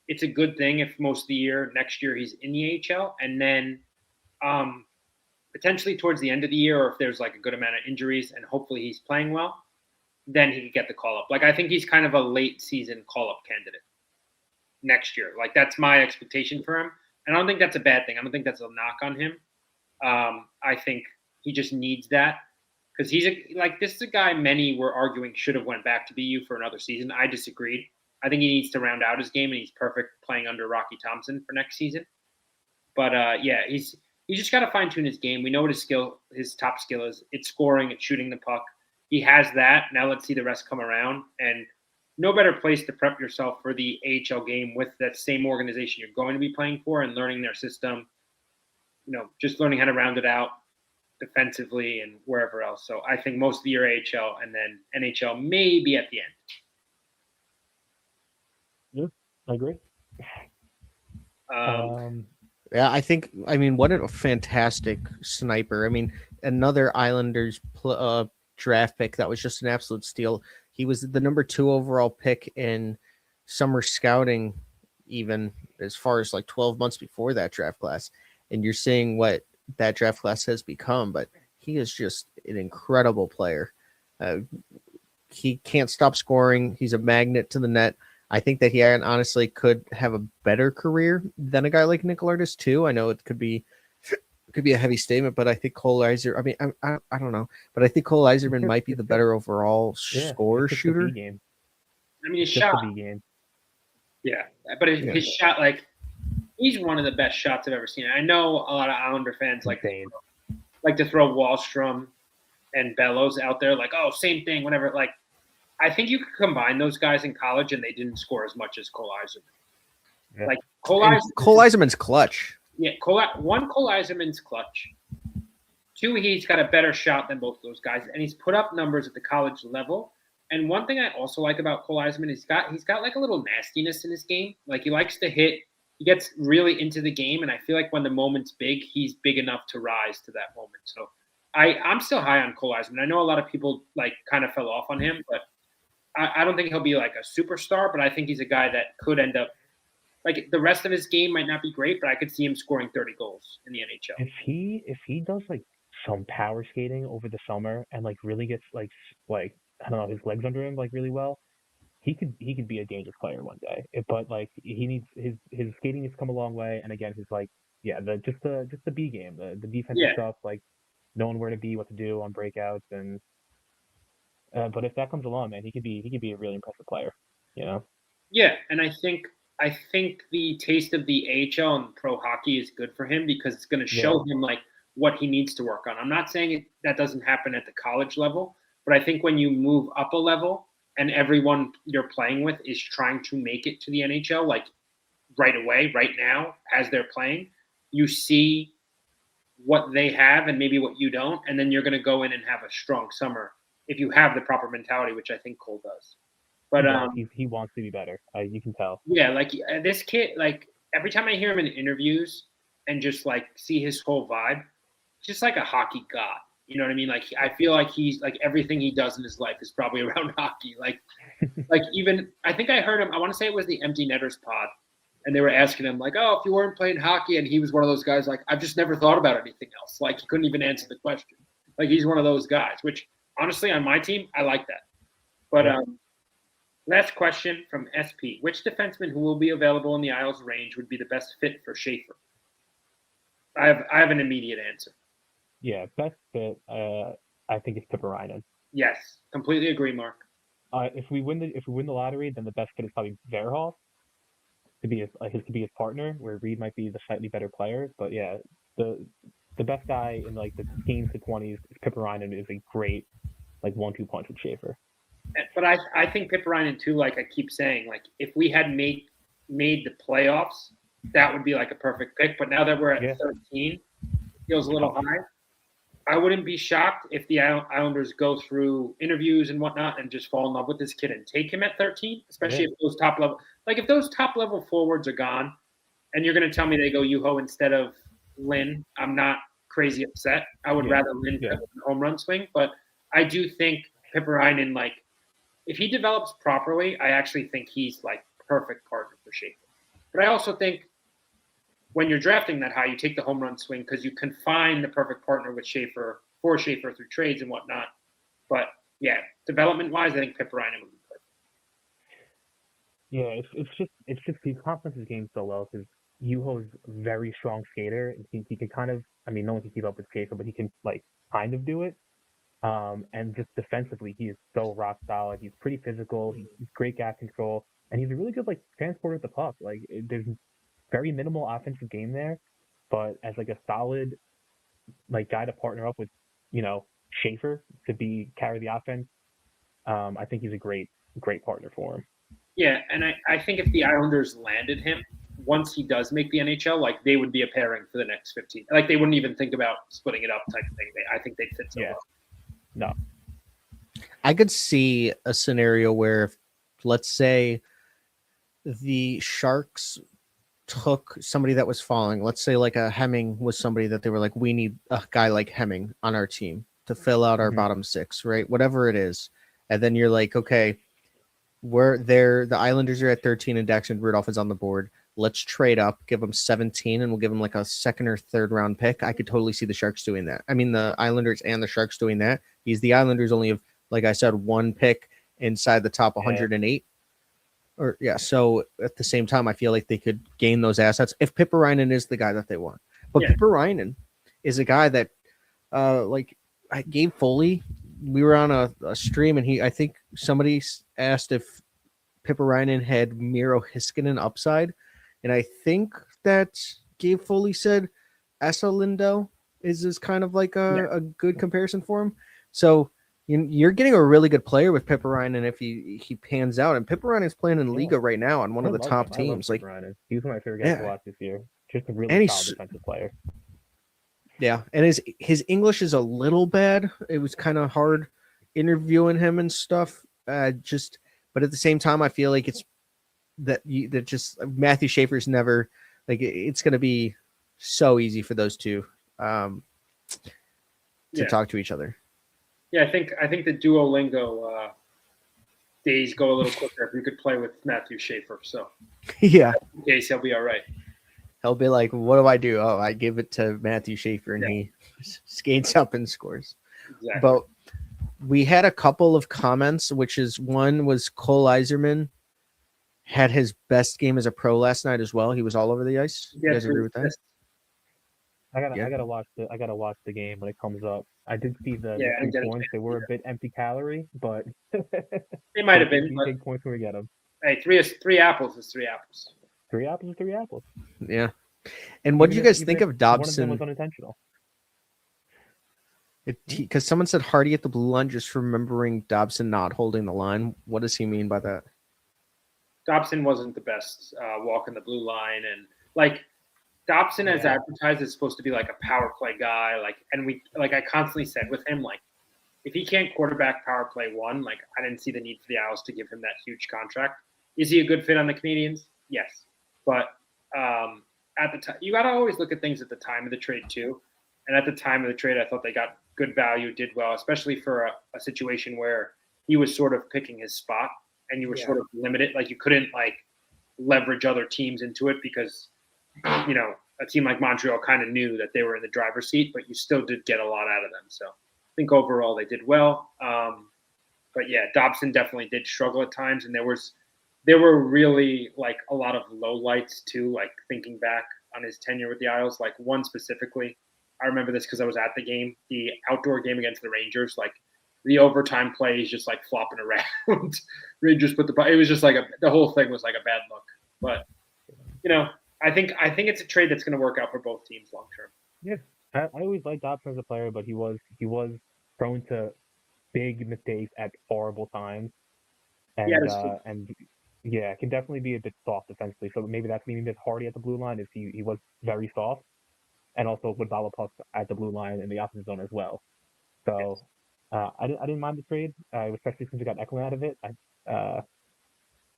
it's a good thing if most of the year next year he's in the AHL, and then potentially towards the end of the year, or if there's like a good amount of injuries and hopefully he's playing well, then he could get the call up. Like I think he's kind of a late season call up candidate next year. Like that's my expectation for him. And I don't think that's a bad thing. I don't think that's a knock on him. I think he just needs that because this is a guy many were arguing should have went back to BU for another season. I disagreed. I think he needs to round out his game, and he's perfect playing under Rocky Thompson for next season. But he's just got to fine tune his game. We know what his top skill is. It's scoring, it's shooting the puck. He has that. Now let's see the rest come around. And no better place to prep yourself for the AHL game with that same organization you're going to be playing for and learning their system. Just learning how to round it out defensively and wherever else. So I think most of the year AHL and then NHL maybe at the end. Yeah, I agree. Yeah, I mean, what a fantastic sniper. I mean, another Islanders draft pick that was just an absolute steal. He was the number 2 overall pick in summer scouting, even as far as like 12 months before that draft class. And you're seeing what that draft class has become, but he is just an incredible player. He can't stop scoring. He's a magnet to the net. I think that he honestly could have a better career than a guy like Nicolardis too. I know it could be a heavy statement, but I think Cole Yzer. I mean, I don't know, but I think Cole Yzerman might be the better overall scorer shooter. I mean, his shot. Game. Yeah, but his shot, like, he's one of the best shots I've ever seen. I know a lot of Islander fans like to throw Wallstrom and Bellows out there, like, oh, same thing, whatever. Like, I think you could combine those guys in college, and they didn't score as much as Cole Yzerman. Yeah. Like Cole Yzerman's clutch. Yeah, Cole Yzerman's clutch. 2, he's got a better shot than both of those guys, and he's put up numbers at the college level. And one thing I also like about Cole Yzerman is he's got like a little nastiness in his game. Like he likes to hit. He gets really into the game, and I feel like when the moment's big, he's big enough to rise to that moment. So I'm still high on Cole Yzerman. I know a lot of people like kind of fell off on him, but I don't think he'll be like a superstar, but I think he's a guy that could end up like the rest of his game might not be great, but I could see him scoring 30 goals in the NHL. If he does like some power skating over the summer and like really gets like I don't know, his legs under him like really well, he could be a dangerous player one day. But like he needs his skating has come a long way, and again his like just the B game, the defensive stuff, like knowing where to be, what to do on breakouts, and but if that comes along, man, he could be a really impressive player, Yeah, and I think the taste of the AHL and pro hockey is good for him because it's going to show him like what he needs to work on. I'm not saying that doesn't happen at the college level, but I think when you move up a level and everyone you're playing with is trying to make it to the NHL, like right away, right now, as they're playing, you see what they have and maybe what you don't, and then you're going to go in and have a strong summer if you have the proper mentality, which I think Cole does. But he wants to be better. You can tell. Yeah, like this kid, like every time I hear him in interviews and just like see his whole vibe, just like a hockey god. You know what I mean? Like I feel like he's like everything he does in his life is probably around hockey. Like even I think I heard him. I want to say it was the Empty Netters pod, and they were asking him like, "Oh, if you weren't playing hockey," and he was one of those guys like, "I've just never thought about anything else." Like he couldn't even answer the question. Like he's one of those guys. Which honestly, on my team, I like that. But last question from SP: which defenseman who will be available in the Isles range would be the best fit for Schaefer? I have an immediate answer. Yeah, best fit. I think it's Pipparainen. Yes, completely agree, Mark. If we win the lottery, then the best fit is probably Verhoff to be his partner, where Reed might be the slightly better player. But yeah, the best guy in like the teens to 20s, Pipparainen is a great like 1-2 punch with Schaefer. But I think Pipparainen too. Like I keep saying, like if we had made the playoffs, that would be like a perfect pick. But now that we're at 13, it feels a little high. I wouldn't be shocked if the Islanders go through interviews and whatnot and just fall in love with this kid and take him at 13, especially if those top level forwards are gone. and you're going to tell me they go Yuho instead of Lynn, I'm not crazy upset. I would rather Lynn put a home run swing, but I do think Pipperainen, like, if he develops properly, I actually think he's like perfect partner for Schaefer. But I also think when you're drafting that high, you take the home run swing because you can find the perfect partner with Schaefer for Schaefer through trades and whatnot. But yeah, development wise, I think Pipperainen would be perfect. Yeah, it's just he complements his game so well because Yuho's a very strong skater. He can kind of, I mean, no one can keep up with Schaefer, but he can like kind of do it. And just defensively, he is so rock solid. He's pretty physical. He's great gap control, and he's a really good like transporter of the puck. Like there's very minimal offensive game there, but as like a solid like guy to partner up with, Schaefer to carry the offense, I think he's a great partner for him. Yeah, and I think if the Islanders landed him, once he does make the NHL, like they would be a pairing for the next 15. Like they wouldn't even think about splitting it up type of thing. I think they'd fit so well. No. I could see a scenario where, let's say, the Sharks took somebody that was falling. Let's say like a Hemming was somebody that they were like, we need a guy like Hemming on our team to fill out our bottom six, right? Whatever it is. And then you're like, okay, we're there. The Islanders are at 13 and Daxton Rudolph is on the board. Let's trade up, give them 17, and we'll give them like a second or third round pick. I could totally see the Sharks doing that. I mean, the Islanders and the Sharks doing that. Because the Islanders only have, like I said, one pick inside the top 108. So at the same time, I feel like they could gain those assets if Pipperainen is the guy that they want. But Pipperainen is a guy that, like I gave Foley. We were on a stream, and I think somebody asked if Pipperainen had Miro Heiskanen upside, and I think that Gabe Foley said Esa Lindell is kind of like a good comparison for him. So you're getting a really good player with Pipperainen if he pans out. And Pipperainen is playing in Liga right now on one of the top teams. Like he's one of my favorite guys to watch this year. Just a really solid defensive player. Yeah, and his English is a little bad. It was kind of hard interviewing him and stuff. But at the same time, I feel like it's that just Matthew Schaefer's never like it's going to be so easy for those two to talk to each other. Yeah, I think the Duolingo days go a little quicker if you could play with Matthew Schaefer. So yeah, in case he'll be all right. He'll be like, what do I do? Oh, I give it to Matthew Schaefer, and he skates up and scores. Exactly. But we had a couple of comments, which is one was Cole Iserman had his best game as a pro last night as well. He was all over the ice. You guys agree with that? I gotta watch the game when it comes up. I did see the 3 points. They were a bit empty calorie, but they might have been. Take points when we get them. Hey, three apples is 3 apples. 3 apples is 3 apples. Yeah. And what do you guys think of Dobson? One of them was unintentional. Because someone said Hardy at the blue line, just remembering Dobson not holding the line. What does he mean by that? Dobson wasn't the best walking the blue line, and like Dobson as advertised is supposed to be like a power play guy. I constantly said with him, like if he can't quarterback power play 1, like I didn't see the need for the Isles to give him that huge contract. Is he a good fit on the Canadiens? Yes, but at the time, you got to always look at things at the time of the trade too. And at the time of the trade, I thought they got good value, did well, especially for a situation where he was sort of picking his spot and you were sort of limited. Like you couldn't like leverage other teams into it because, a team like Montreal kind of knew that they were in the driver's seat, but you still did get a lot out of them. So I think overall they did well. But yeah, Dobson definitely did struggle at times. And there were really like a lot of low lights too, like thinking back on his tenure with the Isles, like one specifically. I remember this because I was at the game, the outdoor game against the Rangers. Like the overtime play is just like flopping around. Rangers put it was just like the whole thing was like a bad look. But I think it's a trade that's going to work out for both teams long term. Yeah, I always liked Dobson as a player, but he was prone to big mistakes at horrible times, and it can definitely be a bit soft defensively. So maybe that's meaning that Hardy at the blue line is he was very soft. And also would follow pucks at the blue line in the offensive zone as well. So I didn't mind the trade, especially since we got Eklund out of it.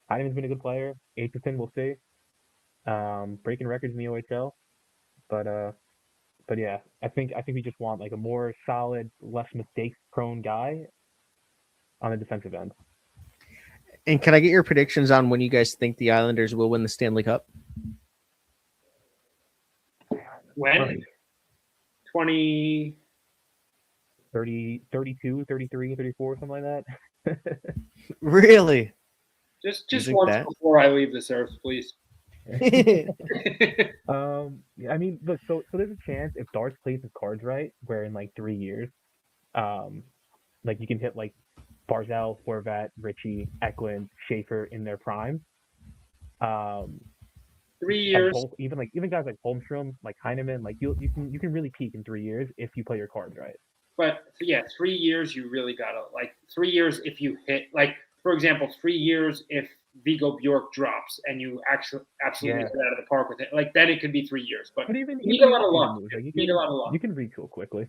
Heineman's been a good player. Aitchison, we'll see. breaking records in the OHL. But yeah, I think we just want like a more solid, less mistake-prone guy on the defensive end. And can I get your predictions on when you guys think the Islanders will win the Stanley Cup? When? 20. 30, 32, 33, 34, something like that. Really? Just think once that? before I leave this earth, please. I mean, look, so there's a chance if Darce plays his cards right, where in like 3 years, like you can hit like Barzal, Horvat, Richie, Eklund, Schaefer in their prime. 3 years. Even guys like Holmstrom, like Heineman, like you can really peak in 3 years if you play your cards right. But yeah, 3 years you really gotta 3 years if you hit for example 3 years if Vigo Bjork drops and you absolutely Yeah. hit out of the park with it, then it could be 3 years. But even you need a lot of lucky luck. moves, like, You need a lot of luck. you can retool quickly.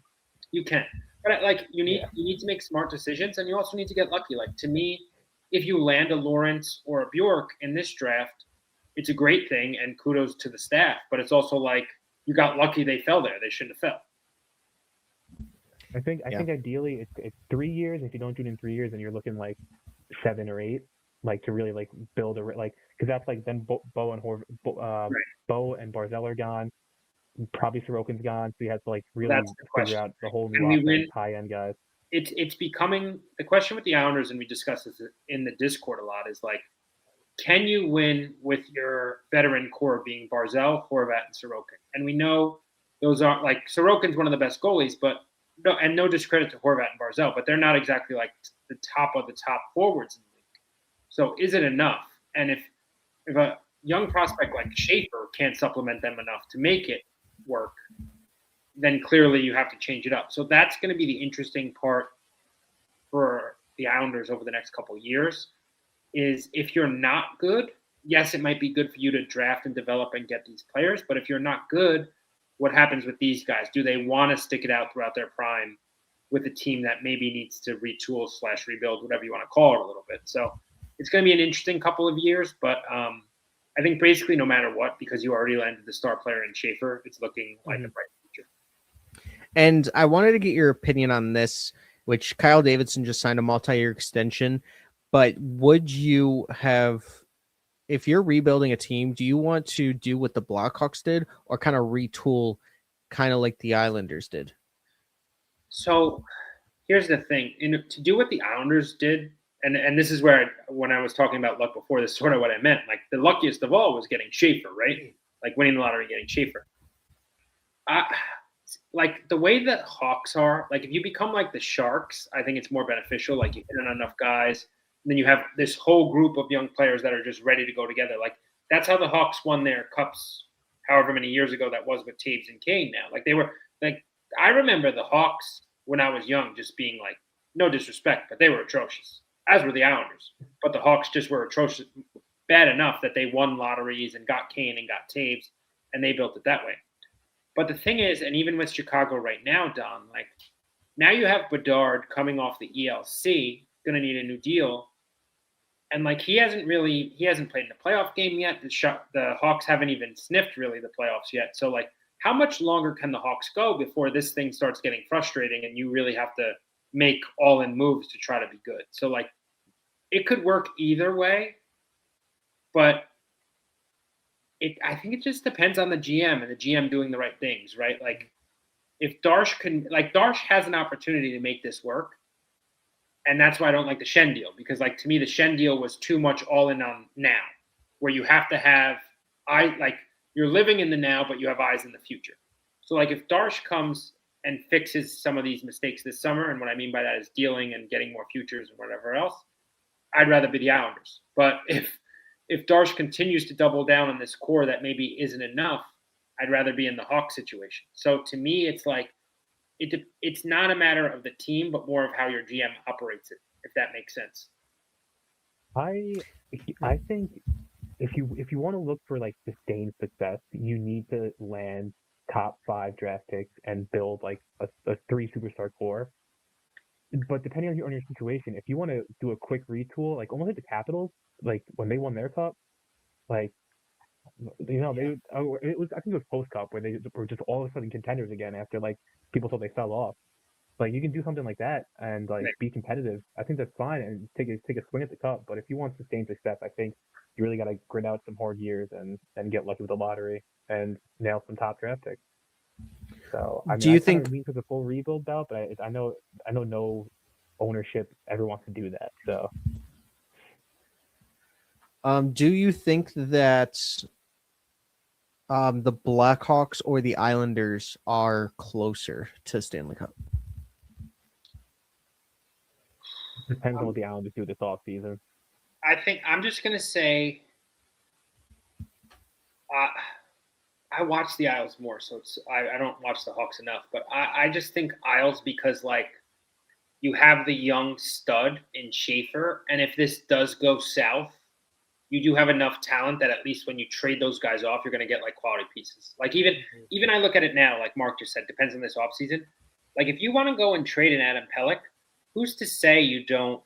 You can, but you need to make smart decisions, and you also need to get lucky. Like to me, if you land a Lawrence or a Bjork in this draft, it's a great thing, and kudos to the staff. But it's also like you got lucky; they fell there. They shouldn't have fell. I think ideally it's 3 years. If you don't do it in 3 years, then you're looking like 7 or 8, like to really like build because that's like then Bo and Bo and Barzell are gone. Probably Sorokin's gone, so you have to like really figure out the whole new offense, high end guys. It's becoming the question with the Islanders, and we discussed this in the Discord a lot. Is like, can you win with your veteran core being Barzell, Horvat, and Sorokin? And we know those are Sorokin's one of the best goalies, but no discredit to Horvat and Barzell, but they're not exactly like the top of the top forwards in the league. So is it enough? And if a young prospect like Schaefer can't supplement them enough to make it work, then clearly you have to change it up. So that's going to be the interesting part for the Islanders over the next couple of years is if you're not good, yes, it might be good for you to draft and develop and get these players, but if you're not good, what happens with these guys? Do they want to stick it out throughout their prime with a team that maybe needs to retool / rebuild, whatever you want to call it a little bit? So it's going to be an interesting couple of years, but I think basically no matter what, because you already landed the star player in Schaefer, it's looking like a bright future. And I wanted to get your opinion on this, which Kyle Davidson just signed a multi-year extension, but would you have, if you're rebuilding a team, do you want to do what the Blackhawks did or kind of retool kind of like the Islanders did? So here's the thing. To do what the Islanders did, and this is where when I was talking about luck before, this is sort of what I meant. Like the luckiest of all was getting Schaefer, right? Like winning the lottery, getting Schaefer. Like the way that Hawks are, like if you become like the Sharks, I think it's more beneficial. Like you hit on enough guys, and then you have this whole group of young players that are just ready to go together. Like that's how the Hawks won their cups, however many years ago that was with Taves and Kane. Now, like they were like I remember the Hawks when I was young, just being like, no disrespect, but they were atrocious, as were the Islanders. But the Hawks just were atrocious, bad enough that they won lotteries and got Kane and got Taves, and they built it that way. But the thing is, and even with Chicago right now, Don, like now you have Bedard coming off the ELC, going to need a new deal. And like he hasn't played in the playoff game yet. The Hawks haven't even sniffed really the playoffs yet. So like how much longer can the Hawks go before this thing starts getting frustrating and you really have to make all-in moves to try to be good? So like it could work either way, but I think it just depends on the GM and the GM doing the right things, right? Like if Darsh has an opportunity to make this work, and that's why I don't like the Shen deal, because like to me the Shen deal was too much all in on now, where you have to have you're living in the now, but you have eyes in the future. So like if Darsh comes and fixes some of these mistakes this summer, and what I mean by that is dealing and getting more futures and whatever else, I'd rather be the Islanders. But if Darsh continues to double down on this core that maybe isn't enough, I'd rather be in the Hawk situation. So to me, it's like it's not a matter of the team, but more of how your GM operates it, if that makes sense. I think if you want to look for like sustained success, you need to land top 5 draft picks and build like a 3 superstar core. But depending on your situation, if you want to do a quick retool, like almost like the Capitals, like when they won their cup, like you know, it was, I think it was post Cup where they were just all of a sudden contenders again after like people thought they fell off. Like you can do something like that and like be competitive. I think that's fine and take a swing at the cup. But if you want sustained success, I think you really got to grit out some hard years and get lucky with the lottery and nail some top draft picks. So I mean, Do you I kind think- of lean for the full rebuild belt, but I know no ownership ever wants to do that. So Do you think that the Blackhawks or the Islanders are closer to Stanley Cup? depends on what the Islanders do this offseason. I think I'm just gonna say I watch the Isles more, so I don't watch the Hawks enough. But I just think Isles because like you have the young stud in Schaefer, and if this does go south, you do have enough talent that at least when you trade those guys off, you're going to get like quality pieces. Like even I look at it now, like Mark just said, depends on this offseason. Like if you want to go and trade an Adam Pelech, who's to say you don't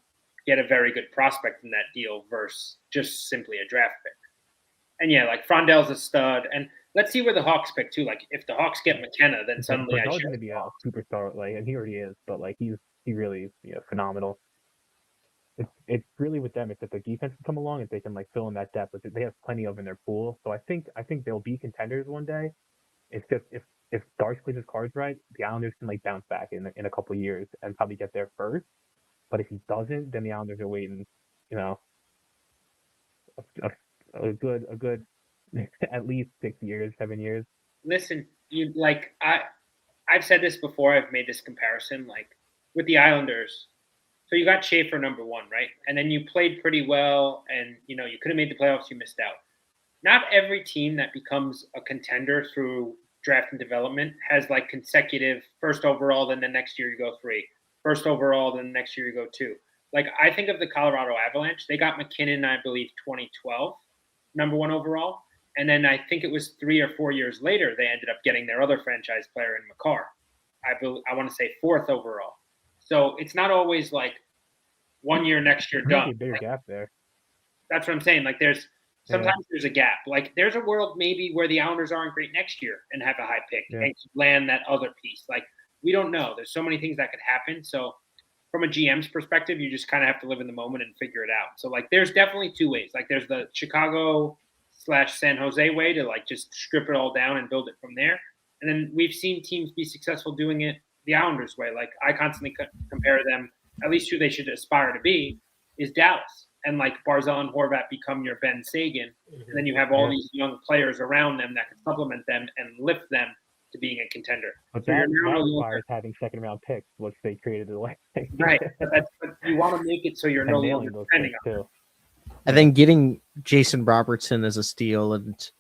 get a very good prospect in that deal versus just simply a draft pick? And yeah, like Frondell's a stud, and let's see where the Hawks pick too. Like if the Hawks get McKenna, then suddenly He's going to be a superstar, like, and he already is. But like he really is phenomenal. It's really with them. If the defense can come along, if they can like fill in that depth, they have plenty of in their pool. So I think they'll be contenders one day. It's just if Darce plays his cards right, the Islanders can like bounce back in a couple of years and probably get there first. But if he doesn't, then the Islanders are waiting, a good at least 6 years, 7 years. Listen, I've said this before. I've made this comparison, like with the Islanders. So you got Schaefer number one, right? And then you played pretty well, and you could have made the playoffs. You missed out. Not every team that becomes a contender through draft and development has like consecutive first overall, then the next year you go 3, first overall, then the next year you go 2. Like I think of the Colorado Avalanche. They got McKinnon, I believe, 2012, number 1 overall. And then I think it was 3 or 4 years later, they ended up getting their other franchise player in Makar. I want to say 4th overall. So it's not always like 1 year, next year done. A bigger gap there. That's what I'm saying. Like sometimes there's a gap. Like there's a world maybe where the Islanders aren't great next year and have a high pick and land that other piece. Like we don't know. There's so many things that could happen. So from a GM's perspective, you just kind of have to live in the moment and figure it out. So like there's definitely 2 ways. Like there's the Chicago/San Jose way to like just strip it all down and build it from there. And then we've seen teams be successful doing it the Islanders way. Like I constantly compare them, at least who they should aspire to be, is Dallas. And like Barzal and Horvat become your Ben Sagan. And then you have all these young players around them that can supplement them and lift them to being a contender. But that requires having second round picks, which they created the way. Right. But you want to make it so you're no longer depending on them. And then getting Jason Robertson as a steal and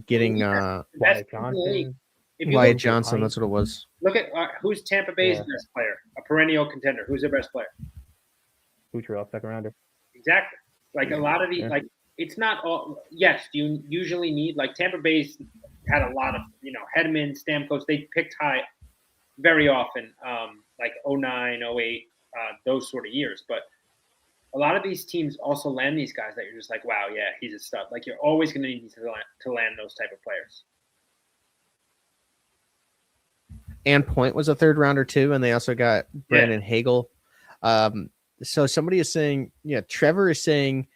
getting Wyatt Johnson, that's what it was. Look at who's Tampa Bay's best player, a perennial contender. Who's their best player? Kucherov, second rounder. Exactly. Like a lot of these, like it's not all. Yes, you usually need like Tampa Bay's had a lot of Hedman, Stamkos. They picked high very often, like 09, 08, those sort of years. But a lot of these teams also land these guys that you're just like, wow, yeah, he's a stud. Like you're always going to need to land those type of players. And Point was a third rounder too, and they also got Brandon Hagel. So somebody is saying, Trevor is saying,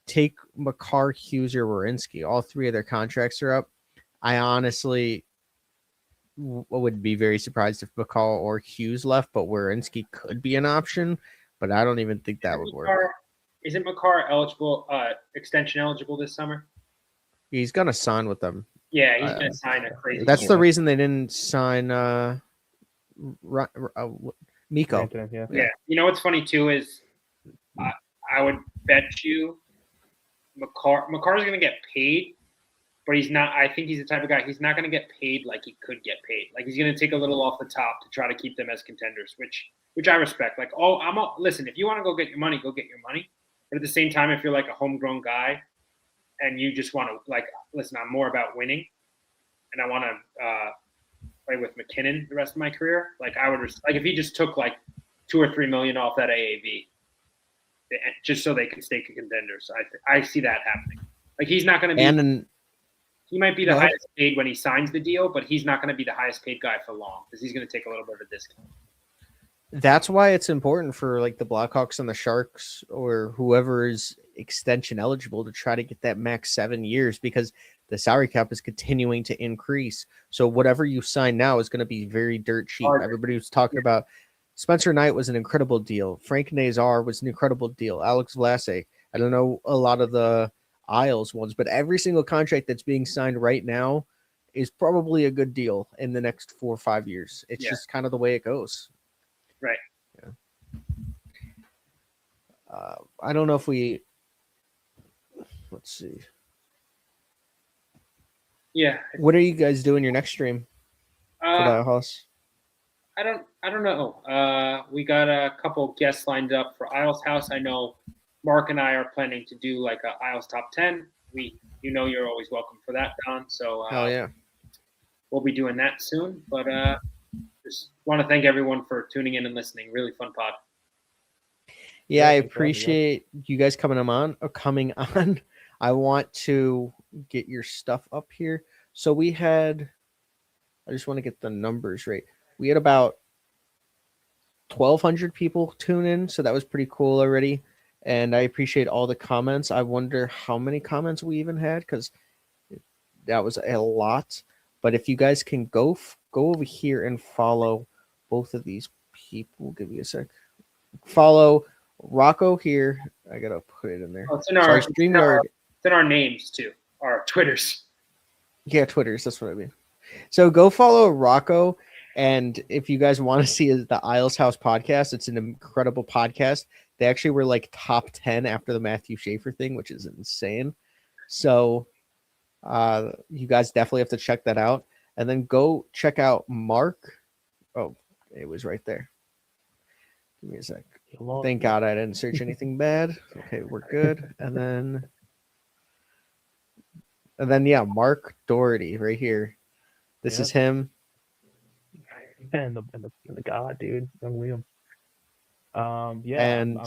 take Makar, Hughes, or Werenski. All 3 of their contracts are up. I honestly would be very surprised if Makar or Hughes left, but Werenski could be an option. But I don't even think that would work. Isn't Makar eligible, extension eligible this summer? He's gonna sign with them. Yeah, he's going to sign a crazy. That's the reason they didn't sign Mikko. Yeah. You know what's funny too is I would bet you Makar's going to get paid, but he's not. I think he's the type of guy. He's not going to get paid like he could get paid. Like he's going to take a little off the top to try to keep them as contenders, which I respect. Like, listen. If you want to go get your money, go get your money. But at the same time, if you're like a homegrown guy and you just want to listen, I'm more about winning, and I want to play with McKinnon the rest of my career. Like I would if he just took like $2 or $3 million off that AAV, just so they can stay contenders. I see that happening. Like he's not going to be. And then, He might be the Go ahead. highest paid when he signs the deal, but he's not going to be the highest paid guy for long because he's going to take a little bit of a discount. that's why it's important for like the Blackhawks and the Sharks or whoever is extension eligible to try to get that max 7 years, because the salary cap is continuing to increase. So whatever you sign now is going to be very dirt cheap. Harder. Everybody was talking about Spencer Knight was an incredible deal. Frank Nazar was an incredible deal. Alex Vlasic. I don't know a lot of the Isles ones, but every single contract that's being signed right now is probably a good deal in the next 4 or 5 years. It's Yeah. just kind of the way it goes. Right. Yeah. I don't know if we. Let's see. Yeah. What are you guys doing your next stream for the house? I don't know. We got a couple guests lined up for IslesHouse. I know Mark and I are planning to do like a Isles top 10. You're always welcome for that, Don. So Hell yeah. we'll be doing that soon. But just want to thank everyone for tuning in and listening. Really fun pod. Yeah, I thanks for having me, guys. appreciate you guys coming on. I want to get your stuff up here. So I just want to get the numbers right. We had about 1,200 people tune in, so that was pretty cool already. And I appreciate all the comments. I wonder how many comments we even had, because that was a lot. But if you guys can go over here and follow both of these people. Give me a sec. Follow Rocco here. I gotta put it in there. Oh, it's in our StreamYard. It's in our names too, our Twitters. Yeah, Twitters. That's what I mean. So go follow Rocco. And if you guys want to see the IslesHouse podcast, it's an incredible podcast. They actually were like top 10 after the Matthew Schaefer thing, which is insane. So you guys definitely have to check that out. And then go check out Mark. Oh, it was right there. Give me a sec. Thank God I didn't search anything bad. Okay, we're good. And then yeah, Mark Doherty right here. This is him. And the god, dude, unreal. I'm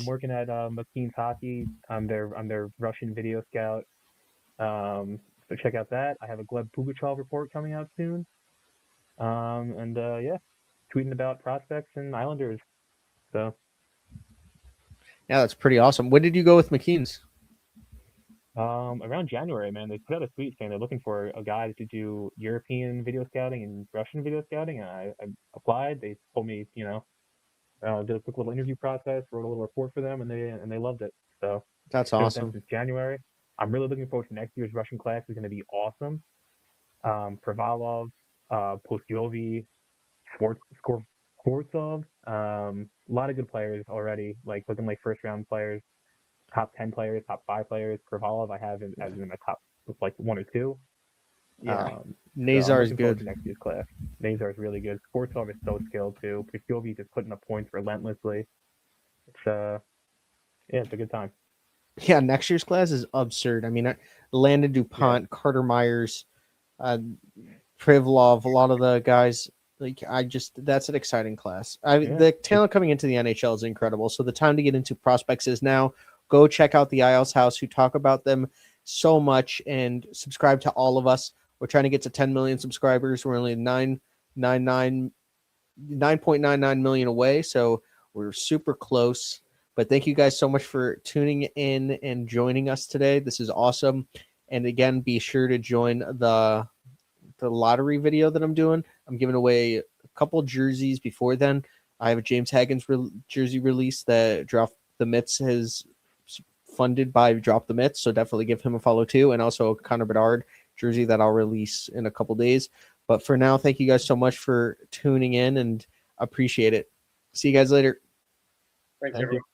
working at McKean's Hockey. I'm their Russian video scout. So check out that. I have a Gleb Pugachev report coming out soon. Tweeting about prospects and Islanders. So Yeah, that's pretty awesome. When did you go with McKean's? around January, man, they put out a tweet saying they're looking for a guy to do European video scouting and Russian video scouting. And I applied. They told me, did a quick little interview process, wrote a little report for them, and they loved it. So That's been with awesome. them since January. I'm really looking forward to next year's Russian class. It's going to be awesome. Pravalov, Postyovi, Skvortsov, a lot of good players already, like looking like first round players, top 10 players, top 5 players. Pravalov I have in my top like 1 or 2. Yeah. Nazar is good. Next year's class. Nazar is really good. Skvortsov is so skilled too. Postyovi just putting up points relentlessly. It's a good time. Yeah, next year's class is absurd. I mean, Landon DuPont, Carter Myers, Privlov, a lot of the guys. That's an exciting class. The talent coming into the NHL is incredible. So the time to get into prospects is now. Go check out the IslesHouse, who talk about them so much, and subscribe to all of us. We're trying to get to 10 million subscribers. We're only 9.99 million away, so we're super close. But thank you guys so much for tuning in and joining us today. This is awesome. And again, be sure to join the lottery video that I'm doing. I'm giving away a couple jerseys before then. I have a James Haggins jersey release that Drop the Mitts has funded by Drop the Mitts, so definitely give him a follow too. And also a Connor Bedard jersey that I'll release in a couple days. But for now, thank you guys so much for tuning in and appreciate it. See you guys later. Thanks, Thank everyone. you.